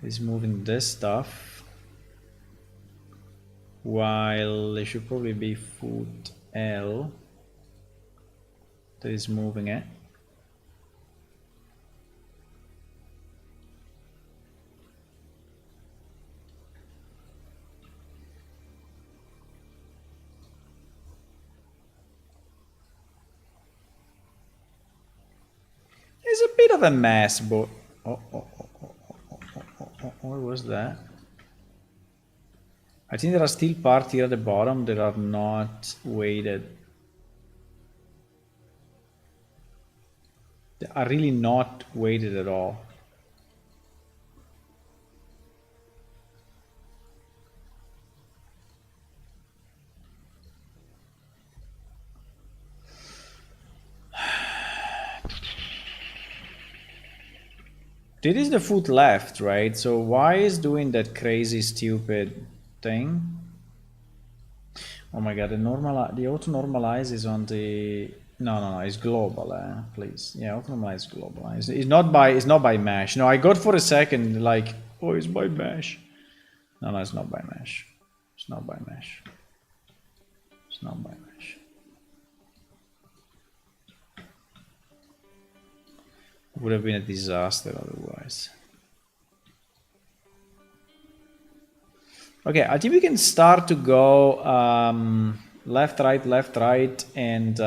Is moving this stuff. While there should probably be foot L that is moving it. It's a bit of a mess, but what was that? I think there are still parts here at the bottom that are not weighted. They are really not weighted at all. This is the foot left, right? So why is doing that crazy stupid thing? Oh my god, the auto normalize is on the no, it's global, please. Yeah, auto normalize is global. It's not by mesh. No, I got for a second like, oh, it's by mesh. No, it's not by mesh. It's not by mesh. It's not by mesh. Would have been a disaster otherwise. Okay, I think we can start to go left, right, and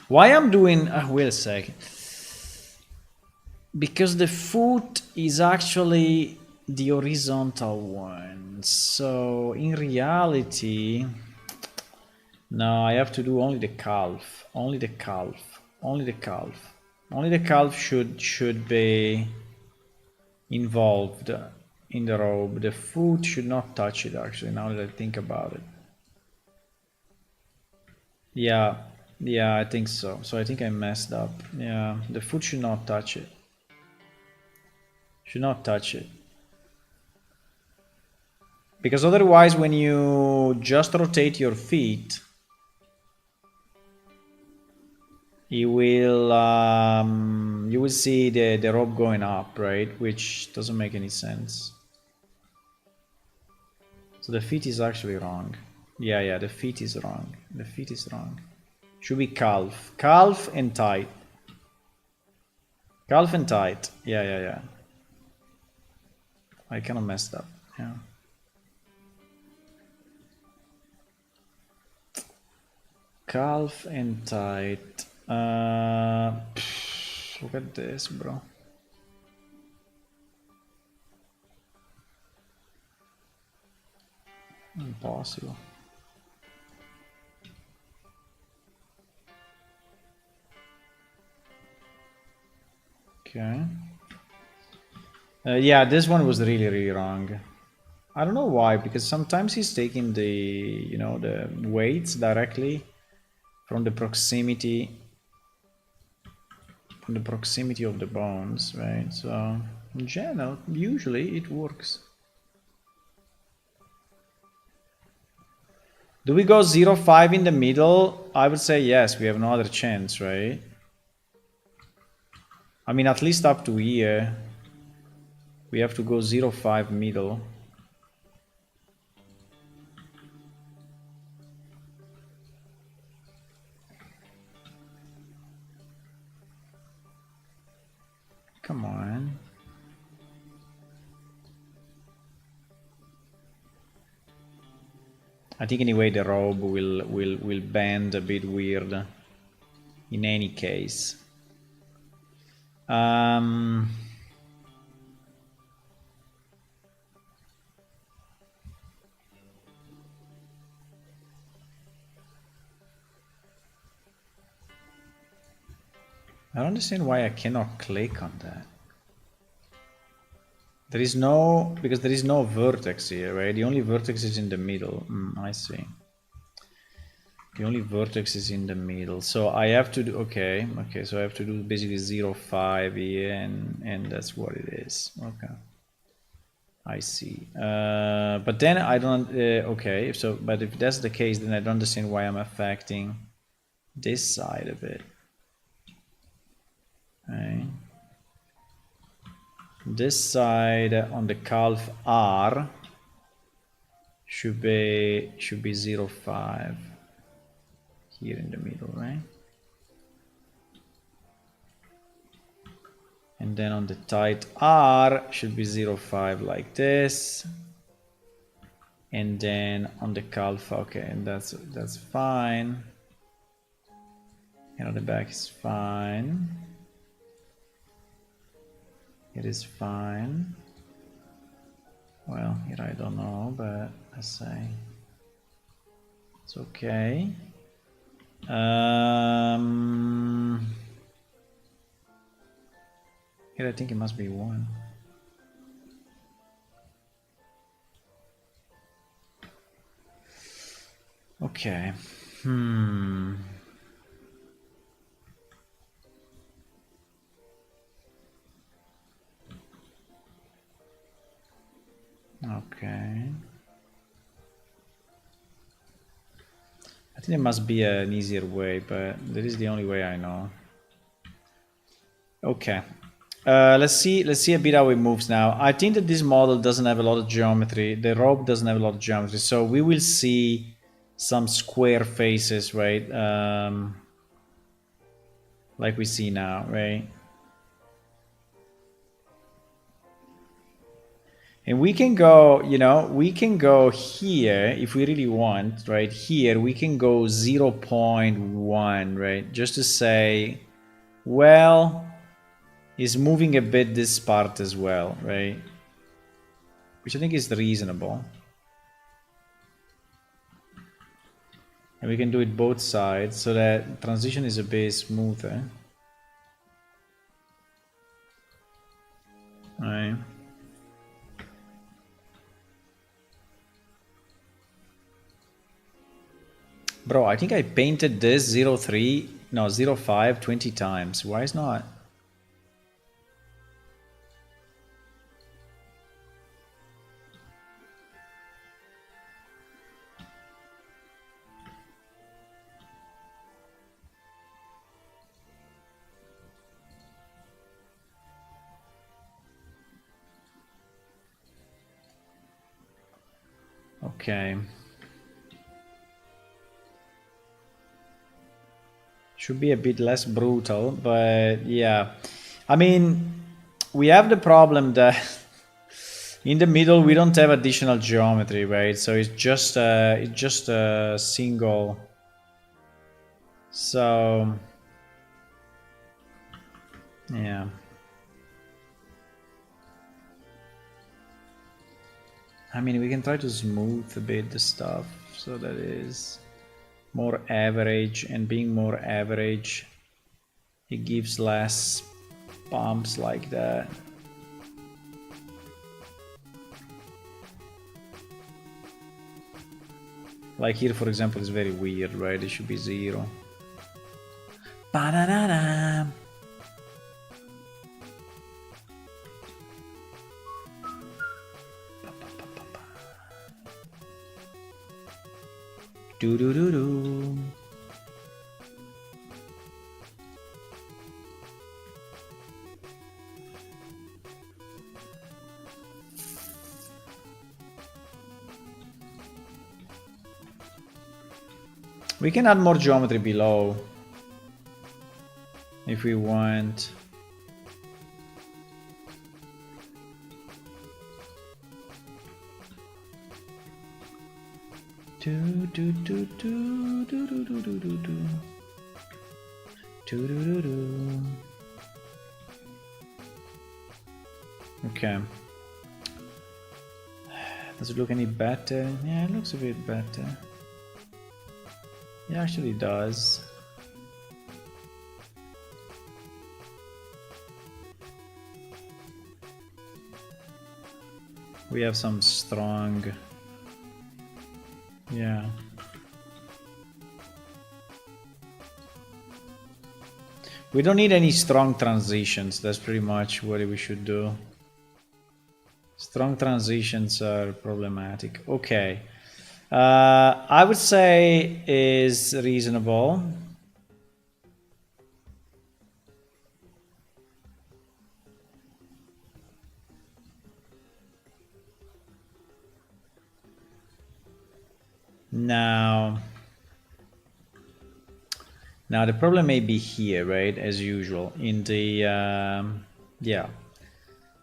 why I'm doing. Wait a second. Because the foot is actually the horizontal one. So in reality, no, I have to do only the calf. Only the calf. Only the calf. Only the calf should be involved in the robe. The foot should not touch it actually, now that I think about it. Yeah, I think so. So I think I messed up. Yeah, the foot should not touch it. Should not touch it. Because otherwise when you just rotate your feet, you will see the rope going up, right? Which doesn't make any sense. So the feet is actually wrong. Yeah, the feet is wrong. The feet is wrong. Should be calf. Calf and tight. Calf and tight. Yeah. I kind of messed up. Yeah. Calf and tight. Look at this, bro. Impossible. Okay. Yeah, this one was really wrong. I don't know why, because sometimes he's taking the the weights directly from the proximity of the bones, right? So in general, usually it works. Do we go 0-5 in the middle? I would say yes, we have no other chance, right? I mean, at least up to here. We have to go 0-5 middle. Come on. I think anyway the robe will bend a bit weird in any case. I don't understand why I cannot click on that. There is no, because there is no vertex here, right? The only vertex is in the middle. I see. The only vertex is in the middle. So I have to do, okay, so I have to do basically 0, 5 here, and that's what it is. Okay. I see. But then I don't, okay, so, but if that's the case, then I don't understand why I'm affecting this side of it. Okay. This side on the calf R should be 0, 5 here in the middle, right? And then on the tight R should be 0, 5 like this. And then on the calf, okay, and that's fine. And on the back is fine. It is fine. Well, here I don't know, but let's say it's okay. Here I think it must be 1. Okay. Okay. I think there must be an easier way, but that is the only way I know. Okay. Let's see a bit how it moves now. I think that this model doesn't have a lot of geometry. The rope doesn't have a lot of geometry, so we will see some square faces, right? Like we see now, right? And we can go, you know, we can go here if we really want, right? Here we can go 0.1, right? Just to say, well, it's moving a bit this part as well, right? Which I think is reasonable. And we can do it both sides so that transition is a bit smoother. Right. Bro, I think I painted this 0.3, no, 0.5 20 times. Why is not? Okay. Should be a bit less brutal, but yeah. I mean, we have the problem that in the middle we don't have additional geometry, right? So it's just a single. So yeah. I mean, we can try to smooth a bit the stuff so that it is more average, and being more average, it gives less bumps like that. Like here, for example, is very weird, right? It should be 0. Ba-da-da-da. Do-do-do-do. We can add more geometry below if we want. Do do do do do do do do do do do do do. Okay. Does it look any better? Yeah, it looks a bit better. It actually does. We have some strong... Yeah. We don't need any strong transitions. That's pretty much what we should do. Strong transitions are problematic. Okay. I would say is reasonable. Now the problem may be here, right? As usual, in the yeah,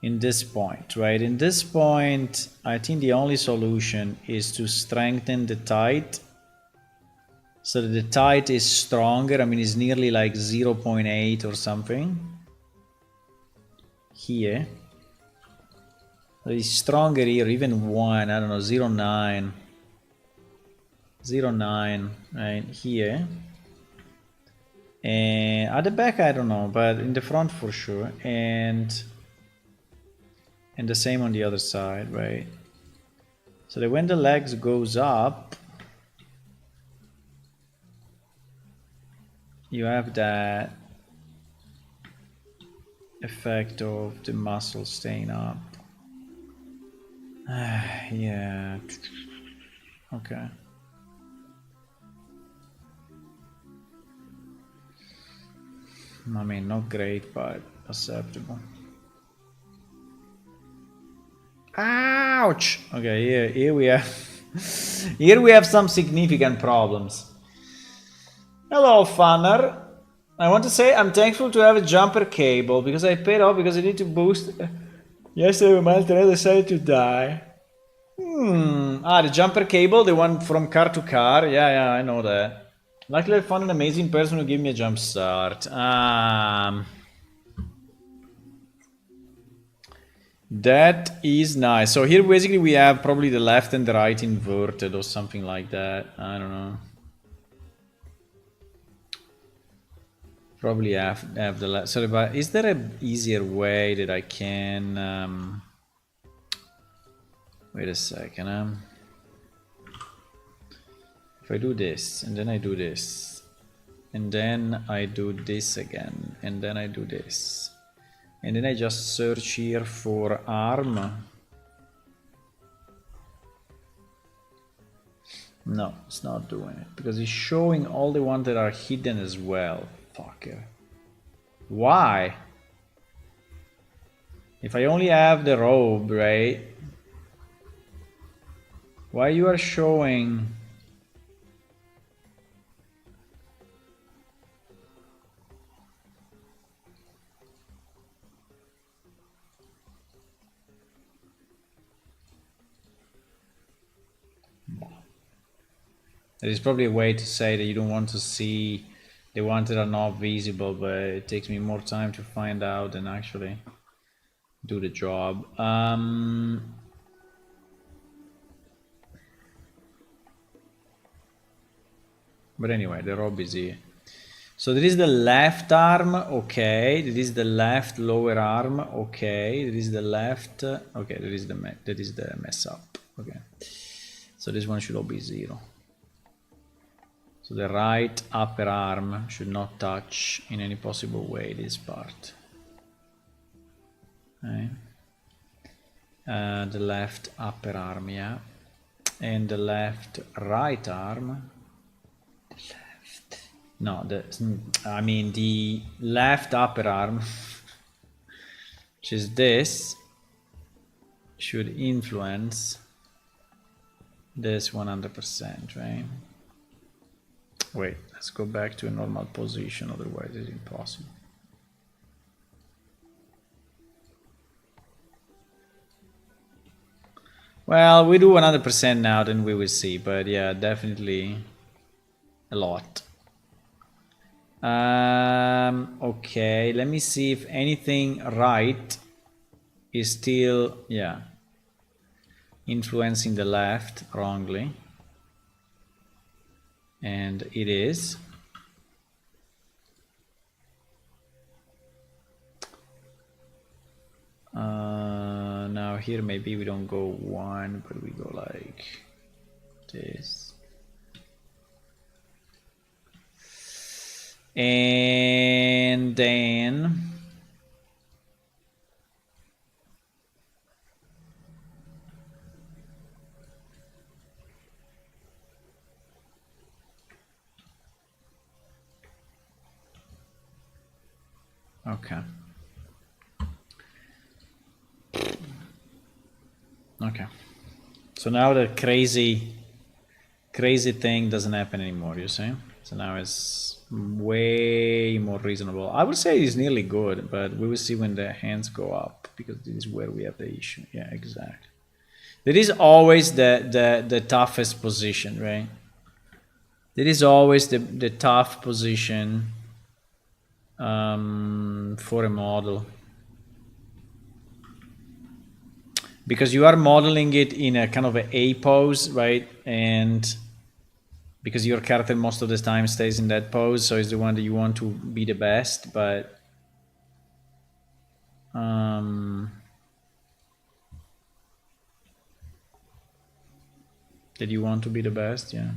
in this point, right? In this point, I think the only solution is to strengthen the tide, so that the tide is stronger. I mean, it's nearly like 0.8 or something here. It's stronger here, even 1. I don't know, 0.9. 0.9 right here. And at the back I don't know, but in the front for sure. And the same on the other side, right? So that when the legs goes up, you have that effect of the muscle staying up. Yeah. Okay. I mean, not great, but acceptable. Ouch! Okay, here we have here we have some significant problems. Hello, Funner. I want to say I'm thankful to have a jumper cable because I paid off because I need to boost. Yesterday my internet decided to die. The jumper cable, the one from car to car. Yeah, I know that. Luckily I found an amazing person who gave me a jump start. That is nice. So here basically we have probably the left and the right inverted or something like that. I don't know. Probably have the left. Sorry, but is there an easier way that I can... Wait a second. If I do this, and then I do this, and then I do this again, and then I do this, and then I just search here for arm. No, it's not doing it, because it's showing all the ones that are hidden as well. Fucker. Why? If I only have the robe, right? Why you are showing... There is probably a way to say that you don't want to see the ones that are not visible, but it takes me more time to find out than actually do the job. But anyway, the robe is here. So there is the left arm, okay. There is the left lower arm, okay. There is the left, okay. There is the mess up, okay. So this one should all be 0. So the right upper arm should not touch in any possible way this part. Okay. The left upper arm, yeah. And the left right arm. No, I mean the left upper arm, which is this, should influence this 100%, right? Wait, let's go back to a normal position, otherwise it's impossible. Well, we do 100% now, then we will see, but yeah, definitely a lot. Okay, let me see if anything right is still, yeah, influencing the left wrongly. And it is. Now here maybe we don't go 1, but we go like this. And then okay. Okay. So now the crazy thing doesn't happen anymore, you see? So now it's way more reasonable. I would say it's nearly good, but we will see when the hands go up, because this is where we have the issue. Yeah, exactly. That is always the toughest position, right? That is always the tough position for a model. Because you are modeling it in a kind of a A pose, right? And because your character most of the time stays in that pose, so it's the one that you want to be the best, but that you want to be the best, yeah.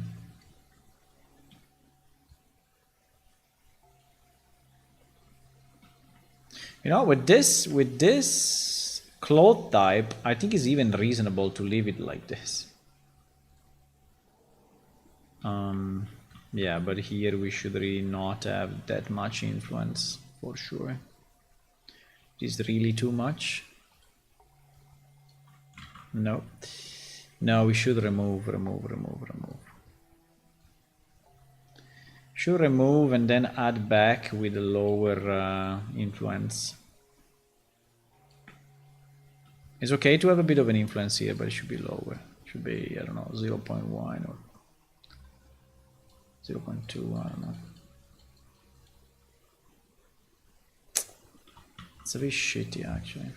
You know, with this cloth type, I think it's even reasonable to leave it like this. Yeah, but here we should really not have that much influence, for sure. It is really too much. No. No, we should remove. Should remove and then add back with a lower influence. It's okay to have a bit of an influence here, but it should be lower. It should be, I don't know, 0.1 or 0.2, I don't know. It's a bit shitty, actually.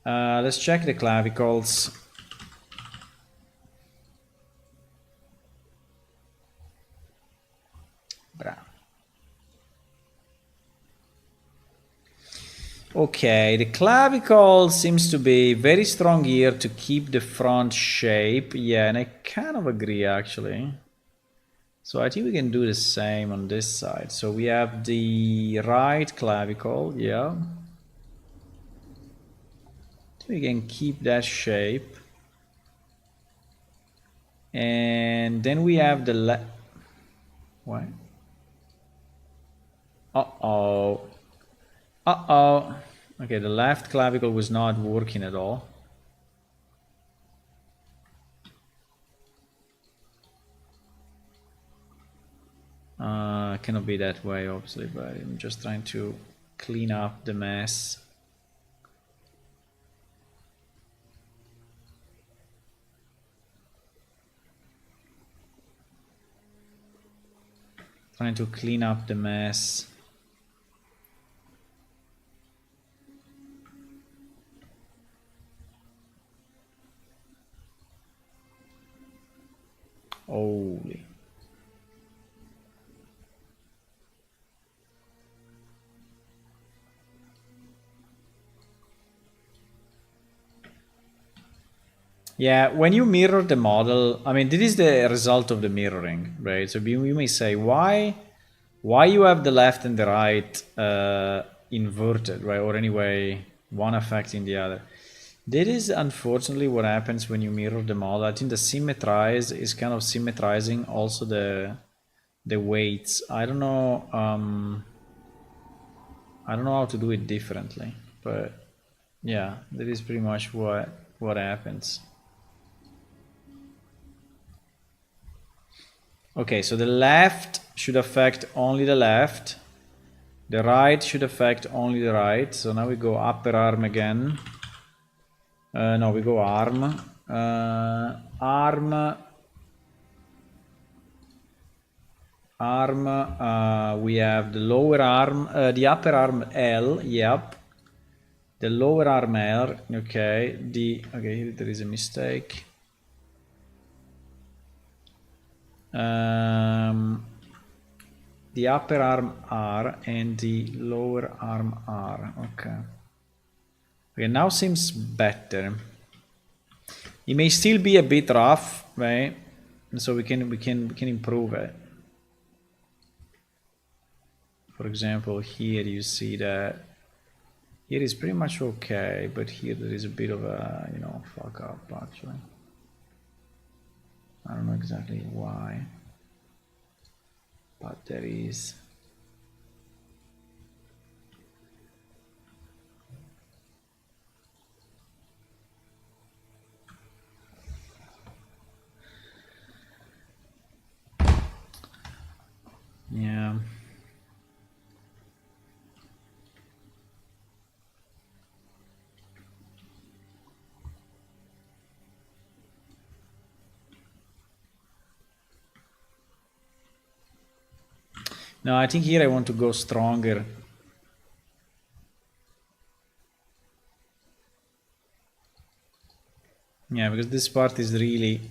Let's check the clavicles. Bravo. Okay, the clavicle seems to be very strong here to keep the front shape. Yeah, and I kind of agree, actually. So I think we can do the same on this side. So we have the right clavicle, yeah. We can keep that shape. And then we have the left. What? Uh-oh. Uh-oh. Okay, the left clavicle was not working at all. Cannot be that way, obviously, but I'm just trying to clean up the mess. Trying to clean up the mess. Holy. Yeah, when you mirror the model, I mean, this is the result of the mirroring, right? So you may say, why you have the left and the right inverted, right? Or anyway, one affecting the other. That is unfortunately what happens when you mirror the model. I think the symmetrize is kind of symmetrizing also the weights. I don't know how to do it differently, but yeah, that is pretty much what happens. Okay, so the left should affect only the left. The right should affect only the right. So now we go upper arm again. No, we go arm. Arm. We have the lower arm, the upper arm L. Yep. The lower arm L. Okay. Okay, here there is a mistake. The upper arm R and the lower arm R. Okay. Okay, now seems better. It may still be a bit rough, right? So we can improve it. For example, here you see that here is pretty much okay, but here there is a bit of a, you know, fuck up actually. I don't know exactly why, but there is. Yeah. No, I think here I want to go stronger. Yeah, because this part is really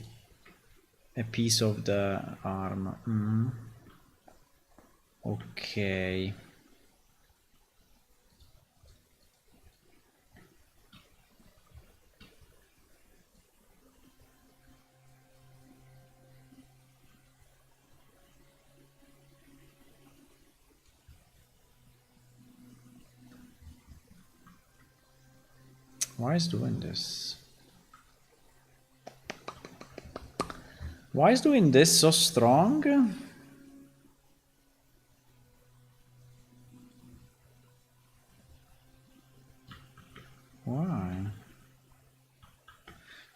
a piece of the arm. Okay. Why is doing this? Why is doing this so strong? Why?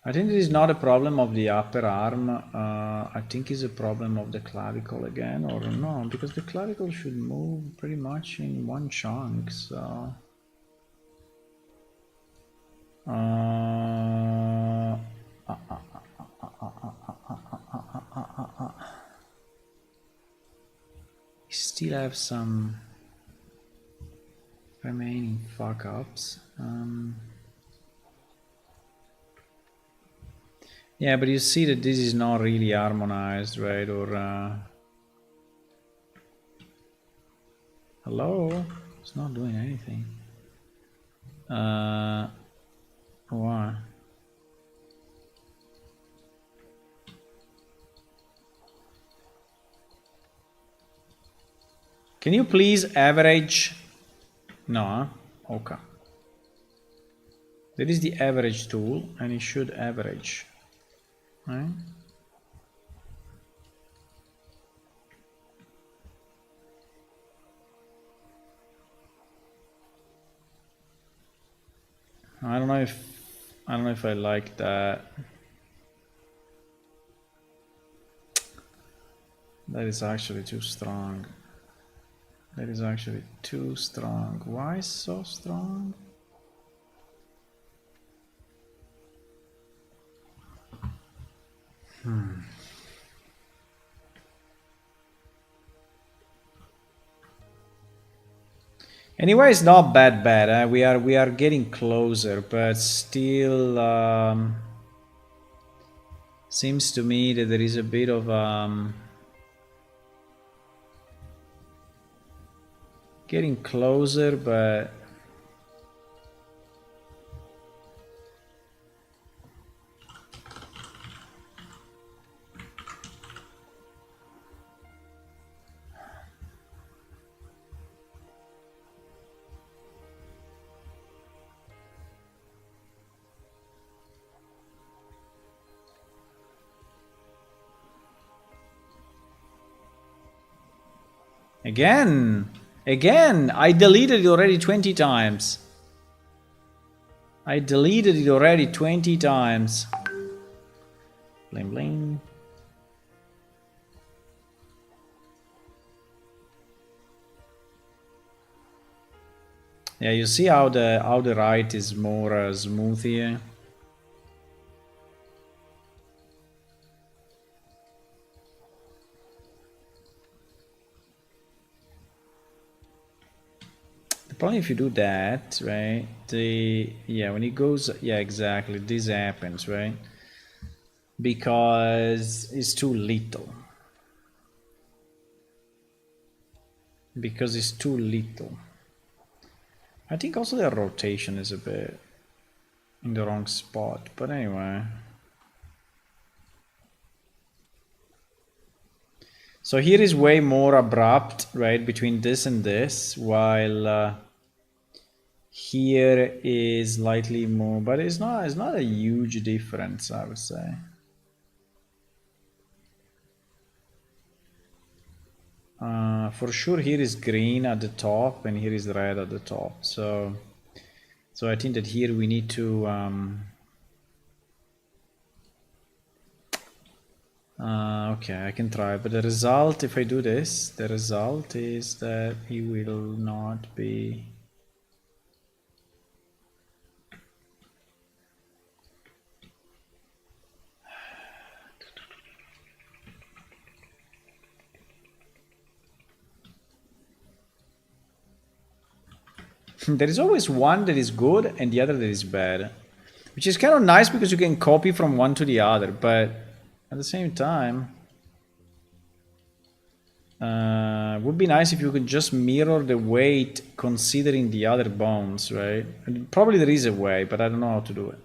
I think it is not a problem of the upper arm. I think it's a problem of the clavicle again, or no, because the clavicle should move pretty much in one chunk. So, we still have some remaining fuck ups. Yeah, but you see that this is not really harmonized, right? Or hello? It's not doing anything. Why? Can you please average? No, huh? Okay. There is the average tool, and it should average, right? I don't know if I like that. That is actually too strong. That is actually too strong. Why so strong? Anyway, it's not bad. We are getting closer, but still seems to me that there is a bit of getting closer, but again, I deleted it already 20 times. I deleted it already 20 times. Bling bling. Yeah, you see how the right is more smooth here. The problem if you do that, right? When it goes, yeah, exactly. This happens, right? Because it's too little. Because it's too little. I think also the rotation is a bit in the wrong spot, but anyway. So here is way more abrupt, right, between this and this, while here is slightly more, but it's not a huge difference, I would say. For sure here is green at the top and here is red at the top. So I think that here we need to okay, I can try, but the result, if I do this, the result is that he will not be. There is always one that is good and the other that is bad, which is kind of nice because you can copy from one to the other, but at the same time, would be nice if you could just mirror the weight considering the other bones, right? And probably there is a way, but I don't know how to do it.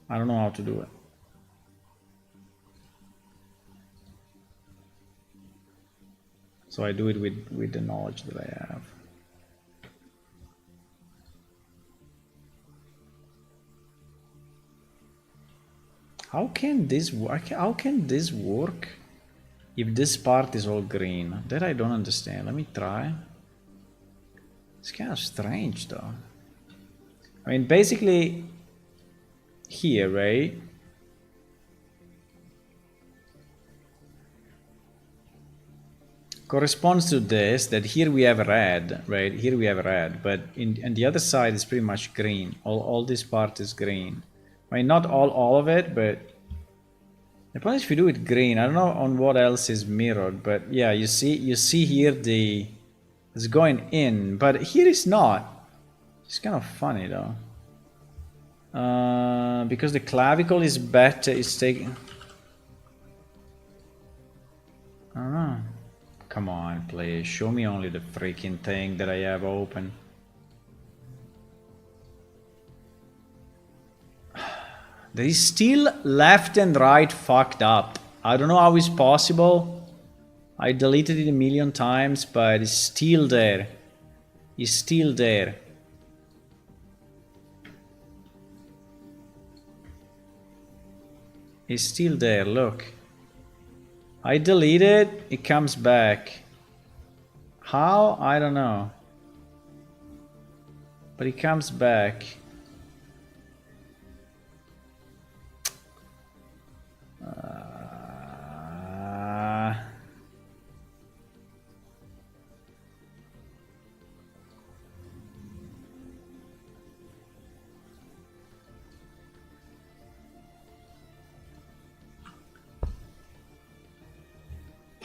I don't know how to do it. So I do it with the knowledge that I have. How can this work? How can this work if this part is all green? That I don't understand. Let me try. It's kind of strange though. I mean, basically here, right? Corresponds to this, that here we have red, right? Here we have red, but and the other side is pretty much green. All this part is green. I mean, not all of it, but the point is if you do it green, I don't know on what else is mirrored, but yeah, you see here it's going in, but here it's not. It's kind of funny though. Because the clavicle is better, it's taking. I don't know. Come on, please, show me only the freaking thing that I have open. There is still left and right fucked up. I don't know how it's possible. I deleted it a million times, but it's still there. It's still there. It's still there, look. I delete it, it comes back. How? I don't know. But it comes back.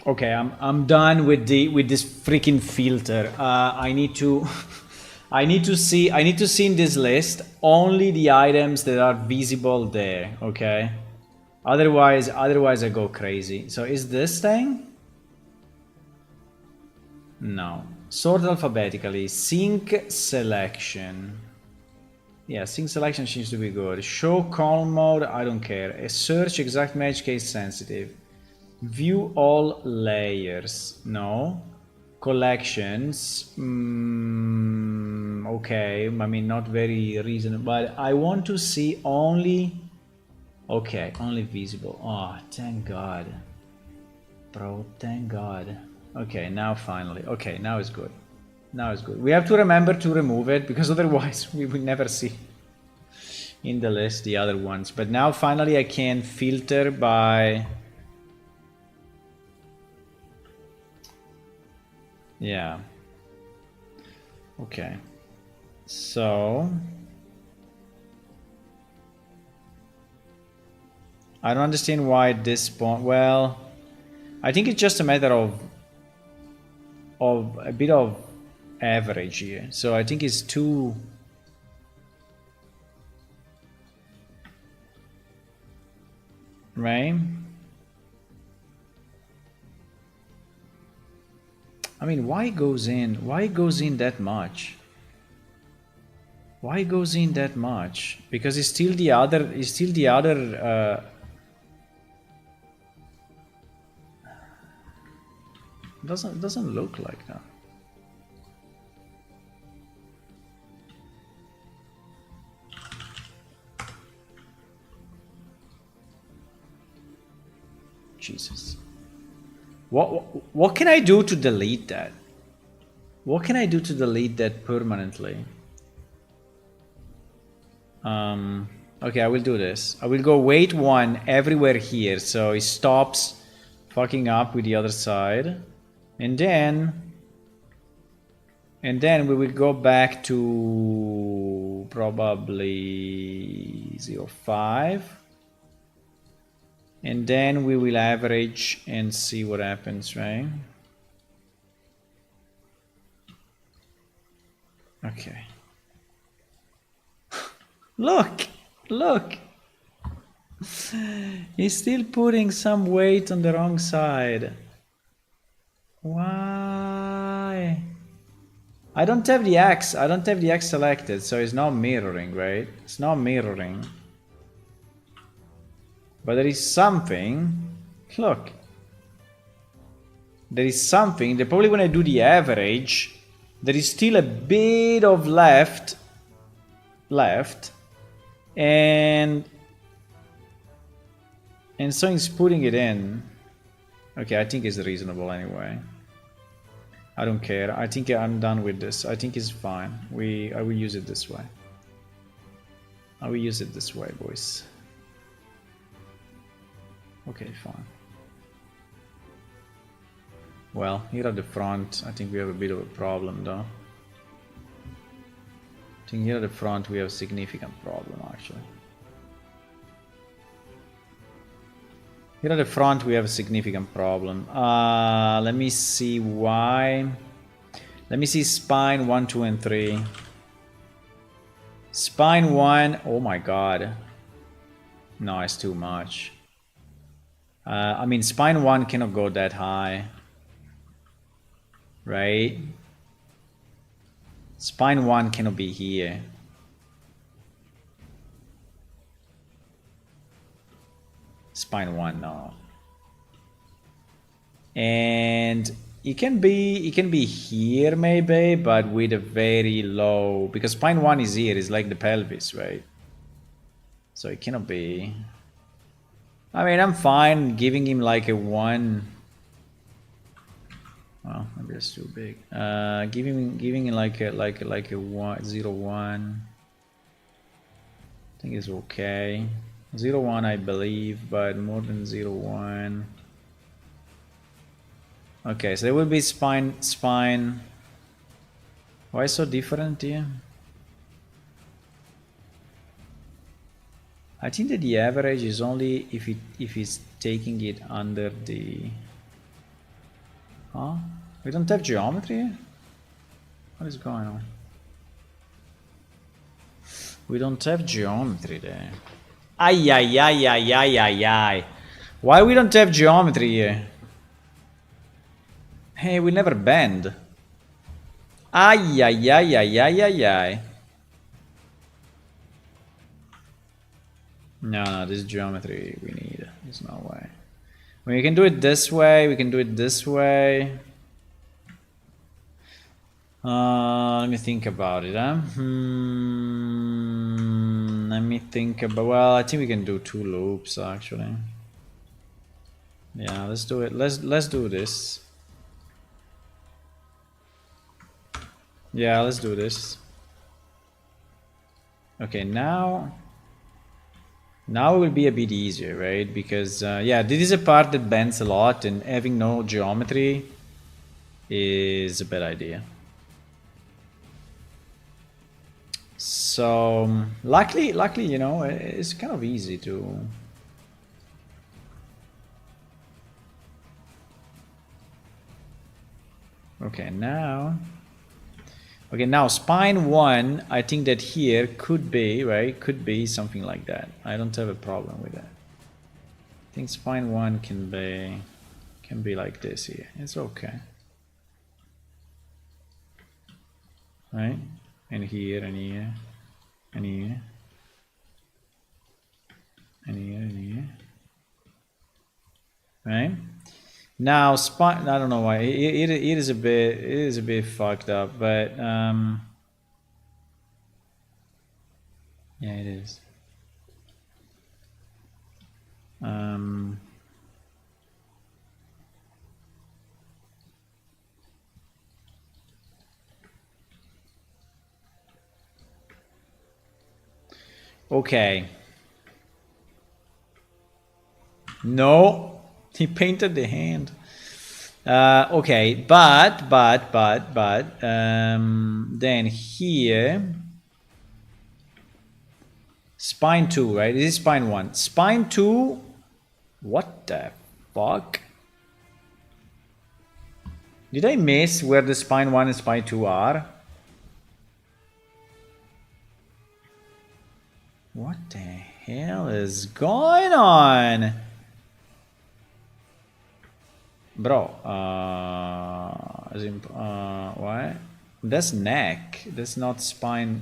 Okay, I'm done with this freaking filter. I need to I need to see in this list only the items that are visible there, okay? Otherwise I go crazy. So is this thing? No. Sort alphabetically. Sync selection. Yeah, sync selection seems to be good. Show column mode, I don't care. A search exact match case sensitive. View all layers. No. Collections. Okay, I mean, not very reasonable, but I want to see only. Okay, only visible. Oh, thank God. Bro, thank God. Okay, now finally. Okay, now it's good. Now it's good. We have to remember to remove it because otherwise we will never see in the list the other ones. But now finally I can filter by. Yeah. Okay. So I don't understand why this point. Well, I think it's just a matter of a bit of average here. So I think it's too. Right? I mean, why goes in? Why goes in that much? Why goes in that much? Because it's still the other. It's still the other. Doesn't look like that. Jesus. What can I do to delete that? What can I do to delete that permanently? Okay, I will do this. I will go weight 1 everywhere here, so it stops fucking up with the other side. And then we will go back to probably 0.5. And then we will average and see what happens, right? Okay. Look! Look! He's still putting some weight on the wrong side. Why? I don't have the X. I don't have the X selected, so it's not mirroring, right? It's not mirroring. But there is something. Look. There is something that probably when I do the average, there is still a bit of left. And so it's putting it in. Okay, I think it's reasonable anyway. I don't care. I think I'm done with this. I think it's fine. I will use it this way. I will use it this way, boys. Okay, fine. Well, here at the front, I think we have a bit of a problem, though. I think here at the front we have a significant problem, actually. Here at the front we have a significant problem. Let me see why. Let me see spine 1, 2, and 3. Spine 1, oh my god. No, it's too much. I mean, spine 1 cannot go that high. Right? Spine 1 cannot be here. Spine 1, no. And it can be here maybe, but with a very low, because spine 1 is here, it's like the pelvis, right? So it cannot be. I mean, I'm fine giving him like a 1. Well, maybe that's too big. Giving it like a 1, 0, 1. I think it's okay. 0, 1 I believe, but more than 0, 1. Okay, so there will be spine. Why so different here? I think that the average is only if it's taking it under the. Huh? We don't have geometry here? What is going on? We don't have geometry there. Ay, ay, ay, ay, ay, ay, ay. Why we don't have geometry here? Hey, we never bend. Ay, ay, ay, ay, ay, ay, ay. No, this geometry we need. There's no way. We can do it this way. We can do it this way. Let me think about it. Let me think about. Well, I think we can do 2 loops actually. Yeah, let's do it. Let's do this. Yeah, let's do this. Okay, now it will be a bit easier, right? Because yeah, this is a part that bends a lot, and having no geometry is a bad idea. So luckily, you know, it's kind of easy to. Okay, now spine 1, I think that here could be, right? Could be something like that. I don't have a problem with that. I think spine 1 can be like this here. It's okay. Right? And here and here. And here. And here, and here. Right? Now spine, I don't know why, it is a bit fucked up, but yeah, it is. Okay. No, he painted the hand. Okay, but then here spine 2, right? This is spine 1. Spine 2, what the fuck? Did I miss where the spine 1 and spine 2 are? What the hell is going on? Bro, what? That's neck. That's not spine.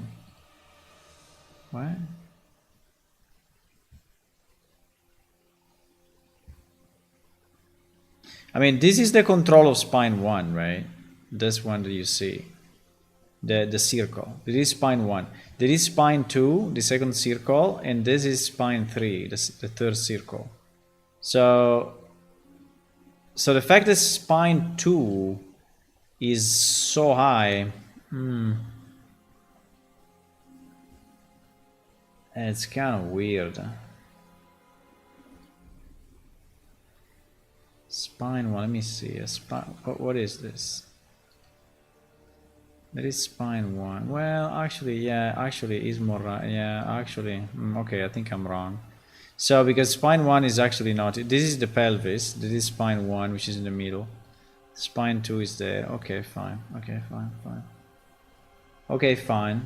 What? I mean, this is the control of spine 1, right? This one that you see. The circle. This is spine 1. There is spine 2, the second circle, and this is spine 3, the third circle. So the fact that spine 2 is so high, it's kind of weird. Spine 1, let me see. What is this? That is spine 1. Well, actually, yeah, actually is more right. Yeah, actually, okay, I think I'm wrong. So because spine 1 is actually not, this is the pelvis, this is spine 1, which is in the middle. Spine 2 is there. Okay, fine. Okay, fine. Okay, fine.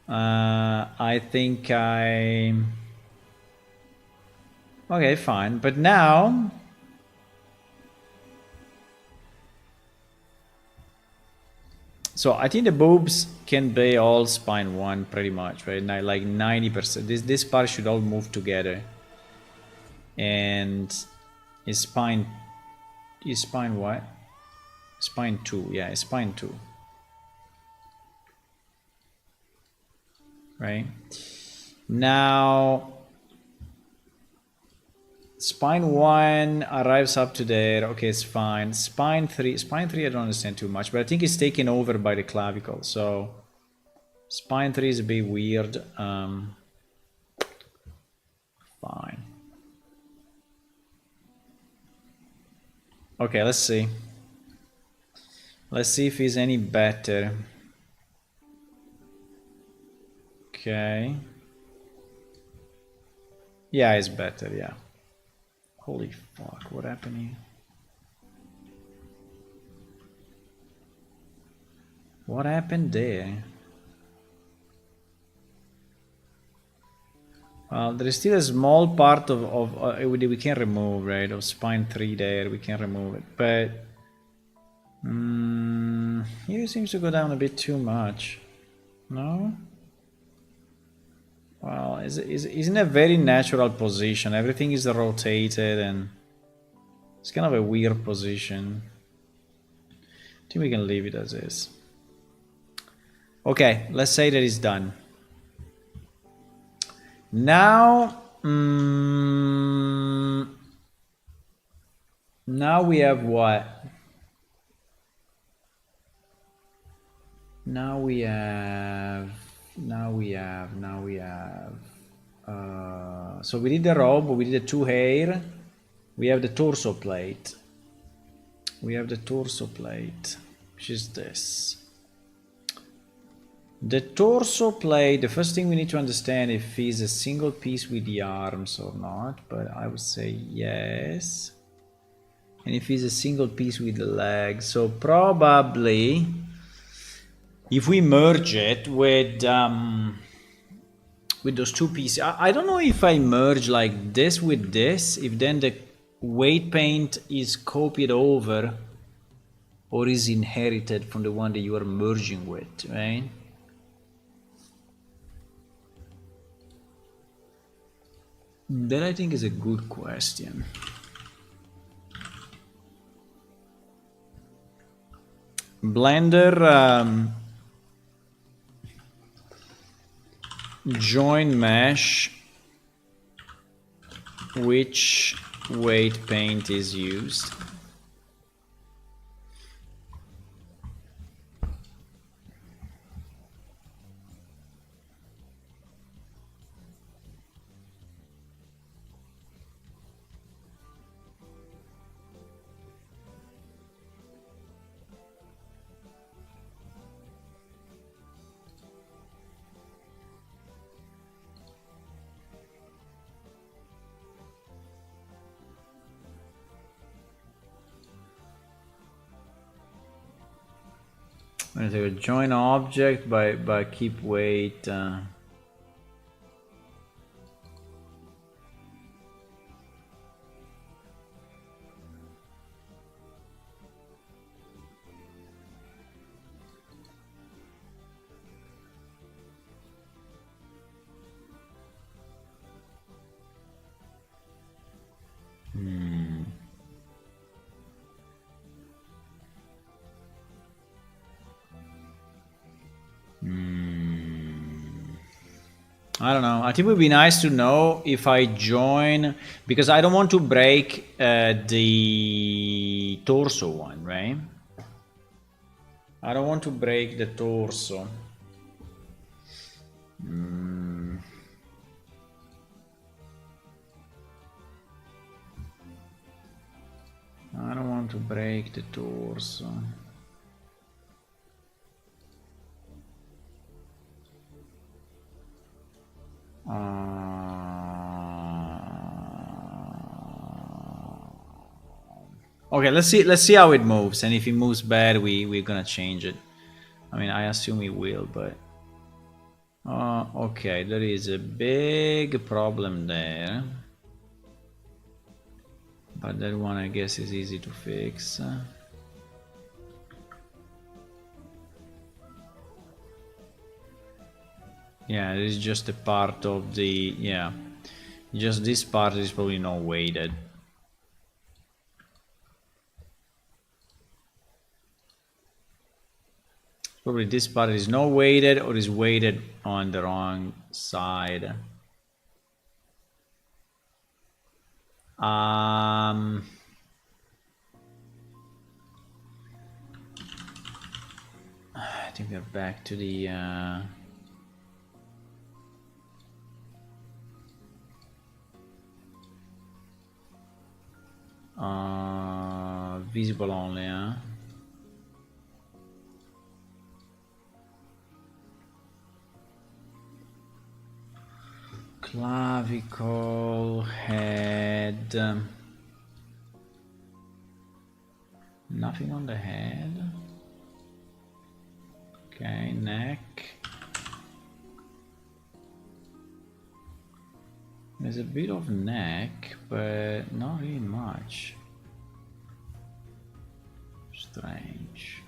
I think okay, fine. But now so I think the boobs can be all spine 1 pretty much, right? Like 90%. This part should all move together. And is spine what? Spine 2, yeah, it's spine 2. Right? Now spine 1 arrives up to there. Okay, it's fine. Spine 3 I don't understand too much, but I think it's taken over by the clavicle. So spine 3 is a bit weird. Fine. Okay, let's see. Let's see if he's any better. Okay. Yeah, it's better, yeah. Holy fuck, what happened here? What happened there? Well, there is still a small part of we can remove, right? Of spine 3 there, we can remove it. But here it seems to go down a bit too much. No? Well, is in a very natural position. Everything is rotated and it's kind of a weird position. I think we can leave it as is. Okay, let's say that it's done. Now, now we have what? Now we have. So we did the robe, we did the 2 hair. We have the torso plate. Which is this. The torso plate, the first thing we need to understand if he's a single piece with the arms or not, but I would say yes. And if he's a single piece with the legs, so probably if we merge it with those 2 pieces, I don't know if I merge like this with this, if then the weight paint is copied over or is inherited from the one that you are merging with, right? That I think is a good question. Blender join mesh, which weight paint is used? I'm gonna take a join object by keep weight. I don't know. I think it would be nice to know if I join, because I don't want to break the torso one, right? I don't want to break the torso. I don't want to break the torso. Okay, let's see how it moves, and if it moves bad, we're gonna change it. I mean, I assume it will, but okay, there is a big problem there, but that one I guess is easy to fix. Yeah, it is just a part of the, yeah, just this part is probably not weighted. Probably this part is not weighted or is weighted on the wrong side. I think we're back to the visible only, huh? Clavicle, head. Nothing on the head. Okay, neck. There's a bit of neck, but not really much. Strange.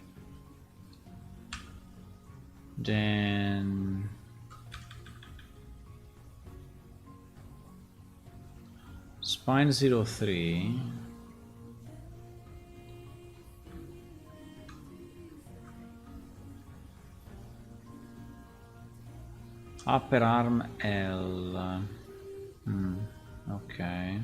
Then spine 03. Upper arm L. Okay.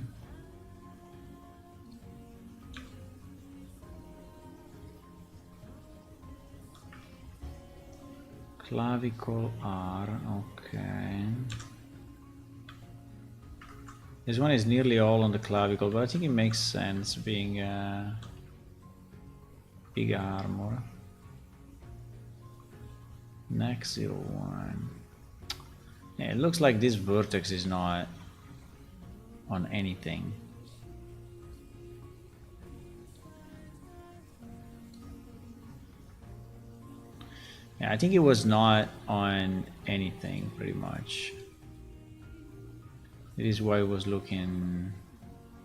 Clavicle R. Okay. This one is nearly all on the clavicle, but I think it makes sense being big armor. Neck 01. Yeah, it looks like this vertex is not on anything. Yeah, I think it was not on anything pretty much. It is why it was looking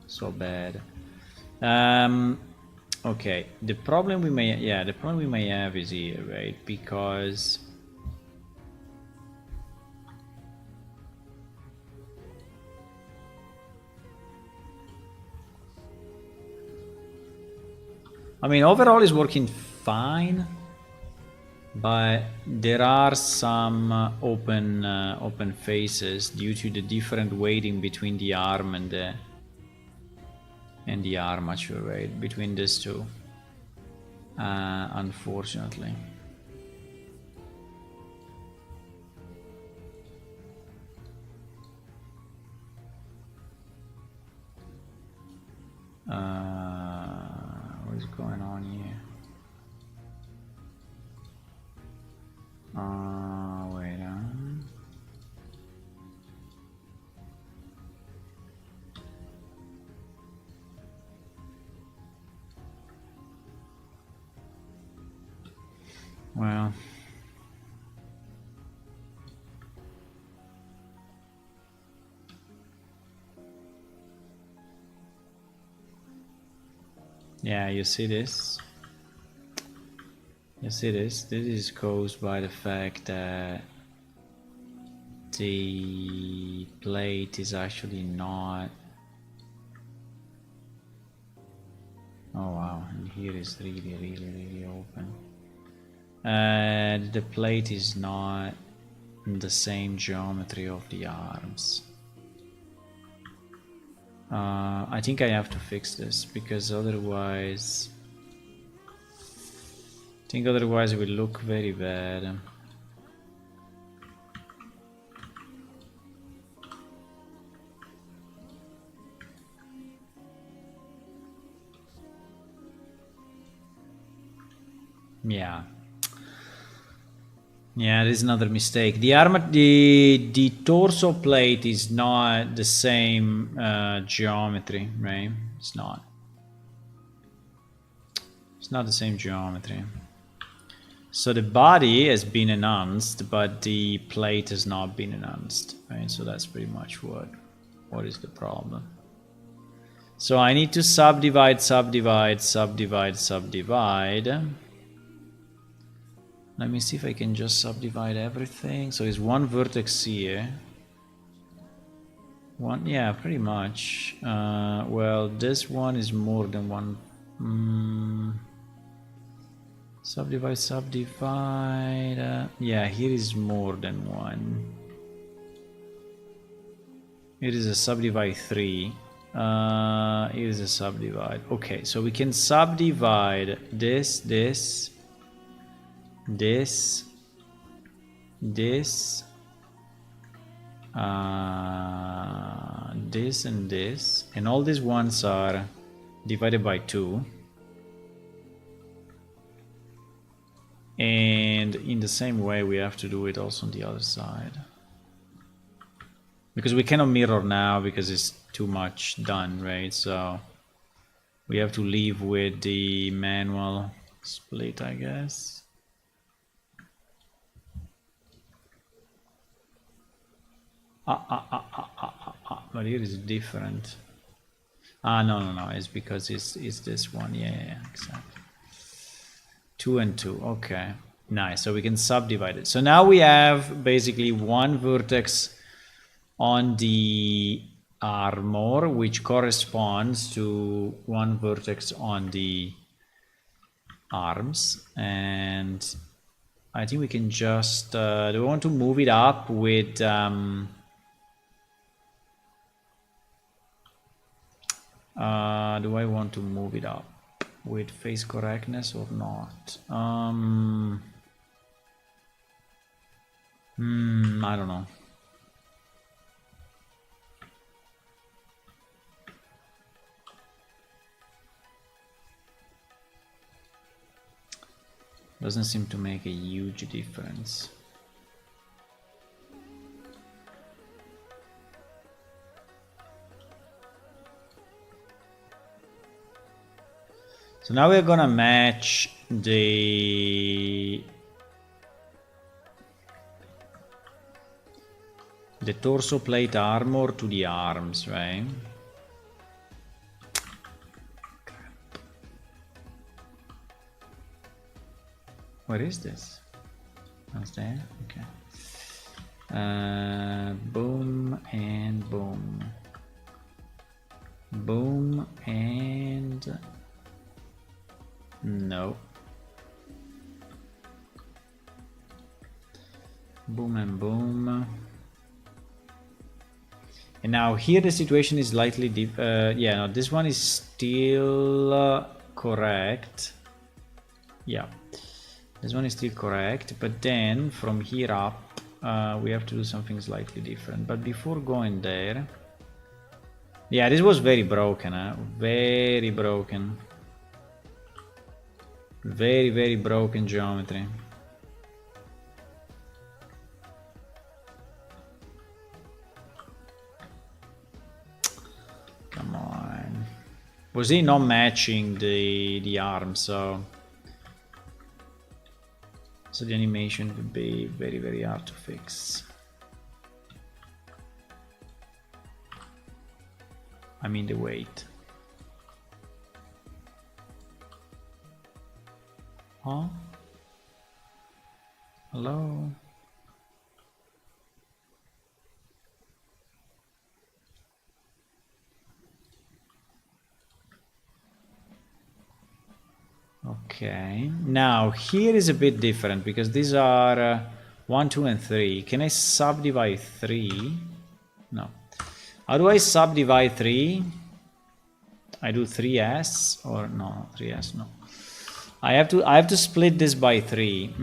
so bad. Okay, the problem we may have is here, right? Because I mean, overall it's working fine, but there are some open faces due to the different weighting between the arm and the armature weight between these two. Unfortunately. What is going on here? Wait. Well. Yeah, you see this? You see this? This is caused by the fact that the plate is actually not... Oh wow, and here is really open. The plate is not the same geometry of the arms. I think I have to fix this because otherwise... I think otherwise it will look very bad. Yeah. Yeah, this is another mistake. The torso plate is not the same geometry, right? It's not. It's not the same geometry. So the body has been enhanced, but the plate has not been enhanced, right? So that's pretty much what is the problem. So I need to subdivide. Let me see if I can just subdivide everything. So it's one vertex here. One, yeah, pretty much. Well, this one is more than one. Subdivide. Yeah, here is more than one. Here is a subdivide 3. Here is a subdivide. Okay, so we can subdivide this, this, this, this, this and this, and all these ones are divided by 2. And in the same way we have to do it also on the other side, because we cannot mirror now because it's too much done, right? So we have to leave with the manual split, I guess. But here is different. No, it's because it's this one. Yeah, exactly. 2 and 2. Okay, nice. So we can subdivide it. So now we have basically one vertex on the armor, which corresponds to one vertex on the arms, and I think we can just do we want to move it up with do I want to move it up with face correctness or not? I don't know. Doesn't seem to make a huge difference. So now we're gonna match the torso plate armor to the arms, right? Where is this? What's there? Okay. Boom and boom. Boom and No. Boom and boom. And now here the situation is slightly deep. Yeah, no, this one is still correct. Yeah, this one is still correct. But then from here up, we have to do something slightly different. But before going there, yeah, this was very broken, huh? Very broken. Very, very broken geometry. Come on. Was he not matching the arm, so the animation would be very, very hard to fix. I mean the weight. Huh? Hello? Okay, now here is a bit different because these are 1, 2, and 3. Can I subdivide 3? No. How do I subdivide 3? I do 3s or no, 3s, no. I have to split this by 3.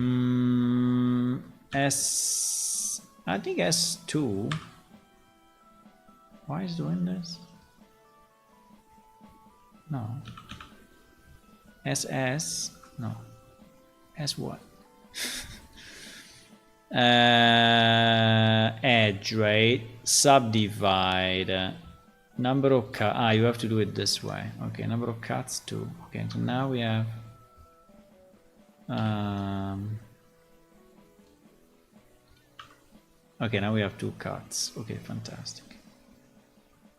I think S2. Why is doing this? No. SS, no. S what? Edge, right? Subdivide. Number of cuts. Ah, you have to do it this way. Okay, number of cuts 2. Okay, so now we have. Okay, now we have 2 cuts. Okay, fantastic.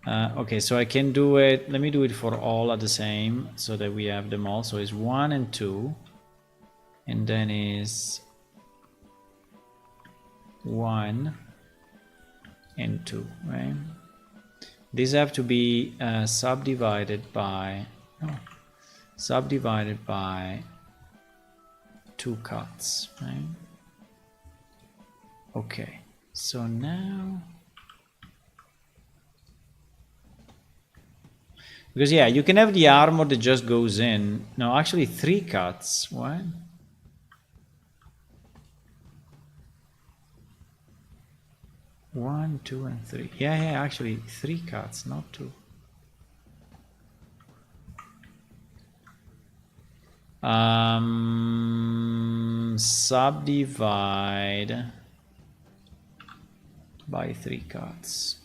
Okay, so I can do it. Let me do it for all at the same so that we have them all. So it's 1 and 2, and then is 1 and 2, right? These have to be subdivided by 2 cuts, right? Okay, so now. Because yeah, you can have the armor that just goes in. No, actually 3 cuts. What? One, 2, and 3. Yeah, actually 3 cuts, not 2. Subdivide by 3 cuts.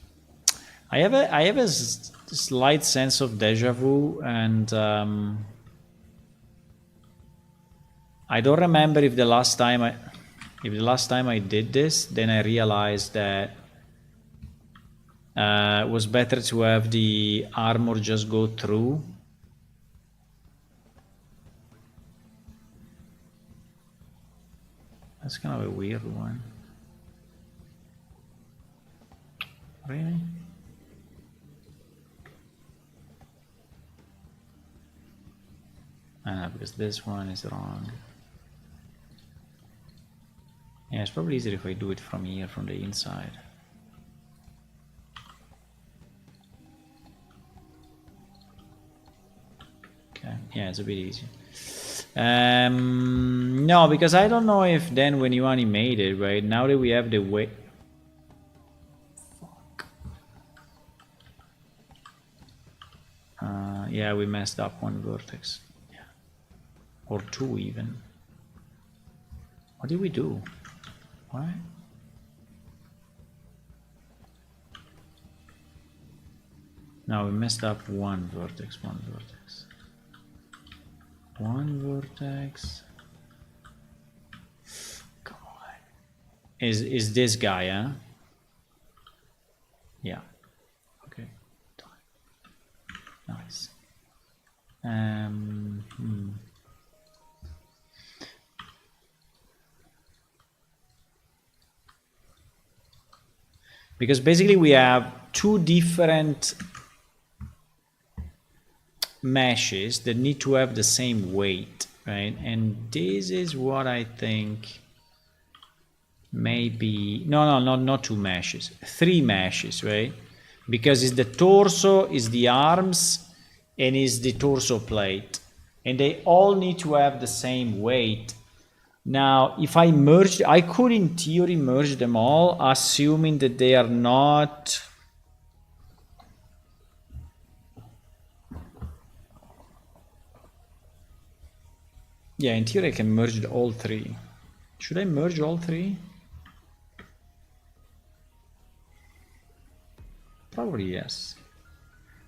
I have a slight sense of deja vu, and I don't remember if the last time I did this, then I realized that it was better to have the armor just go through. That's kind of a weird one. Really? Because this one is wrong. Yeah, it's probably easier if I do it from here, from the inside. Okay, yeah, it's a bit easier. No, because I don't know if then when you animate it, right, now that we have the way. Yeah, we messed up one vertex. Yeah. Or 2 even. What did we do? What? No, we messed up one vertex. One vertex. Come on. Is this guy, huh? Yeah. Okay. Nice. Because basically we have 2 different meshes that need to have the same weight. right? And this is what I think maybe, not 2 meshes, 3 meshes, right? Because it's the torso, is the arms, and is the torso plate. And they all need to have the same weight. Now, if I merge, I could in theory merge them all, assuming that they are not... Yeah, in theory I can merge all 3. Should I merge all 3? Probably yes.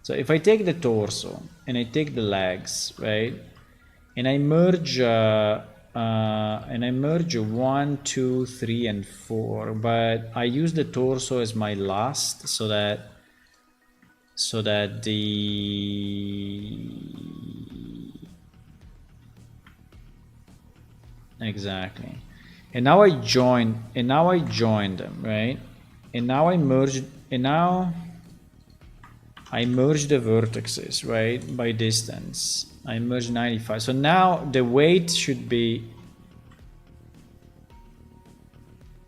So if I take the torso and I take the legs, right, and I merge 1, 2, 3, and 4, but I use the torso as my last, so that the... Exactly. And now I join them, right? And now I merge, and now I merge the vertices, right? By distance. I merge 95. So now the weight should be...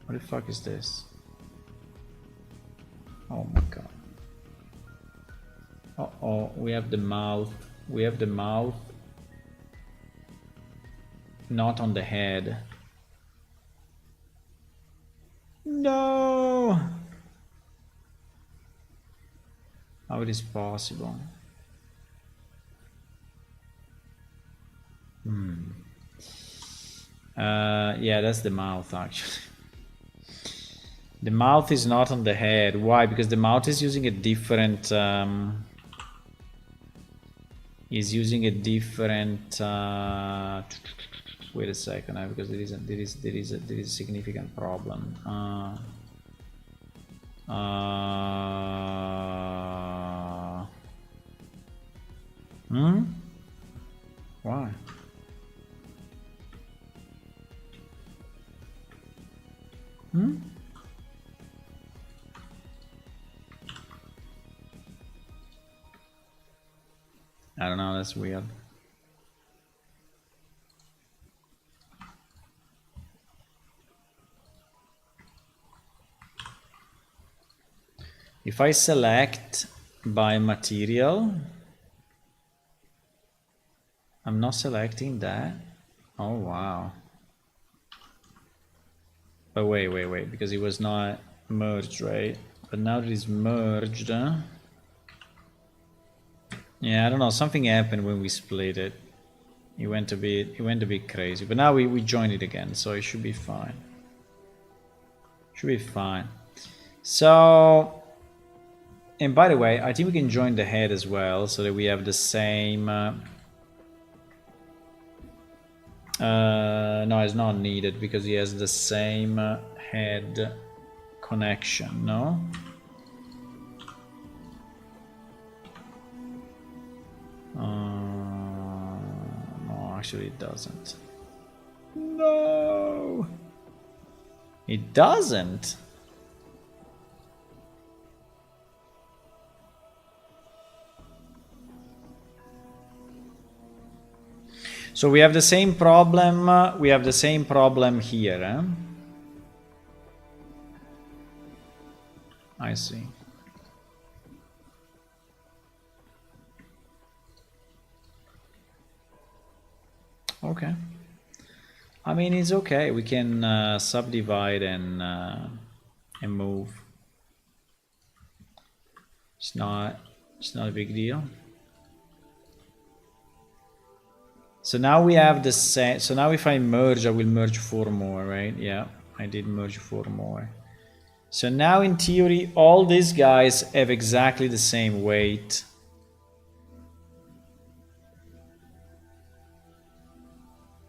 What the fuck is this? Oh my god. Uh-oh, we have the mouth. We have the mouth not on the head. No! How it is possible? Yeah, that's the mouth actually. The mouth is not on the head. Why? Because the mouth is using a different wait a second, because there is a significant problem. Why? I don't know, that's weird. If I select by material, I'm not selecting that. Oh wow. But wait, because it was not merged, right? But now it is merged. Yeah, I don't know, something happened when we split it. It went a bit crazy. But now we join it again, so it should be fine. Should be fine. So, and by the way, I think we can join the head as well, so that we have the same... no, it's not needed, because he has the same head connection, no? No, actually it doesn't. No! It doesn't! So we have the same problem, here, eh? I see. Okay. I mean, it's okay. We can subdivide and move. It's not a big deal. So now we have the same. So now if I merge, I will merge 4 more, right? Yeah, I did merge 4 more. So now in theory, all these guys have exactly the same weight.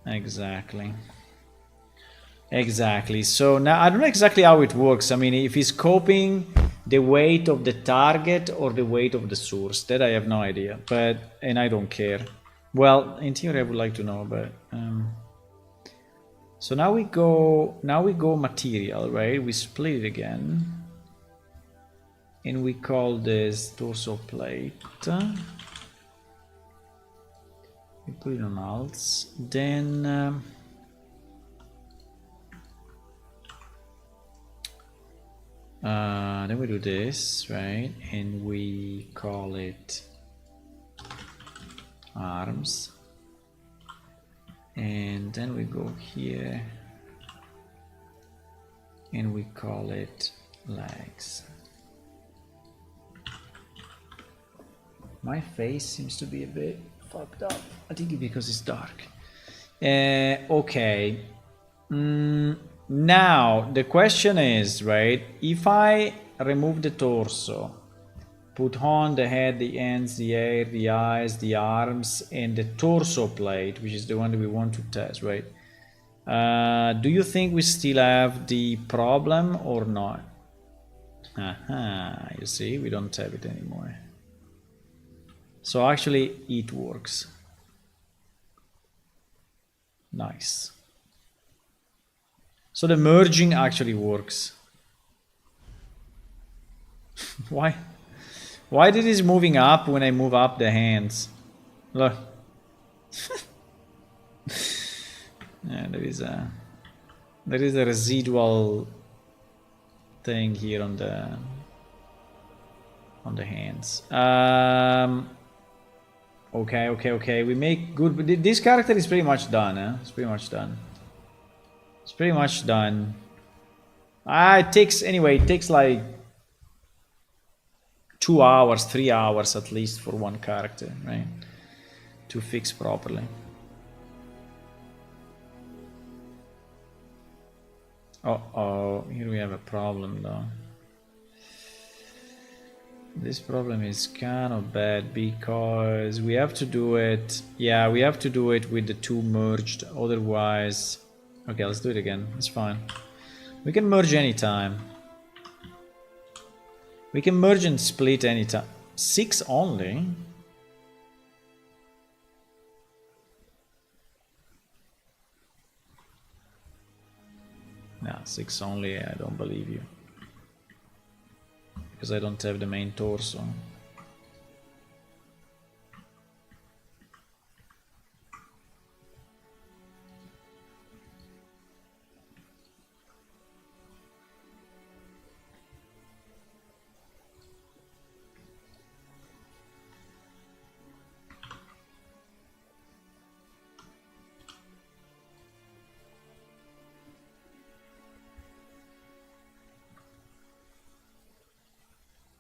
Exactly. So now I don't know exactly how it works. I mean, if it's copying the weight of the target or the weight of the source, that I have no idea. And I don't care. Well, in theory, I would like to know, but so now we go material, right? We split it again, and we call this torso plate. we put it on alts, then then we do this, right? And we call it arms. And then we go here and we call it legs. My face seems to be a bit fucked up. I think it's because it's dark. Okay. Now the question is, right, if I remove the torso, put on the head, the ends, the hair, the eyes, the arms, and the torso plate, which is the one that we want to test, right? Do you think we still have the problem or not? Aha, you see, we don't have it anymore. So actually it works. Nice. So the merging actually works. Why? Why did it moving up when I move up the hands? Look. Yeah, there is a residual thing here on the hands. Okay. We make good. This character is pretty much done. It's pretty much done. It's pretty much done. It takes like 2 hours, 3 hours at least for one character, right? To fix properly. Oh, here we have a problem though. This problem is kind of bad because we have to do it. Yeah, we have to do it with the two merged. Otherwise, okay, let's do it again. It's fine. We can merge anytime. We can merge and split anytime. 6 only? No, 6 only. I don't believe you. Because I don't have the main torso.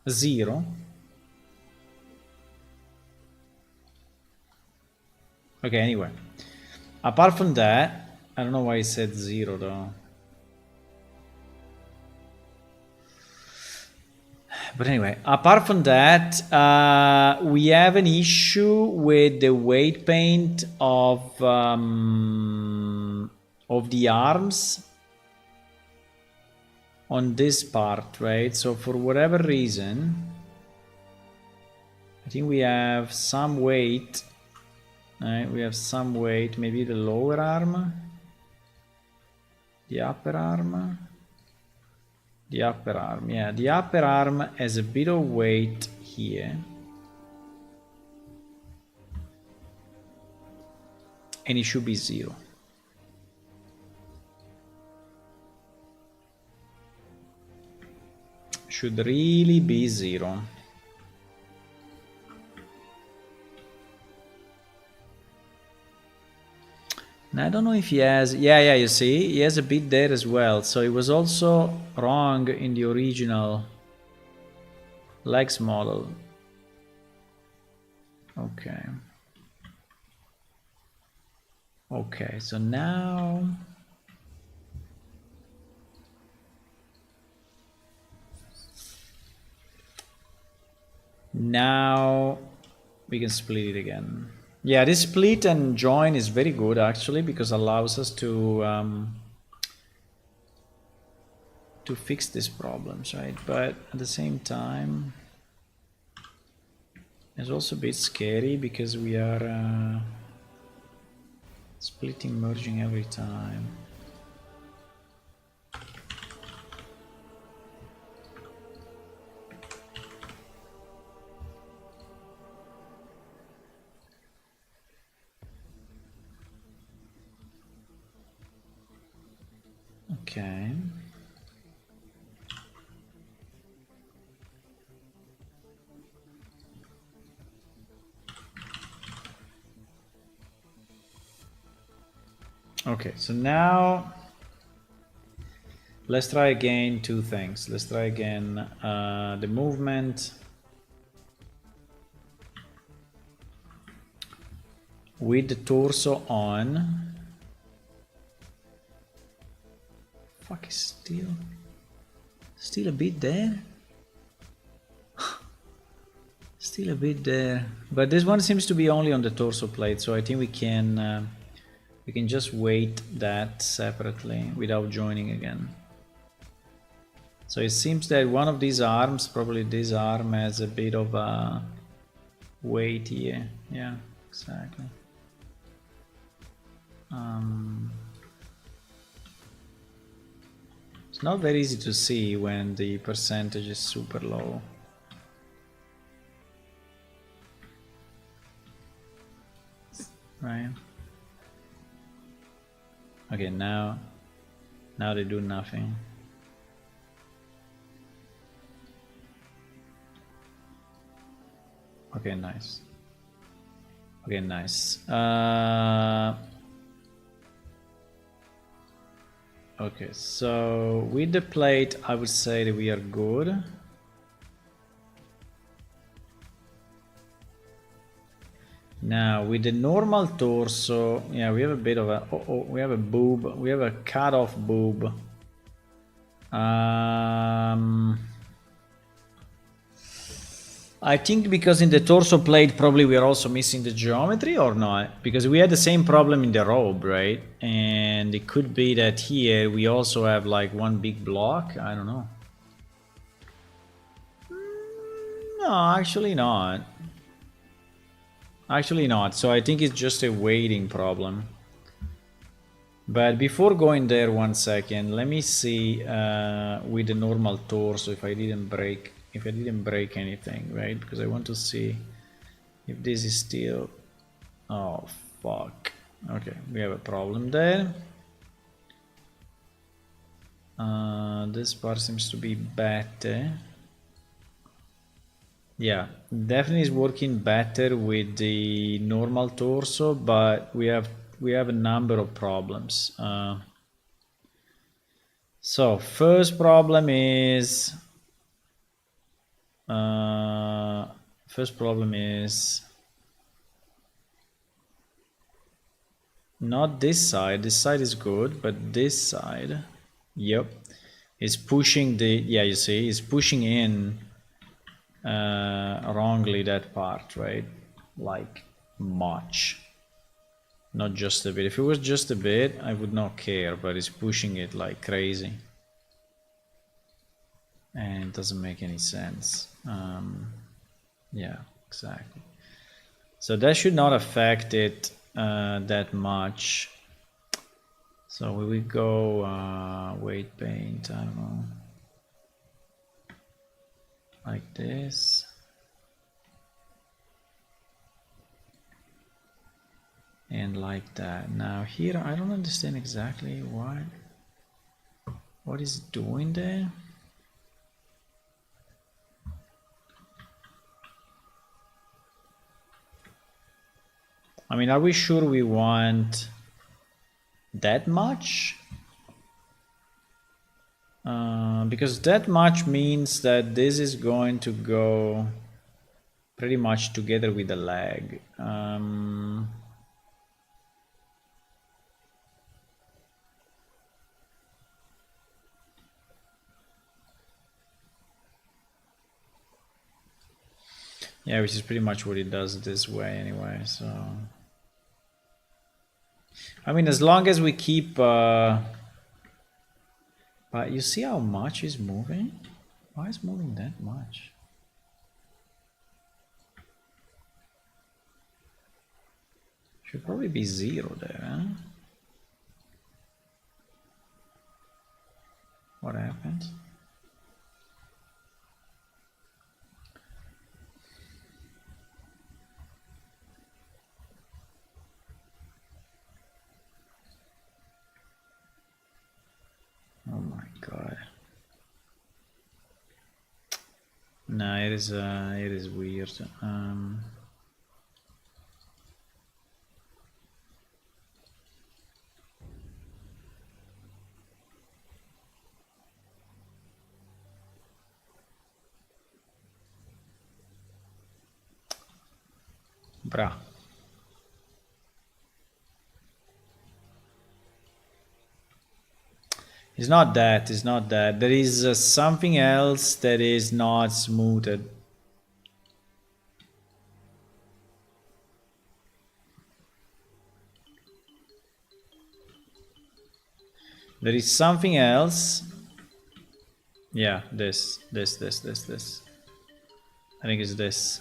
Zero. Okay, anyway. Apart from that, I don't know why it said 0 though. But anyway, apart from that, we have an issue with the weight paint of the arms on this part, right? So for whatever reason, I think we have some weight. Right? We have some weight, maybe the lower arm, the upper arm. The upper arm, yeah, the upper arm has a bit of weight here. And it should be 0. Should really be 0. And I don't know if he has, yeah, you see, he has a bit there as well. So it was also wrong in the original legs model. Okay. Okay, so now we can split it again. Yeah, this split and join is very good actually because allows us to fix these problems, right? But at the same time, it's also a bit scary because we are splitting, merging every time. Okay. Okay, so now let's try again two things. Let's try again the movement with the torso on. Fuck, is still a bit there. Still a bit there, but this one seems to be only on the torso plate, so I think we can just weight that separately without joining again. So it seems that one of these arms, probably this arm, has a bit of a weight here. Yeah, exactly. It's not very easy to see when the percentage is super low. Right? Okay, now they do nothing. Okay, nice. Okay, nice. Okay, so with the plate, I would say that we are good. Now with the normal torso, yeah, we have a bit of a, we have a boob, we have a cut off boob. I think because in the torso plate probably we are also missing the geometry, or not, because we had the same problem in the robe, right? And it could be that here we also have like one big block. I don't know. No, actually not. Actually not. So I think it's just a weighting problem. But before going there, 1 second, let me see with the normal torso if I didn't break anything, right? Because I want to see if this is still. Oh fuck. Okay, we have a problem there. This part seems to be better. Yeah, definitely is working better with the normal torso, but we have a number of problems. So first problem is not this side. This side is good, but this side, yep, is pushing the, yeah, you see, is pushing in wrongly that part, right? Like much, not just a bit. If it was just a bit, I would not care, but it's pushing it like crazy. And it doesn't make any sense. Yeah, exactly. So that should not affect it that much. So we will go weight paint, I don't know, like this. And like that. Now here I don't understand exactly what is it doing there. I mean, are we sure we want that much? Because that much means that this is going to go pretty much together with the leg. Yeah, which is pretty much what it does this way anyway, so. I mean, as long as we keep, but you see how much is moving? Why is moving that much? Should probably be 0 there, huh? What happened? No, it is weird. Bruh. It's not that, it's not that. There is something else that is not smoothed. There is something else. Yeah, this. I think it's this.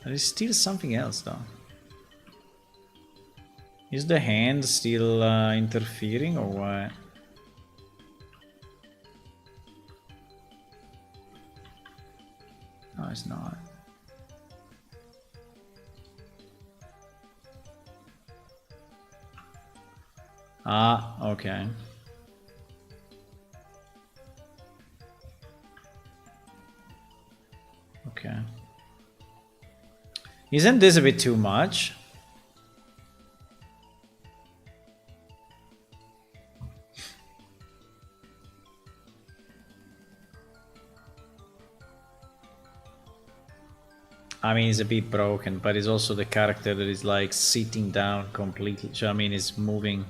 There is still something else though. Is the hand still interfering or what? No, it's not. Ah, okay. Okay. Isn't this a bit too much? I mean, it's a bit broken, but it's also the character that is like sitting down completely. So, I mean, it's moving.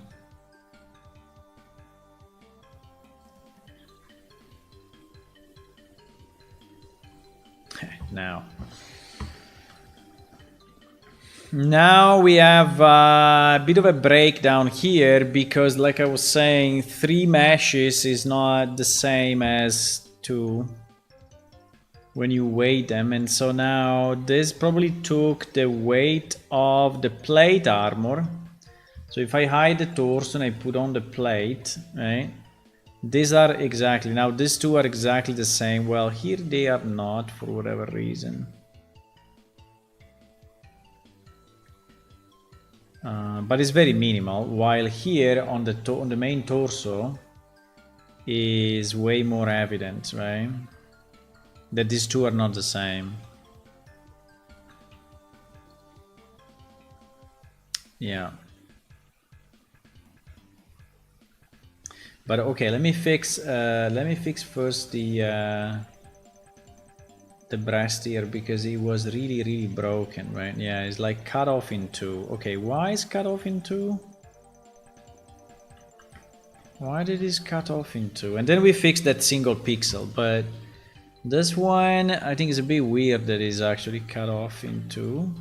Now we have a bit of a breakdown here because, like I was saying, 3 meshes is not the same as 2 when you weight them, and so now this probably took the weight of the plate armor. So if I hide the torso and I put on the plate, right? These are exactly, now these 2 are exactly the same. Well, here they are not for whatever reason. But it's very minimal, while here on the main torso is way more evident, right? That these 2 are not the same. Yeah. But okay, let me fix first the breast here because it was really broken, right? Yeah, it's like cut off in 2. Okay, why is cut off in 2? Why did this cut off in 2? And then we fixed that single pixel, but this one I think is a bit weird that is actually cut off in 2.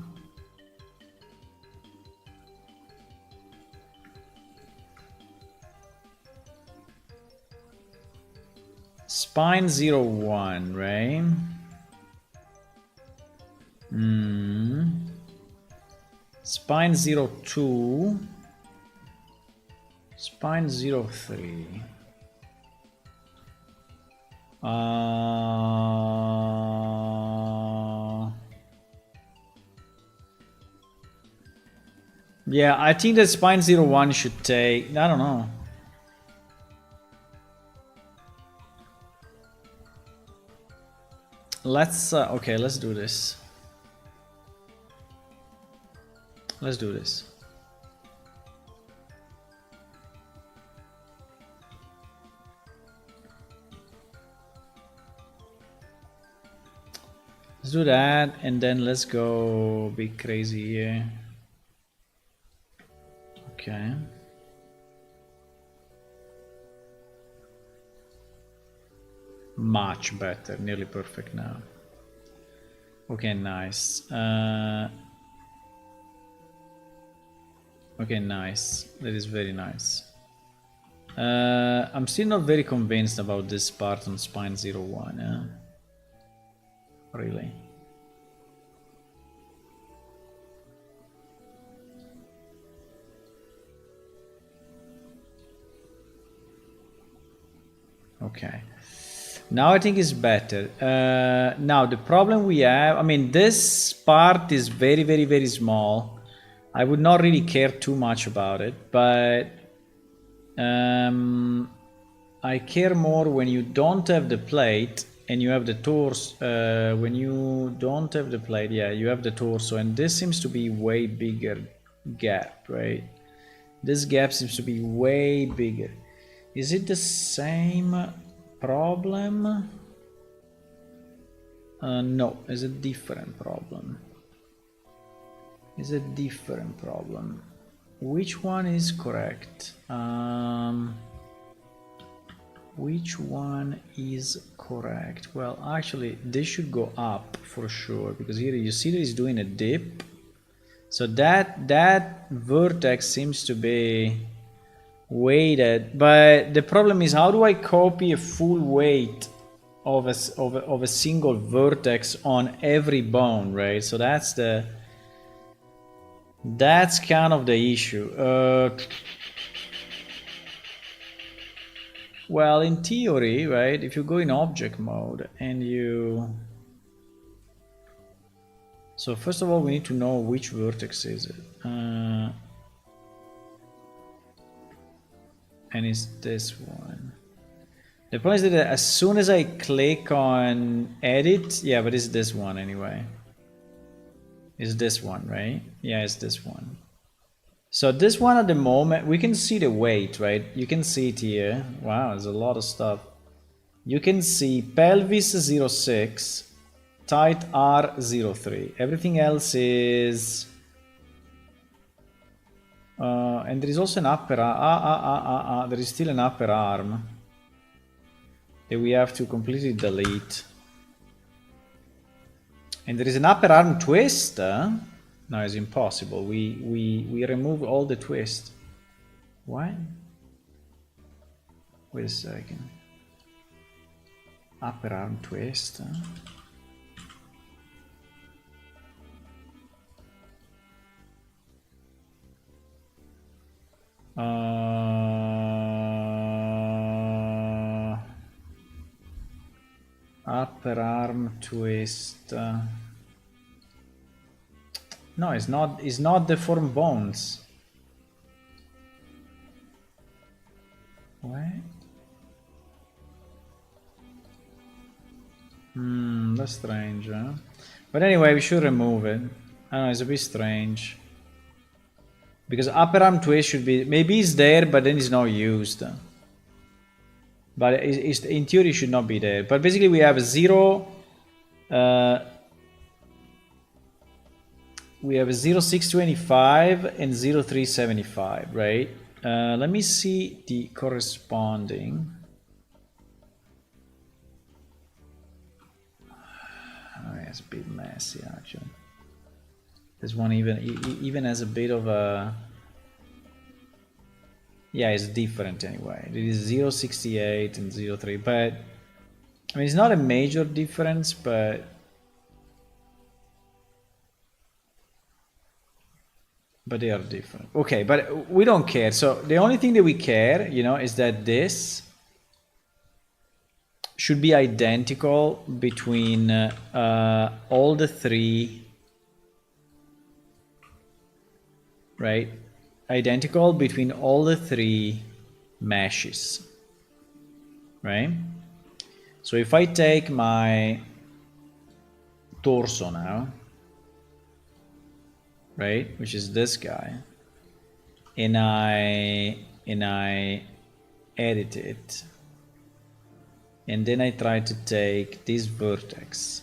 Spine 01, right? Spine 02. Spine 03. Yeah, I think that spine 01 should take, I don't know. Let's okay, let's do this. Let's do this. Let's do that, and then let's go be crazy here. Okay. Much better, nearly perfect now. Okay, nice. Okay, nice. That is very nice. I'm still not very convinced about this part on spine 01, yeah? Really. Okay. Now I think it's better. Now the problem we have, I mean, this part is very small. I would not really care too much about it, but I care more when you don't have the plate and you have the torso. When you don't have the plate, yeah, you have the torso, and this seems to be way bigger gap, right? This gap seems to be way bigger. Is it the same problem? No, it's a different problem. It's a different problem. Which one is correct? Which one is correct? Well, actually, this should go up for sure, because here you see that it's doing a dip. So that vertex seems to be weighted, but the problem is, how do I copy a full weight of a single vertex on every bone, right? So that's kind of the issue. Well, in theory, right, if you go in object mode and you... So first of all, we need to know which vertex is it. And it's this one. The point is that as soon as I click on edit, yeah, but it's this one anyway. It's this one, right? Yeah, it's this one. So this one at the moment, we can see the weight, right? You can see it here. Wow, there's a lot of stuff. You can see pelvis 0.6, tight R 0.3. Everything else is... and there is also an upper arm. There is still an upper arm that we have to completely delete. And there is an upper arm twist. No, it's impossible. We remove all the twist. What? Wait a second. Upper arm twist. Upper arm twist. No, it's not. It's not deformed bones. What? That's strange, huh? But anyway, we should remove it. I don't know, it's a bit strange. Because upper arm twist should be... Maybe it's there, but then it's not used. But it's, in theory, it should not be there. But basically, we have 0... we have 0.625 and 0.375, right? Let me see the corresponding. Oh, yeah, it's a bit messy, actually. This one even has a bit of a... Yeah, it's different anyway. It is 0.68 and 0.3, but... I mean, it's not a major difference, but... But they are different. Okay, but we don't care. So the only thing that we care, you know, is that this should be identical between all the three, right? Identical between all the three meshes, right? So if I take my torso now, right, which is this guy, and I edit it, and then I try to take this vertex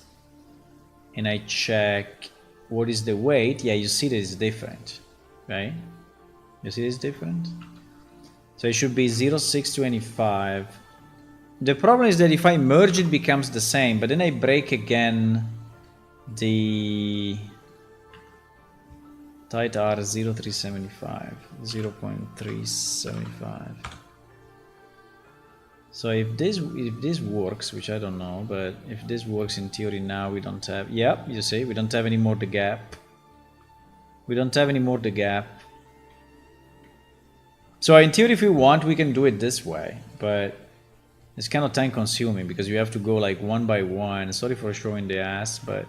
and I check what is the weight. Yeah, you see that it's different, right? You see it's different. So it should be 0.625. The problem is that if I merge, it becomes the same, but then I break again the tight R 0.375, 0.375. So if this works, which I don't know, but if this works in theory now, we don't have... Yep, you see, we don't have any more the gap. We don't have any more the gap. So in theory, if we want, we can do it this way, but it's kind of time consuming because you have to go like one by one. Sorry for showing the ass, but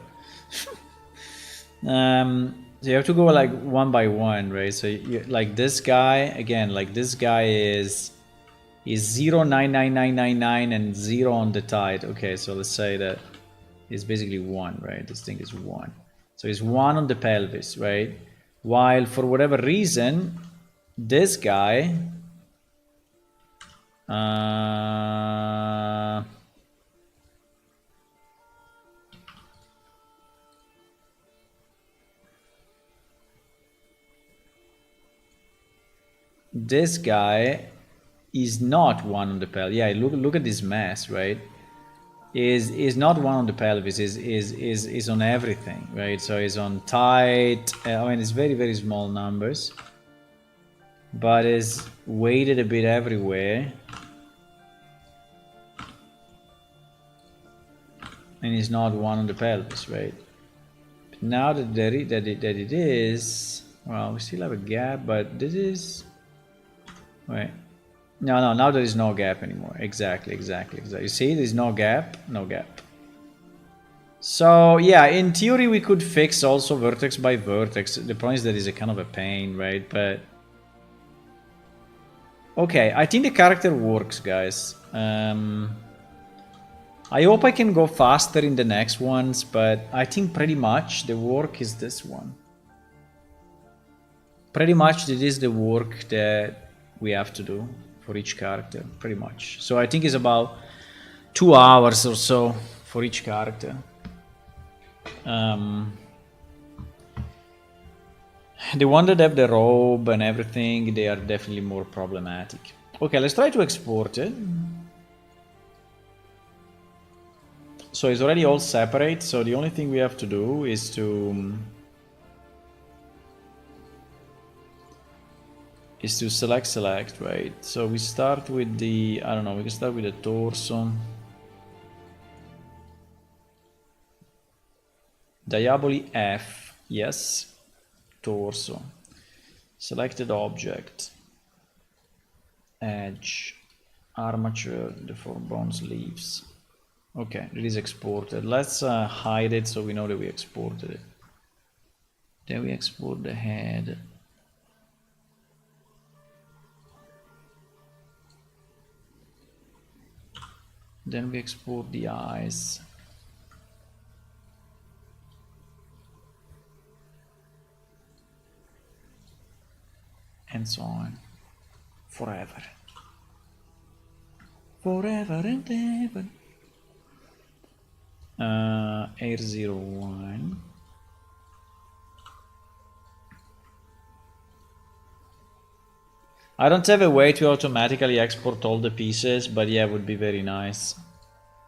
so you have to go like one by one, right? So you, like this guy, again, like this guy is is 0,99999 and 0 on the tide. Okay, so let's say that is basically 1, right? This thing is 1. So it's 1 on the pelvis, right? While for whatever reason, this guy this guy is not 1 on the pelvis. Yeah, look at this mess, right? Is not 1 on the pelvis, is on everything, right? So it's on tight. I mean, it's very small numbers, but is weighted a bit everywhere, and it's not 1 on the pelvis, right? But now that it is, well, we still have a gap, but this is, wait, no, now there is no gap anymore. Exactly. You see, there's no gap. So yeah, in theory we could fix also vertex by vertex. The point is that is a kind of a pain, right? But okay, I think the character works, guys. I hope I can go faster in the next ones, but I think pretty much the work is this one. Pretty much this is the work that we have to do for each character, pretty much. So I think it's about 2 hours or so for each character. The one that have the robe and everything, they are definitely more problematic. Okay, let's try to export it. So it's already all separate, so the only thing we have to do is to select, right? So we start with the, I don't know, we can start with the torso. Diaboli F, yes. Torso. Selected object. Edge. Armature, the 4 bone sleeves. Okay, it is exported. Let's hide it so we know that we exported it. Then we export the head. Then we export the eyes. And so on. Forever. Forever and ever. Air 01. I don't have a way to automatically export all the pieces, but yeah, it would be very nice.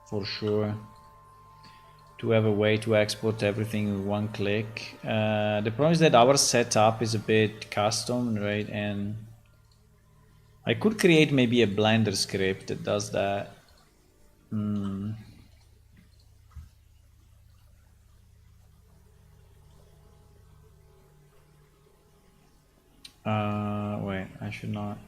For sure. To have a way to export everything in one click. The problem is that our setup is a bit custom, right? And I could create maybe a Blender script that does that. Wait, I should not.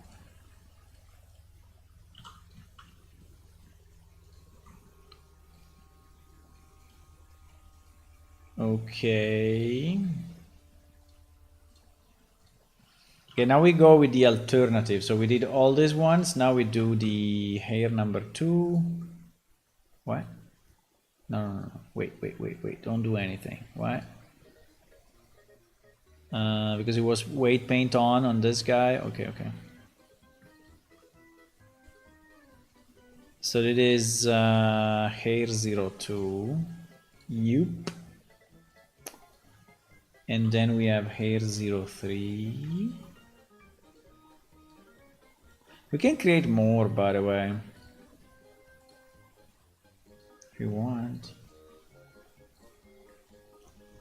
Okay. Okay, now we go with the alternative. So we did all these ones. Now we do the hair number 2. What? No. Wait. Don't do anything. What? Because it was weight paint on this guy. Okay. So it is hair 02. Yup. And then we have hair 03. We can create more, by the way, if you want.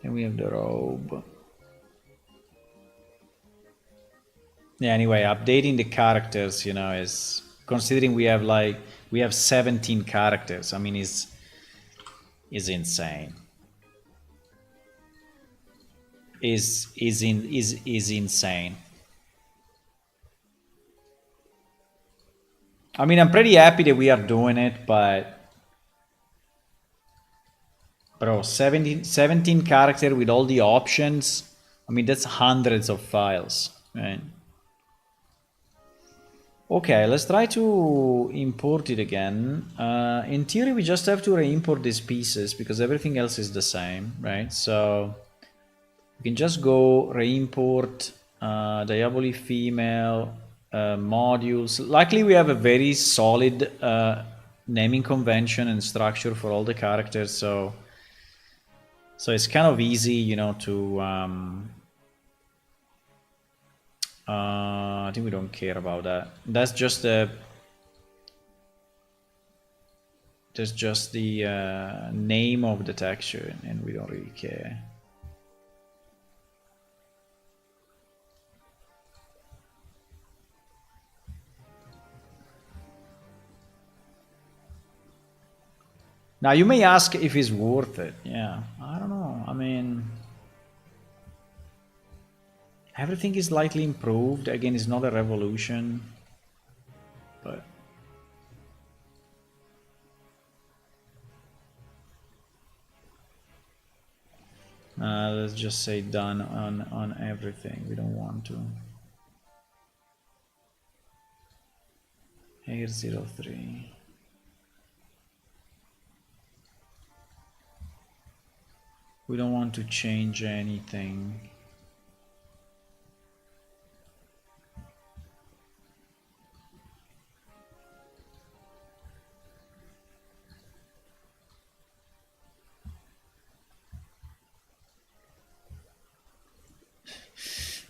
Then we have the robe. Yeah, anyway, updating the characters, you know, is, considering we have 17 characters, I mean, is insane. Is insane. I mean, I'm pretty happy that we are doing it, but bro, 17 character with all the options, I mean, that's hundreds of files, right? Okay, let's try to import it again. In theory, we just have to re-import these pieces because everything else is the same, right? So we can just go re-import Diaboli female modules. Luckily, we have a very solid naming convention and structure for all the characters, so it's kind of easy, you know, to I think we don't care about that. That's just the name of the texture, and we don't really care. Now you may ask if it's worth it. Yeah, I don't know. I mean, everything is slightly improved. Again, it's not a revolution, but let's just say done on everything. We don't want to. Air 03. We don't want to change anything.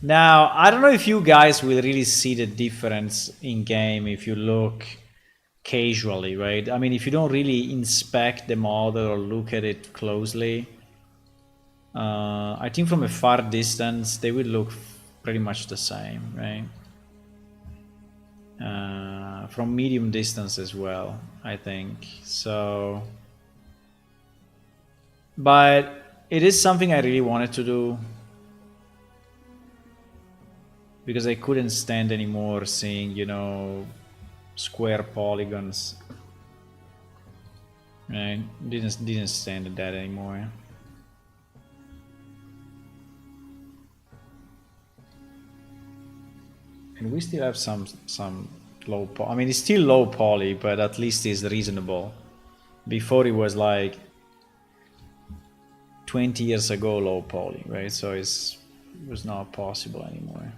Now, I don't know if you guys will really see the difference in game if you look casually, right? I mean, if you don't really inspect the model or look at it closely, I think from a far distance they will look pretty much the same, right? From medium distance as well, I think. So, but it is something I really wanted to do because I couldn't stand anymore seeing, you know, square polygons. Right? Didn't stand that anymore. And we still have some low poly. I mean, it's still low poly, but at least it's reasonable. Before it was like 20 years ago low poly, right? So it was not possible anymore.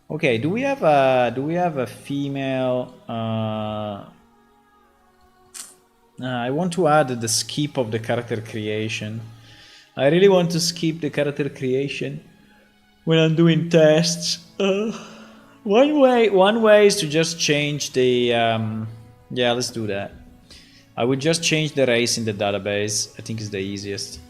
Okay, do we have a female? I want to add the skip of the character creation. I really want to skip the character creation when I'm doing tests. One way is to just change the. Yeah, let's do that. I would just change the race in the database. I think it's the easiest.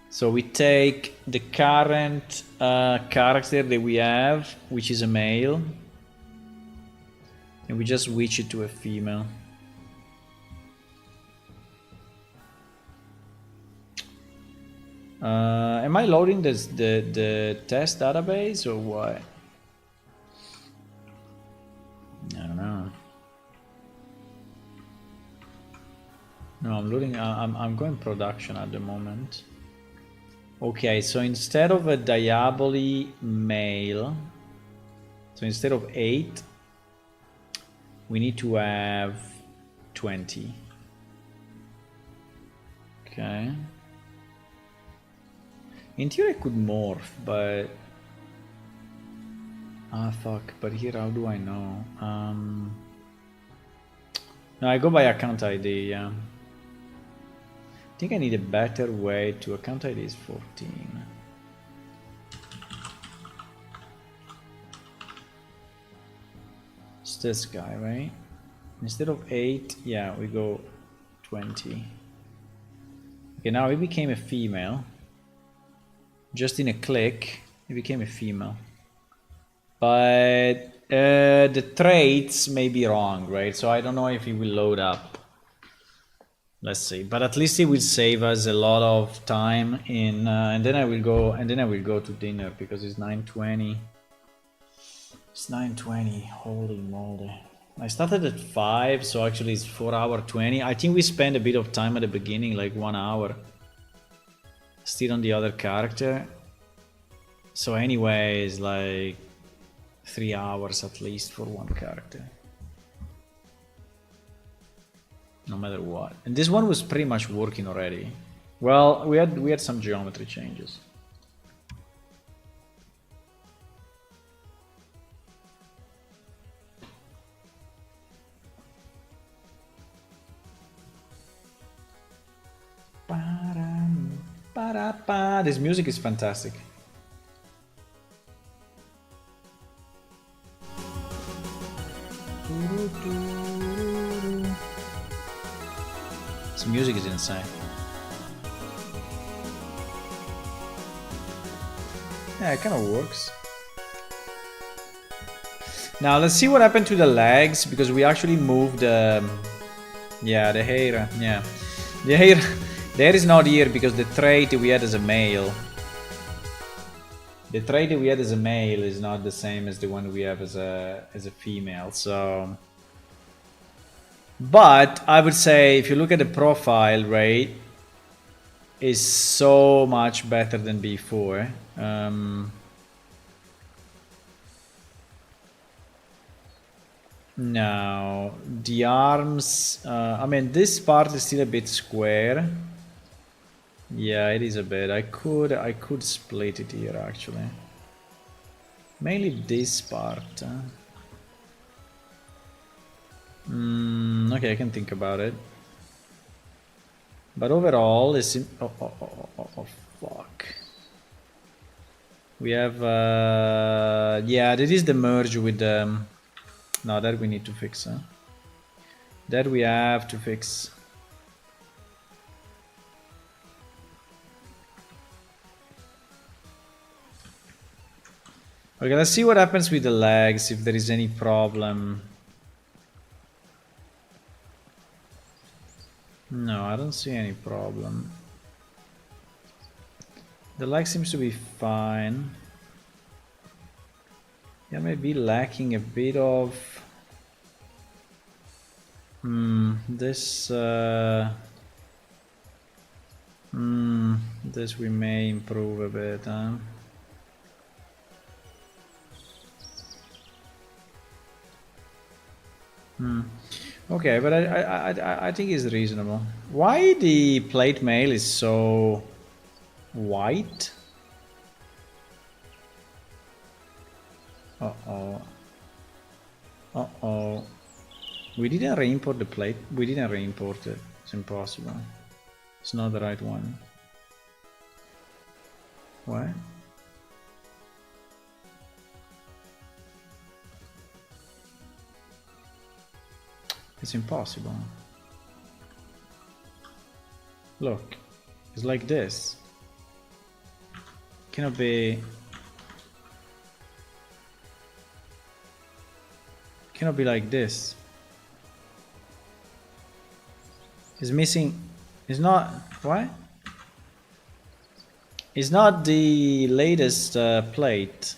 So we take the current character that we have, which is a male, and we just switch it to a female. Am I loading the test database or what? I don't know. No, I'm loading. I'm going production at the moment. Okay, so instead of a Diaboli male, so instead of 8, we need to have 20. Okay. In theory I could morph, but... Ah, fuck, but here how do I know? No, I go by account ID, yeah. I think I need a better way to account ID is 14. It's this guy, right? Instead of 8, yeah, we go 20. Okay, now it became a female. Just in a click, it became a female. But the traits may be wrong, right? So I don't know if it will load up. Let's see, but at least it will save us a lot of time in, and then I will go to dinner because it's 9:20. It's 9:20. Holy moly! I started at 5, so actually it's 4 hours 20. I think we spent a bit of time at the beginning, like 1 hour. Still on the other character. So anyway, it's like 3 hours at least for one character. No matter what. And this one was pretty much working already. Well, we had some geometry changes. This music is fantastic. This music is insane. Yeah, it kind of works. Now let's see what happened to the legs, because we actually moved yeah, the hair. Yeah, the hair is not here because the trait we had as a male. The trait we had as a male is not the same as the one we have as a female. So, but I would say if you look at the profile, right, is so much better than before. Now the arms, I mean, this part is still a bit square. Yeah, it is a bit. I could split it here actually. Mainly this part. Okay, I can think about it. But overall, it's oh, fuck. We have yeah, this is the merge with no, that we need to fix, huh? That we have to fix. Okay, let's see what happens with the legs, if there is any problem. No, I don't see any problem. The leg seems to be fine. Yeah, maybe lacking a bit of this this we may improve a bit, huh? Okay, but I think it's reasonable. Why the plate mail is so white? Uh-oh. Uh-oh. We didn't re-import the plate. We didn't re-import it. It's impossible. It's not the right one. What? It's impossible. Look, it's like this. Cannot be. Cannot be like this. It's missing. It's not. What? It's not the latest plate.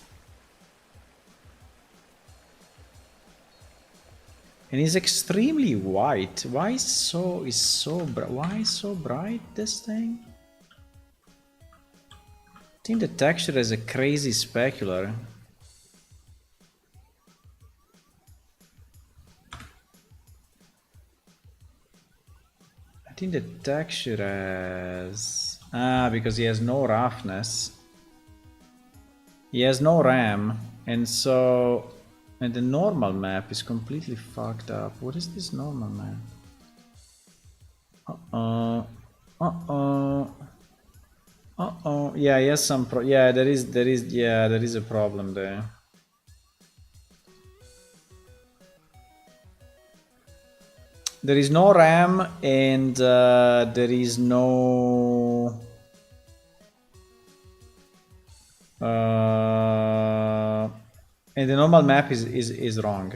And it's extremely white. Why is so why is so bright this thing? I think the texture is a crazy specular. I think the texture has because he has no roughness. He has no RAM, and so. And the normal map is completely fucked up. What is this normal map? Uh-oh. Uh-oh. Uh-oh. Yeah, he has some yeah, there is a problem there. There is no RAM and there is no and the normal map is wrong.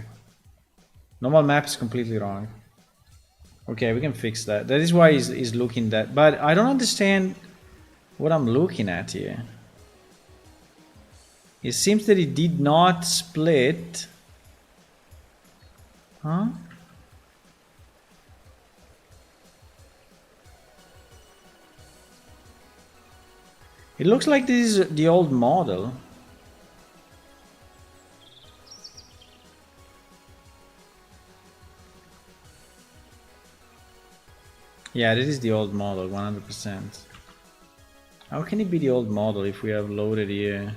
Normal map is completely wrong. Okay, we can fix that. That is why he's looking that. But I don't understand what I'm looking at here. It seems that it did not split. Huh? It looks like this is the old model. Yeah, this is the old model, 100%. How can it be the old model if we have loaded here?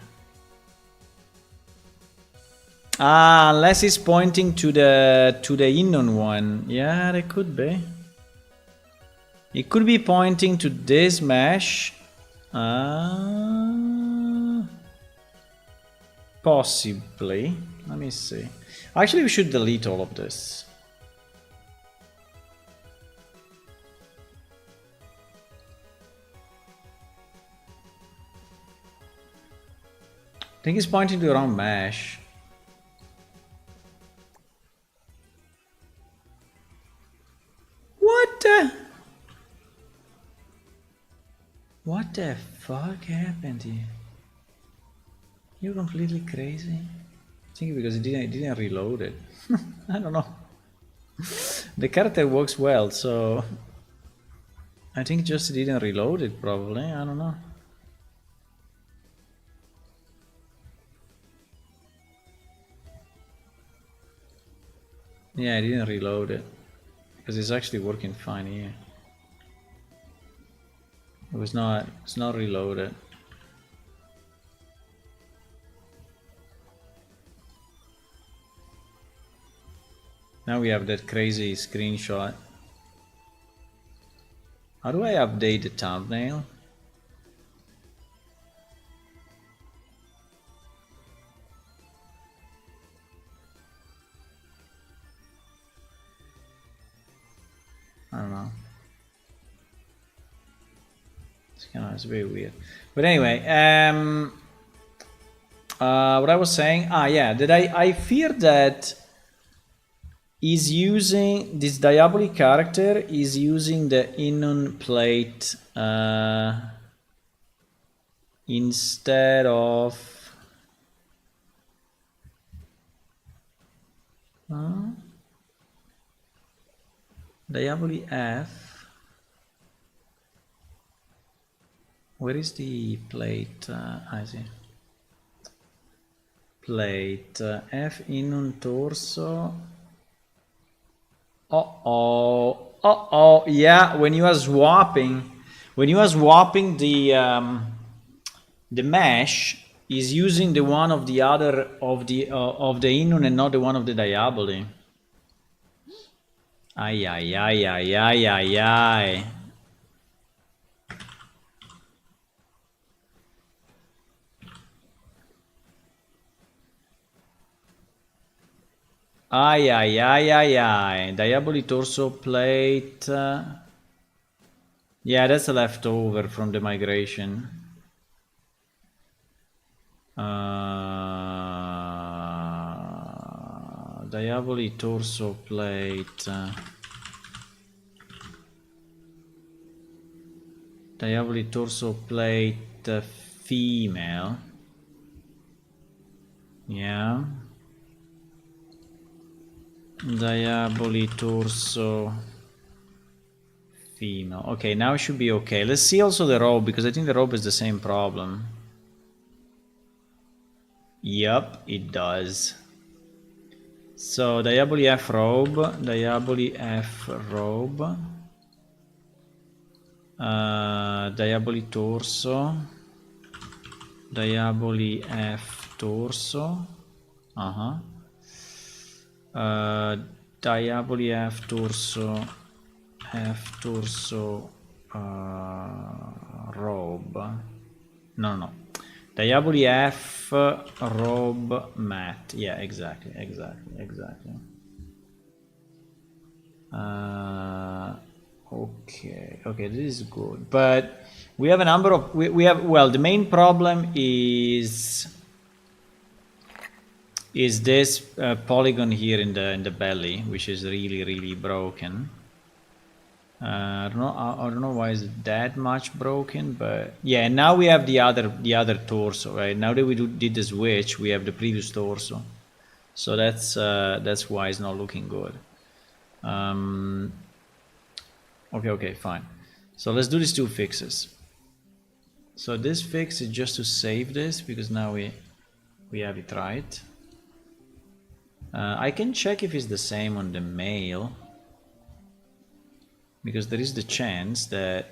Ah, unless it's pointing to the Innon one. Yeah, that could be. It could be pointing to this mesh. Possibly. Let me see. Actually, we should delete all of this. I think it's pointing to the wrong mesh. What the? What the fuck happened here? You're completely crazy. I think because it didn't reload it. I don't know. The character works well, so I think just didn't reload it probably. I don't know. Yeah, I didn't reload it because it's actually working fine here. It's not reloaded. Now we have that crazy screenshot. How do I update the thumbnail? I don't know. It's very weird. But anyway, what I was saying, yeah, that I fear that is using this Diabolic character is using the Innon plate instead of Diabolic F. Where is the plate? I see. Plate F Innon torso. Oh, yeah, when you are swapping the mesh is using the one of the other of the Innon and not the one of the Diaboli. Ay. Ay. Diaboli torso plate. Yeah, that's a leftover from the migration. Diaboli torso plate. Diaboli torso plate female. Yeah. Diaboli torso female. Okay, now it should be okay. Let's see also the robe, because I think the robe is the same problem. Yup, it does. So Diaboli F robe, Diaboli F robe, Diaboli torso, Diaboli F torso, Diaboli F torso, robe. No. Diaboli F robe matte. Yeah, exactly. Okay, this is good. But we have a number of we have, well, the main problem is this polygon here in the belly, which is really broken. I don't know why is that much broken, but yeah. And now we have the other torso, right? Now that we did the switch, we have the previous torso, so that's why it's not looking good. Okay, fine. So let's do these two fixes. So this fix is just to save this because now we have it right. I can check if it's the same on the male. because there is the chance that,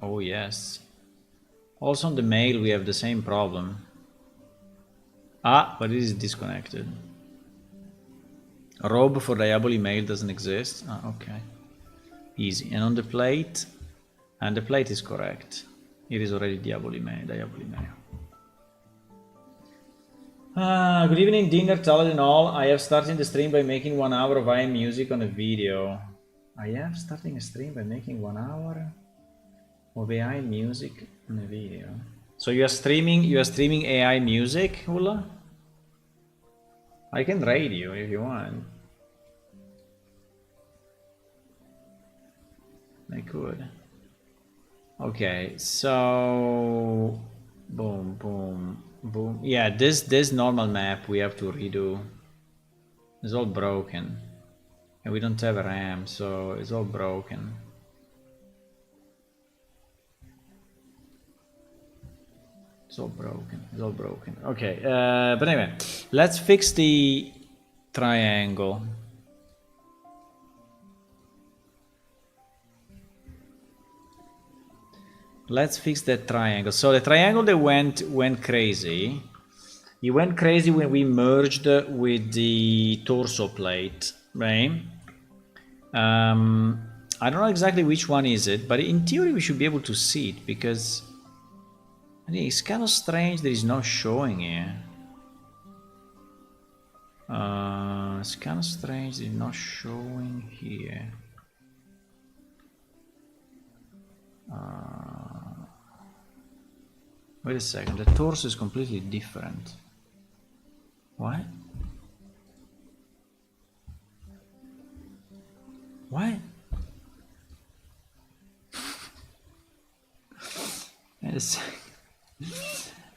oh yes. Also on the mail we have the same problem. Ah, but it is disconnected. Robe for Diaboli mail doesn't exist. Ah, okay. Easy. And on the plate, and the plate is correct. It is already Diaboli mail. Good evening, dinner, talent and all. I have started the stream by making 1 hour of IM music on a video. I have starting a stream by making 1 hour of AI music on a video. So you are streaming AI music, Hula? I can raid you if you want. I could. Okay, so boom, boom, boom. Yeah, this normal map we have to redo. It's all broken, and we don't have a RAM, so it's all broken. It's all broken. It's all broken. Okay, but anyway, let's fix the triangle. Let's fix that triangle. So the triangle that went crazy. It went crazy when we merged with the torso plate, right? I don't know exactly which one is it, but in theory we should be able to see it because I think it's kind of strange that it's not showing here. It's kind of strange that it's not showing here. Wait a second, the torso is completely different. What? What? Wait a second.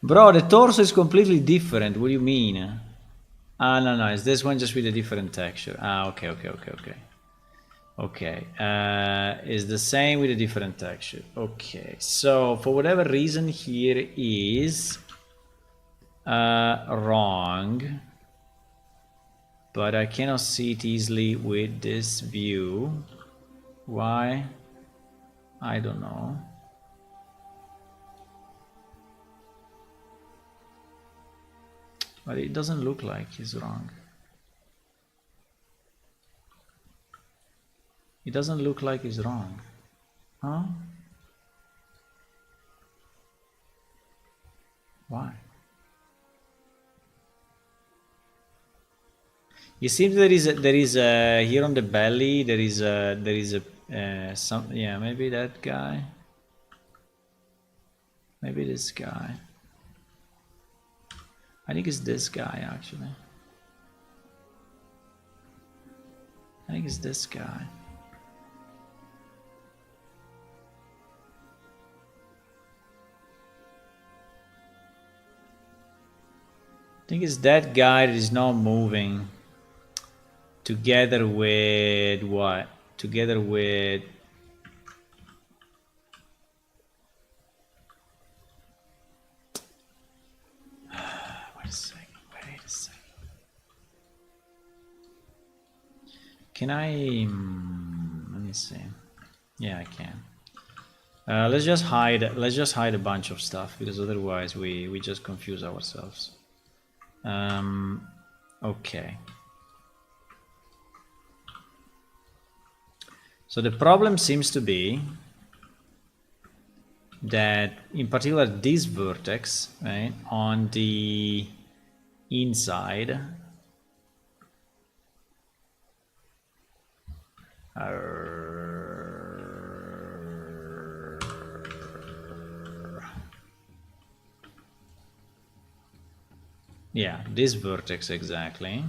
Bro, the torso is completely different. What do you mean? Ah, no, it's this one just with a different texture. Ah, okay. Okay, is the same with a different texture. Okay, so for whatever reason here is wrong, but I cannot see it easily with this view. Why? I don't know. But it doesn't look like it's wrong. It doesn't look like it's wrong. Huh? Why? You see there is a here on the belly there is a some, yeah, maybe that guy. Maybe this guy. I think it's this guy actually. I think it's this guy. I think it's that guy that is not moving. Together with what? Together with... Wait a second. Can I... let me see. Yeah, I can. Let's just hide a bunch of stuff because otherwise we just confuse ourselves. Okay. So the problem seems to be that in particular this vertex, right, on the inside yeah, this vertex exactly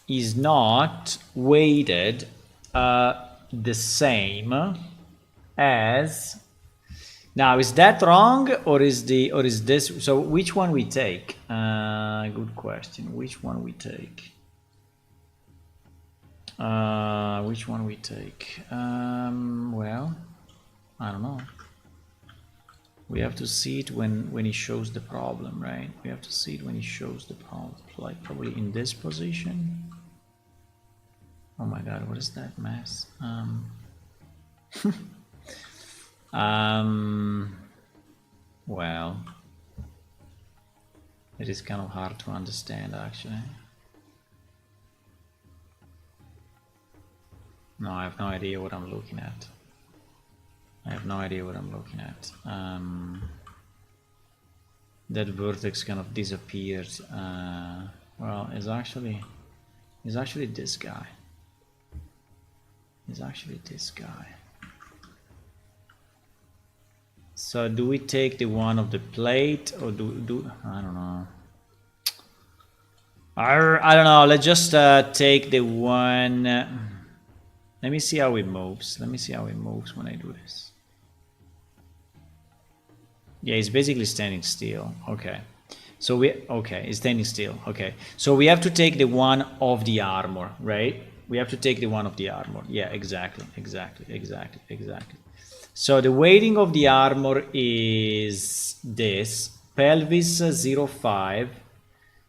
is not weighted the same as... Now, is that wrong or is this? So which one we take? Good question. Which one we take? Which one we take? Well, I don't know. We have to see it when he shows the problem, right? We have to see it when he shows the problem, like probably in this position. Oh my god, what is that mess? Well, it is kind of hard to understand actually. No, I have no idea what I'm looking at. I have no idea what I'm looking at. That vertex kind of disappeared. Well, it's actually this guy. It's actually this guy. So do we take the one of the plate or do I don't know. I don't know. Let's just take the one. Let me see how it moves. Let me see how it moves when I do this. Yeah, it's basically standing still. Okay. So it's standing still. Okay. So we have to take the one of the armor, right? We have to take the one of the armor. Yeah, exactly. So the weighting of the armor is this. Pelvis 0.5,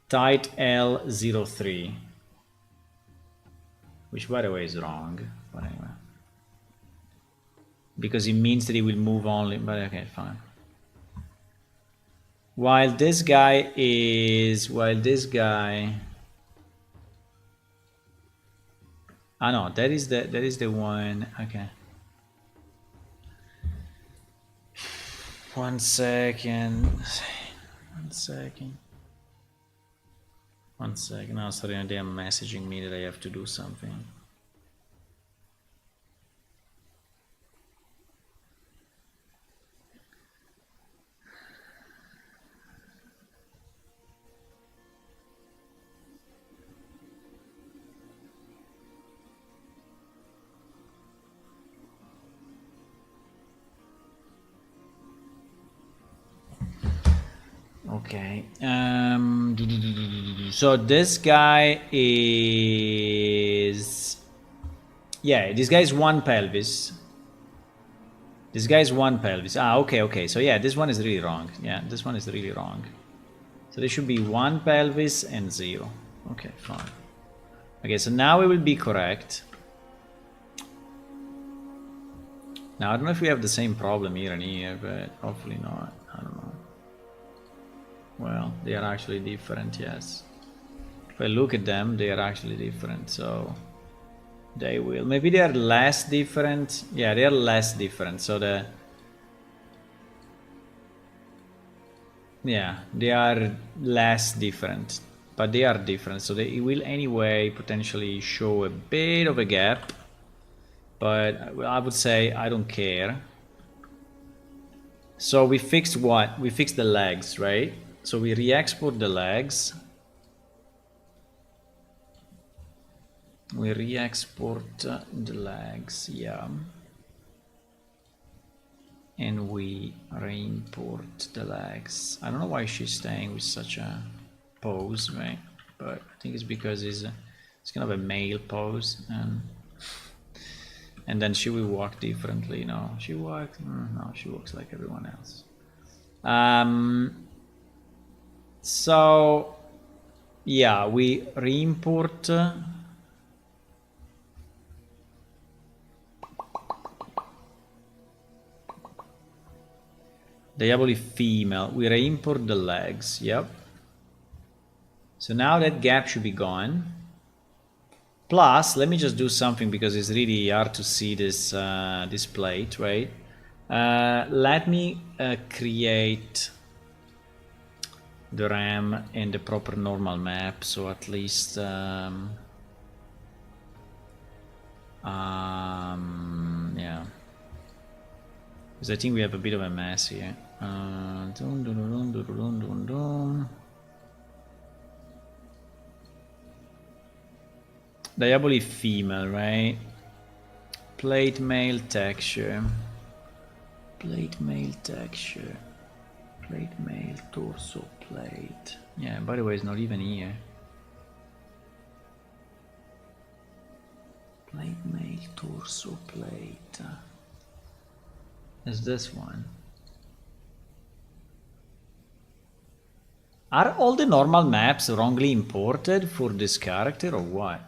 tight L 0.3. Which by the way is wrong. But anyway. Because it means that it will move only, but okay, fine. While this guy, ah no, that is the one. Okay. One second. Now sorry, they are messaging me that I have to do something. Okay. So this guy is, yeah, this guy is one pelvis. This guy is one pelvis. Ah, okay. So yeah, this one is really wrong. Yeah, this one is really wrong. So there should be one pelvis and 0. Okay, fine. Okay, so now it will be correct. Now I don't know if we have the same problem here and here, but hopefully not. I don't know. Well, they are actually different, yes. If I look at them, they are actually different, so they will. Maybe they are less different. Yeah, they are less different, so yeah, they are less different, but they are different, so they will anyway potentially show a bit of a gap, but I would say I don't care. So we fixed what? We fixed the legs, right? So we re-export the legs. We re-export the legs, yeah. And we re-import the legs. I don't know why she's staying with such a pose, right? But I think it's because it's kind of a male pose, and then she will walk differently. No, she walks. No, she walks like everyone else. So yeah, we re-import. Diaboli female. We re-import the legs. Yep. So now that gap should be gone. Plus, let me just do something because it's really hard to see this this plate, right? Let me create the RAM in the proper normal map, so at least yeah. Because I think we have a bit of a mess here. Diaboli female, right? Plate male texture. Plate male texture. Plate male torso plate. Yeah, by the way, it's not even here. Plate male torso plate. Is this one? Are all the normal maps wrongly imported for this character or what?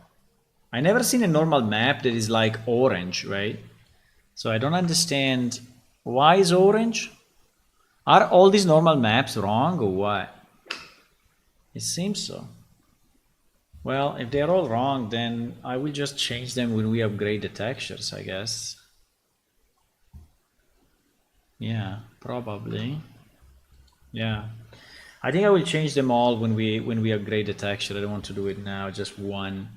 I never seen a normal map that is like orange, right? So I don't understand why is orange? Are all these normal maps wrong or what? It seems so. Well, if they're all wrong, then I will just change them when we upgrade the textures, I guess. Yeah, probably. Yeah. I think I will change them all when we upgrade the texture. I don't want to do it now, just one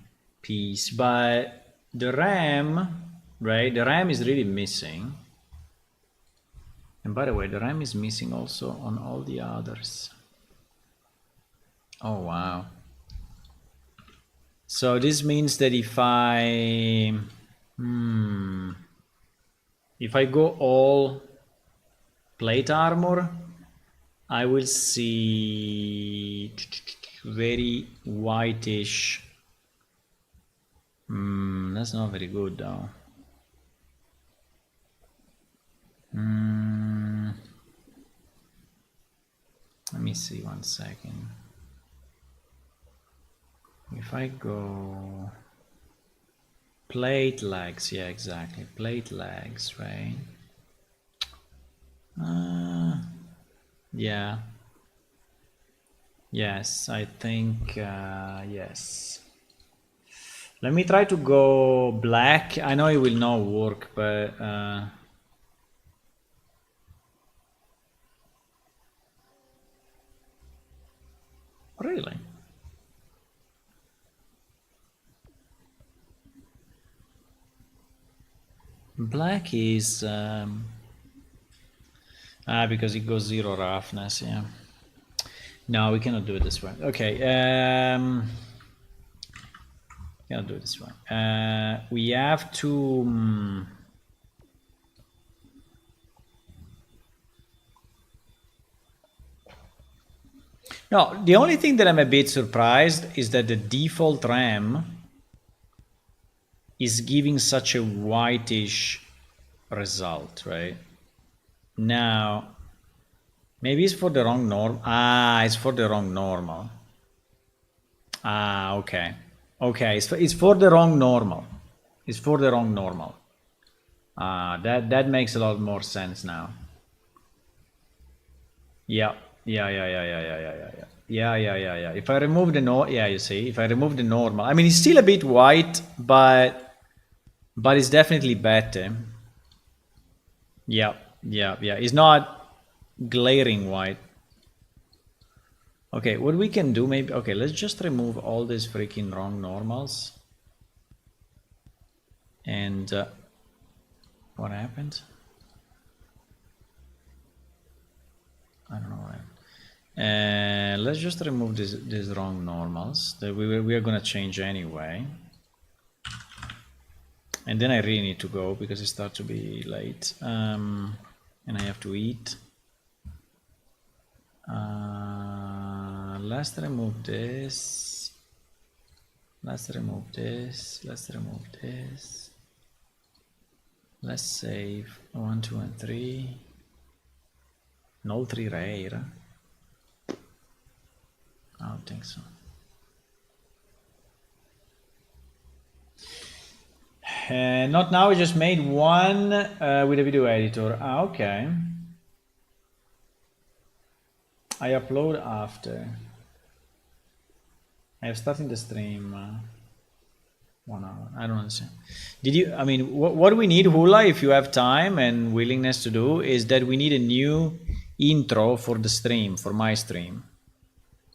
piece. But the RAM, right? The RAM is really missing. And by the way, the RAM is missing also on all the others. Oh wow. So this means that if I go all plate armor, I will see very whitish. That's not very good though. Let me see 1 second. If I go plate legs, yeah, exactly, plate legs, right? Yeah. Yes, I think yes. Let me try to go black. I know it will not work, but really. Black is because it goes 0 roughness, yeah. No, we cannot do it this way. Okay, cannot do it this way. We have to. No, the only thing that I'm a bit surprised is that the default RAM is giving such a whitish result, right? Now, maybe it's for the wrong norm. It's for the wrong normal. Okay. Okay, it's for the wrong normal. It's for the wrong normal. That makes a lot more sense now. Yeah. Yeah. If I remove the you see, if I remove the normal, I mean, it's still a bit white, but it's definitely better. Yeah. It's not glaring white. Okay, what we can do maybe, okay, let's just remove all these freaking wrong normals. And what happened? I don't know what happened. Let's just remove these wrong normals that we are gonna change anyway. And then I really need to go because it starts to be late. And I have to eat. Let's remove this. Let's remove this. Let's remove this. Let's save 1, 2, and 3. No 3 rare. I don't think so. Not now, we just made one with a video editor. Okay. I upload after. I have started the stream 1 hour. I don't understand. Did you, I mean, what we need, Hula, if you have time and willingness to do, is that we need a new intro for the stream, for my stream.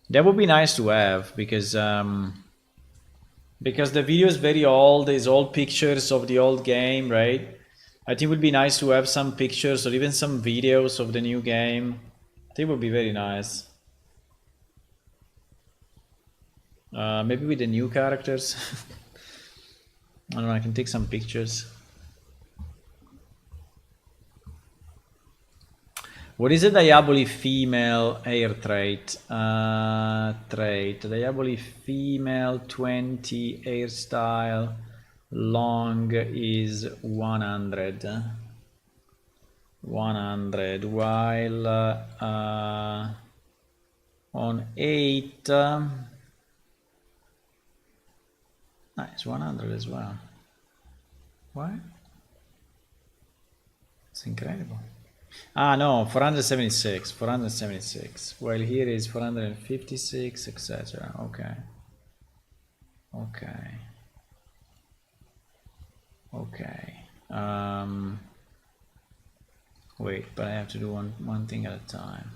That would be nice to have because the video is very old. There's old pictures of the old game, right? I think it would be nice to have some pictures or even some videos of the new game. I think it would be very nice. Maybe with the new characters. I don't know, I can take some pictures. What is a Diaboli female hair trait? Diaboli female 20 hairstyle long is 100. 100 while On 8. Nice, 100 as well. What? It's incredible. Ah, no, 476. 476. Well, here is 456, etc. Okay. Okay. Okay. Wait, but I have to do one thing at a time.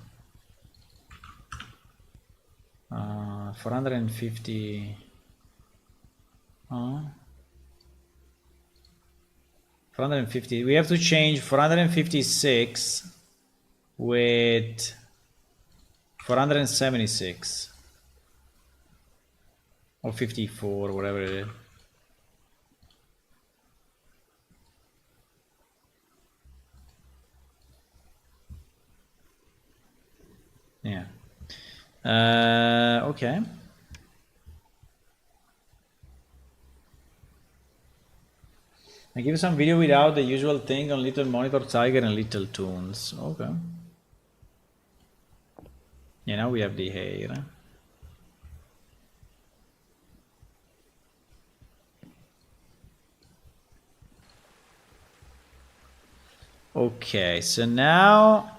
450. 450. We have to change 456 with 476 or 54, whatever it is. Yeah. Okay. I give you some video without the usual thing on Little Monitor Tiger and Little Tunes. Okay. Yeah, now we have the hair. Okay, so now...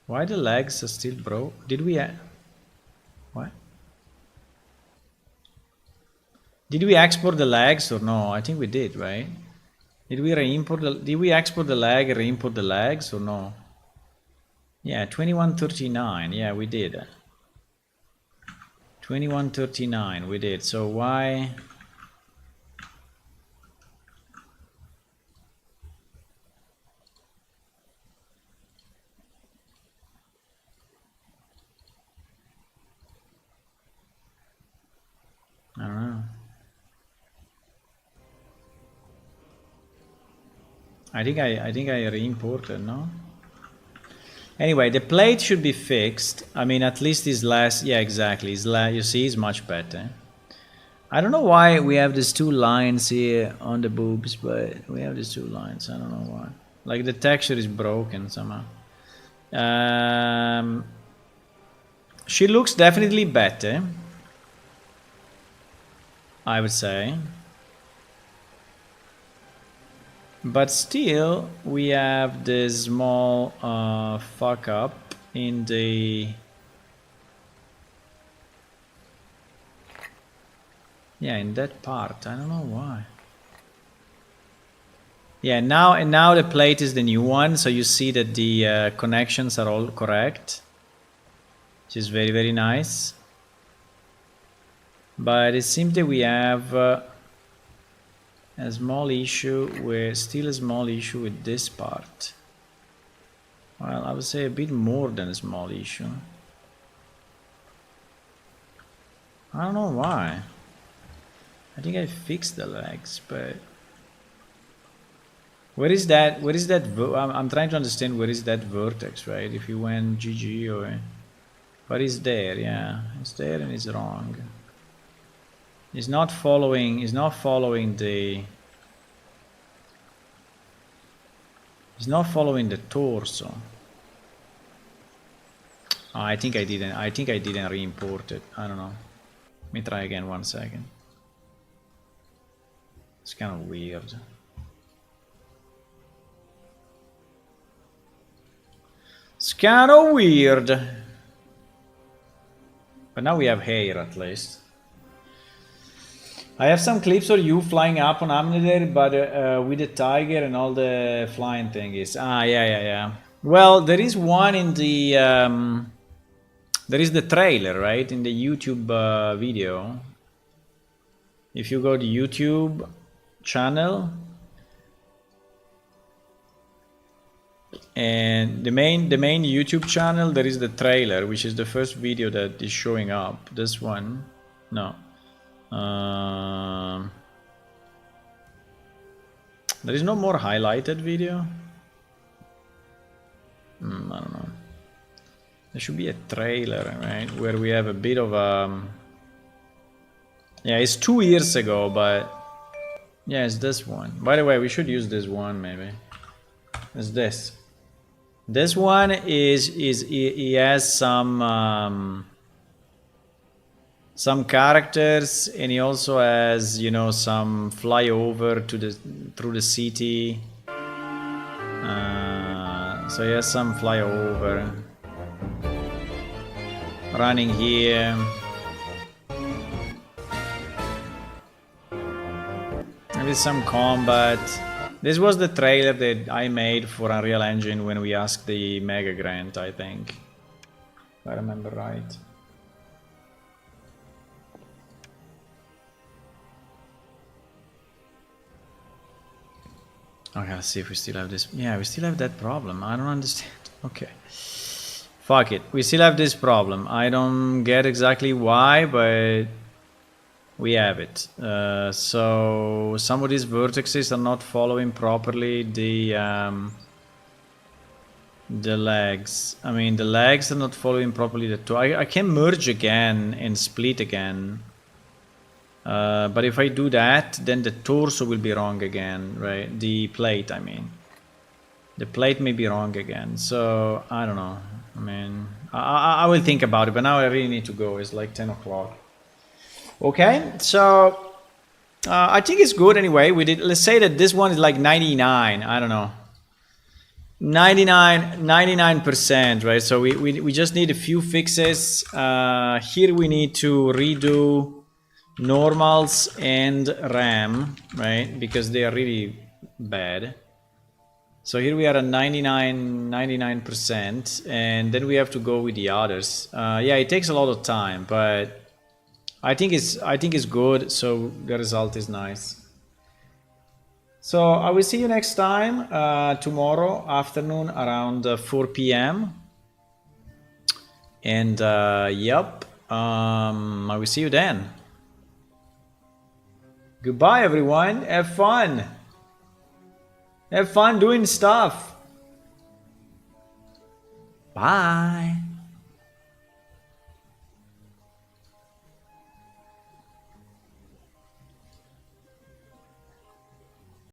Why the legs are still broke? Did we... What? Did we export the legs or no? I think we did, right? Did we re-import the... Did we export the leg and re-import the legs or no? Yeah, 2139. Yeah, we did. 2139, we did. So why... I don't know. I think I re-imported, no? Anyway, the plate should be fixed. I mean, at least is less. Yeah, exactly. Is less. You see, it's much better. I don't know why we have these two lines here on the boobs, but we have these two lines. I don't know why. Like the texture is broken somehow. She looks definitely better, I would say. But still, we have this small fuck up in the... Yeah, in that part. I don't know why. Yeah, now the plate is the new one, so you see that the connections are all correct, which is very, very nice. But it seems that we have a small issue with, still a small issue with this part. Well, I would say a bit more than a small issue. I don't know why. I think I fixed the legs, but... Where is that, I'm trying to understand where is that vertex, right? If you went GG or... But it's there, yeah. It's there and it's wrong. It's not following the... It's not following the torso. Oh, I think I didn't re-import it. I don't know. Let me try again 1 second. It's kind of weird. It's kind of weird. But now we have hair at least. I have some clips of you flying up on Amneder, but with the tiger and all the flying thingies. Ah, yeah. Well, there is one in the... there is the trailer, right? In the YouTube video. If you go to YouTube channel... And the main YouTube channel, there is the trailer, which is the first video that is showing up. This one, no. There is no more highlighted video. I don't know. There should be a trailer, right, where we have a bit of a... Yeah, it's 2 years ago, but... Yeah, it's this one. By the way, we should use this one, maybe. It's this. This one he has some characters, and he also has, you know, some flyover to the through the city. So he has some flyover running here. Maybe some combat. This was the trailer that I made for Unreal Engine when we asked the Mega Grant, I think, if I remember right. Okay, let's see if we still have this. Yeah, we still have that problem. I don't understand. Okay. Fuck it. We still have this problem. I don't get exactly why, but we have it. So some of these vertices are not following properly the legs. I mean, the legs are not following properly the two. I can merge again and split again. But if I do that, then the torso will be wrong again, right? The plate, I mean. The plate may be wrong again. So, I don't know. I mean, I will think about it, but now I really need to go. It's like 10 o'clock. Okay, so I think it's good anyway. We did, let's say that this one is like 99, I don't know. 99%, right? So we just need a few fixes. Here we need to redo normals and RAM, right? Because they are really bad. So here we are at 99%, and then we have to go with the others. Yeah, it takes a lot of time, but I think it's good. So the result is nice. So I will see you next time tomorrow afternoon around 4 p.m. And yep, I will see you then. Goodbye, everyone. Have fun. Have fun doing stuff. Bye.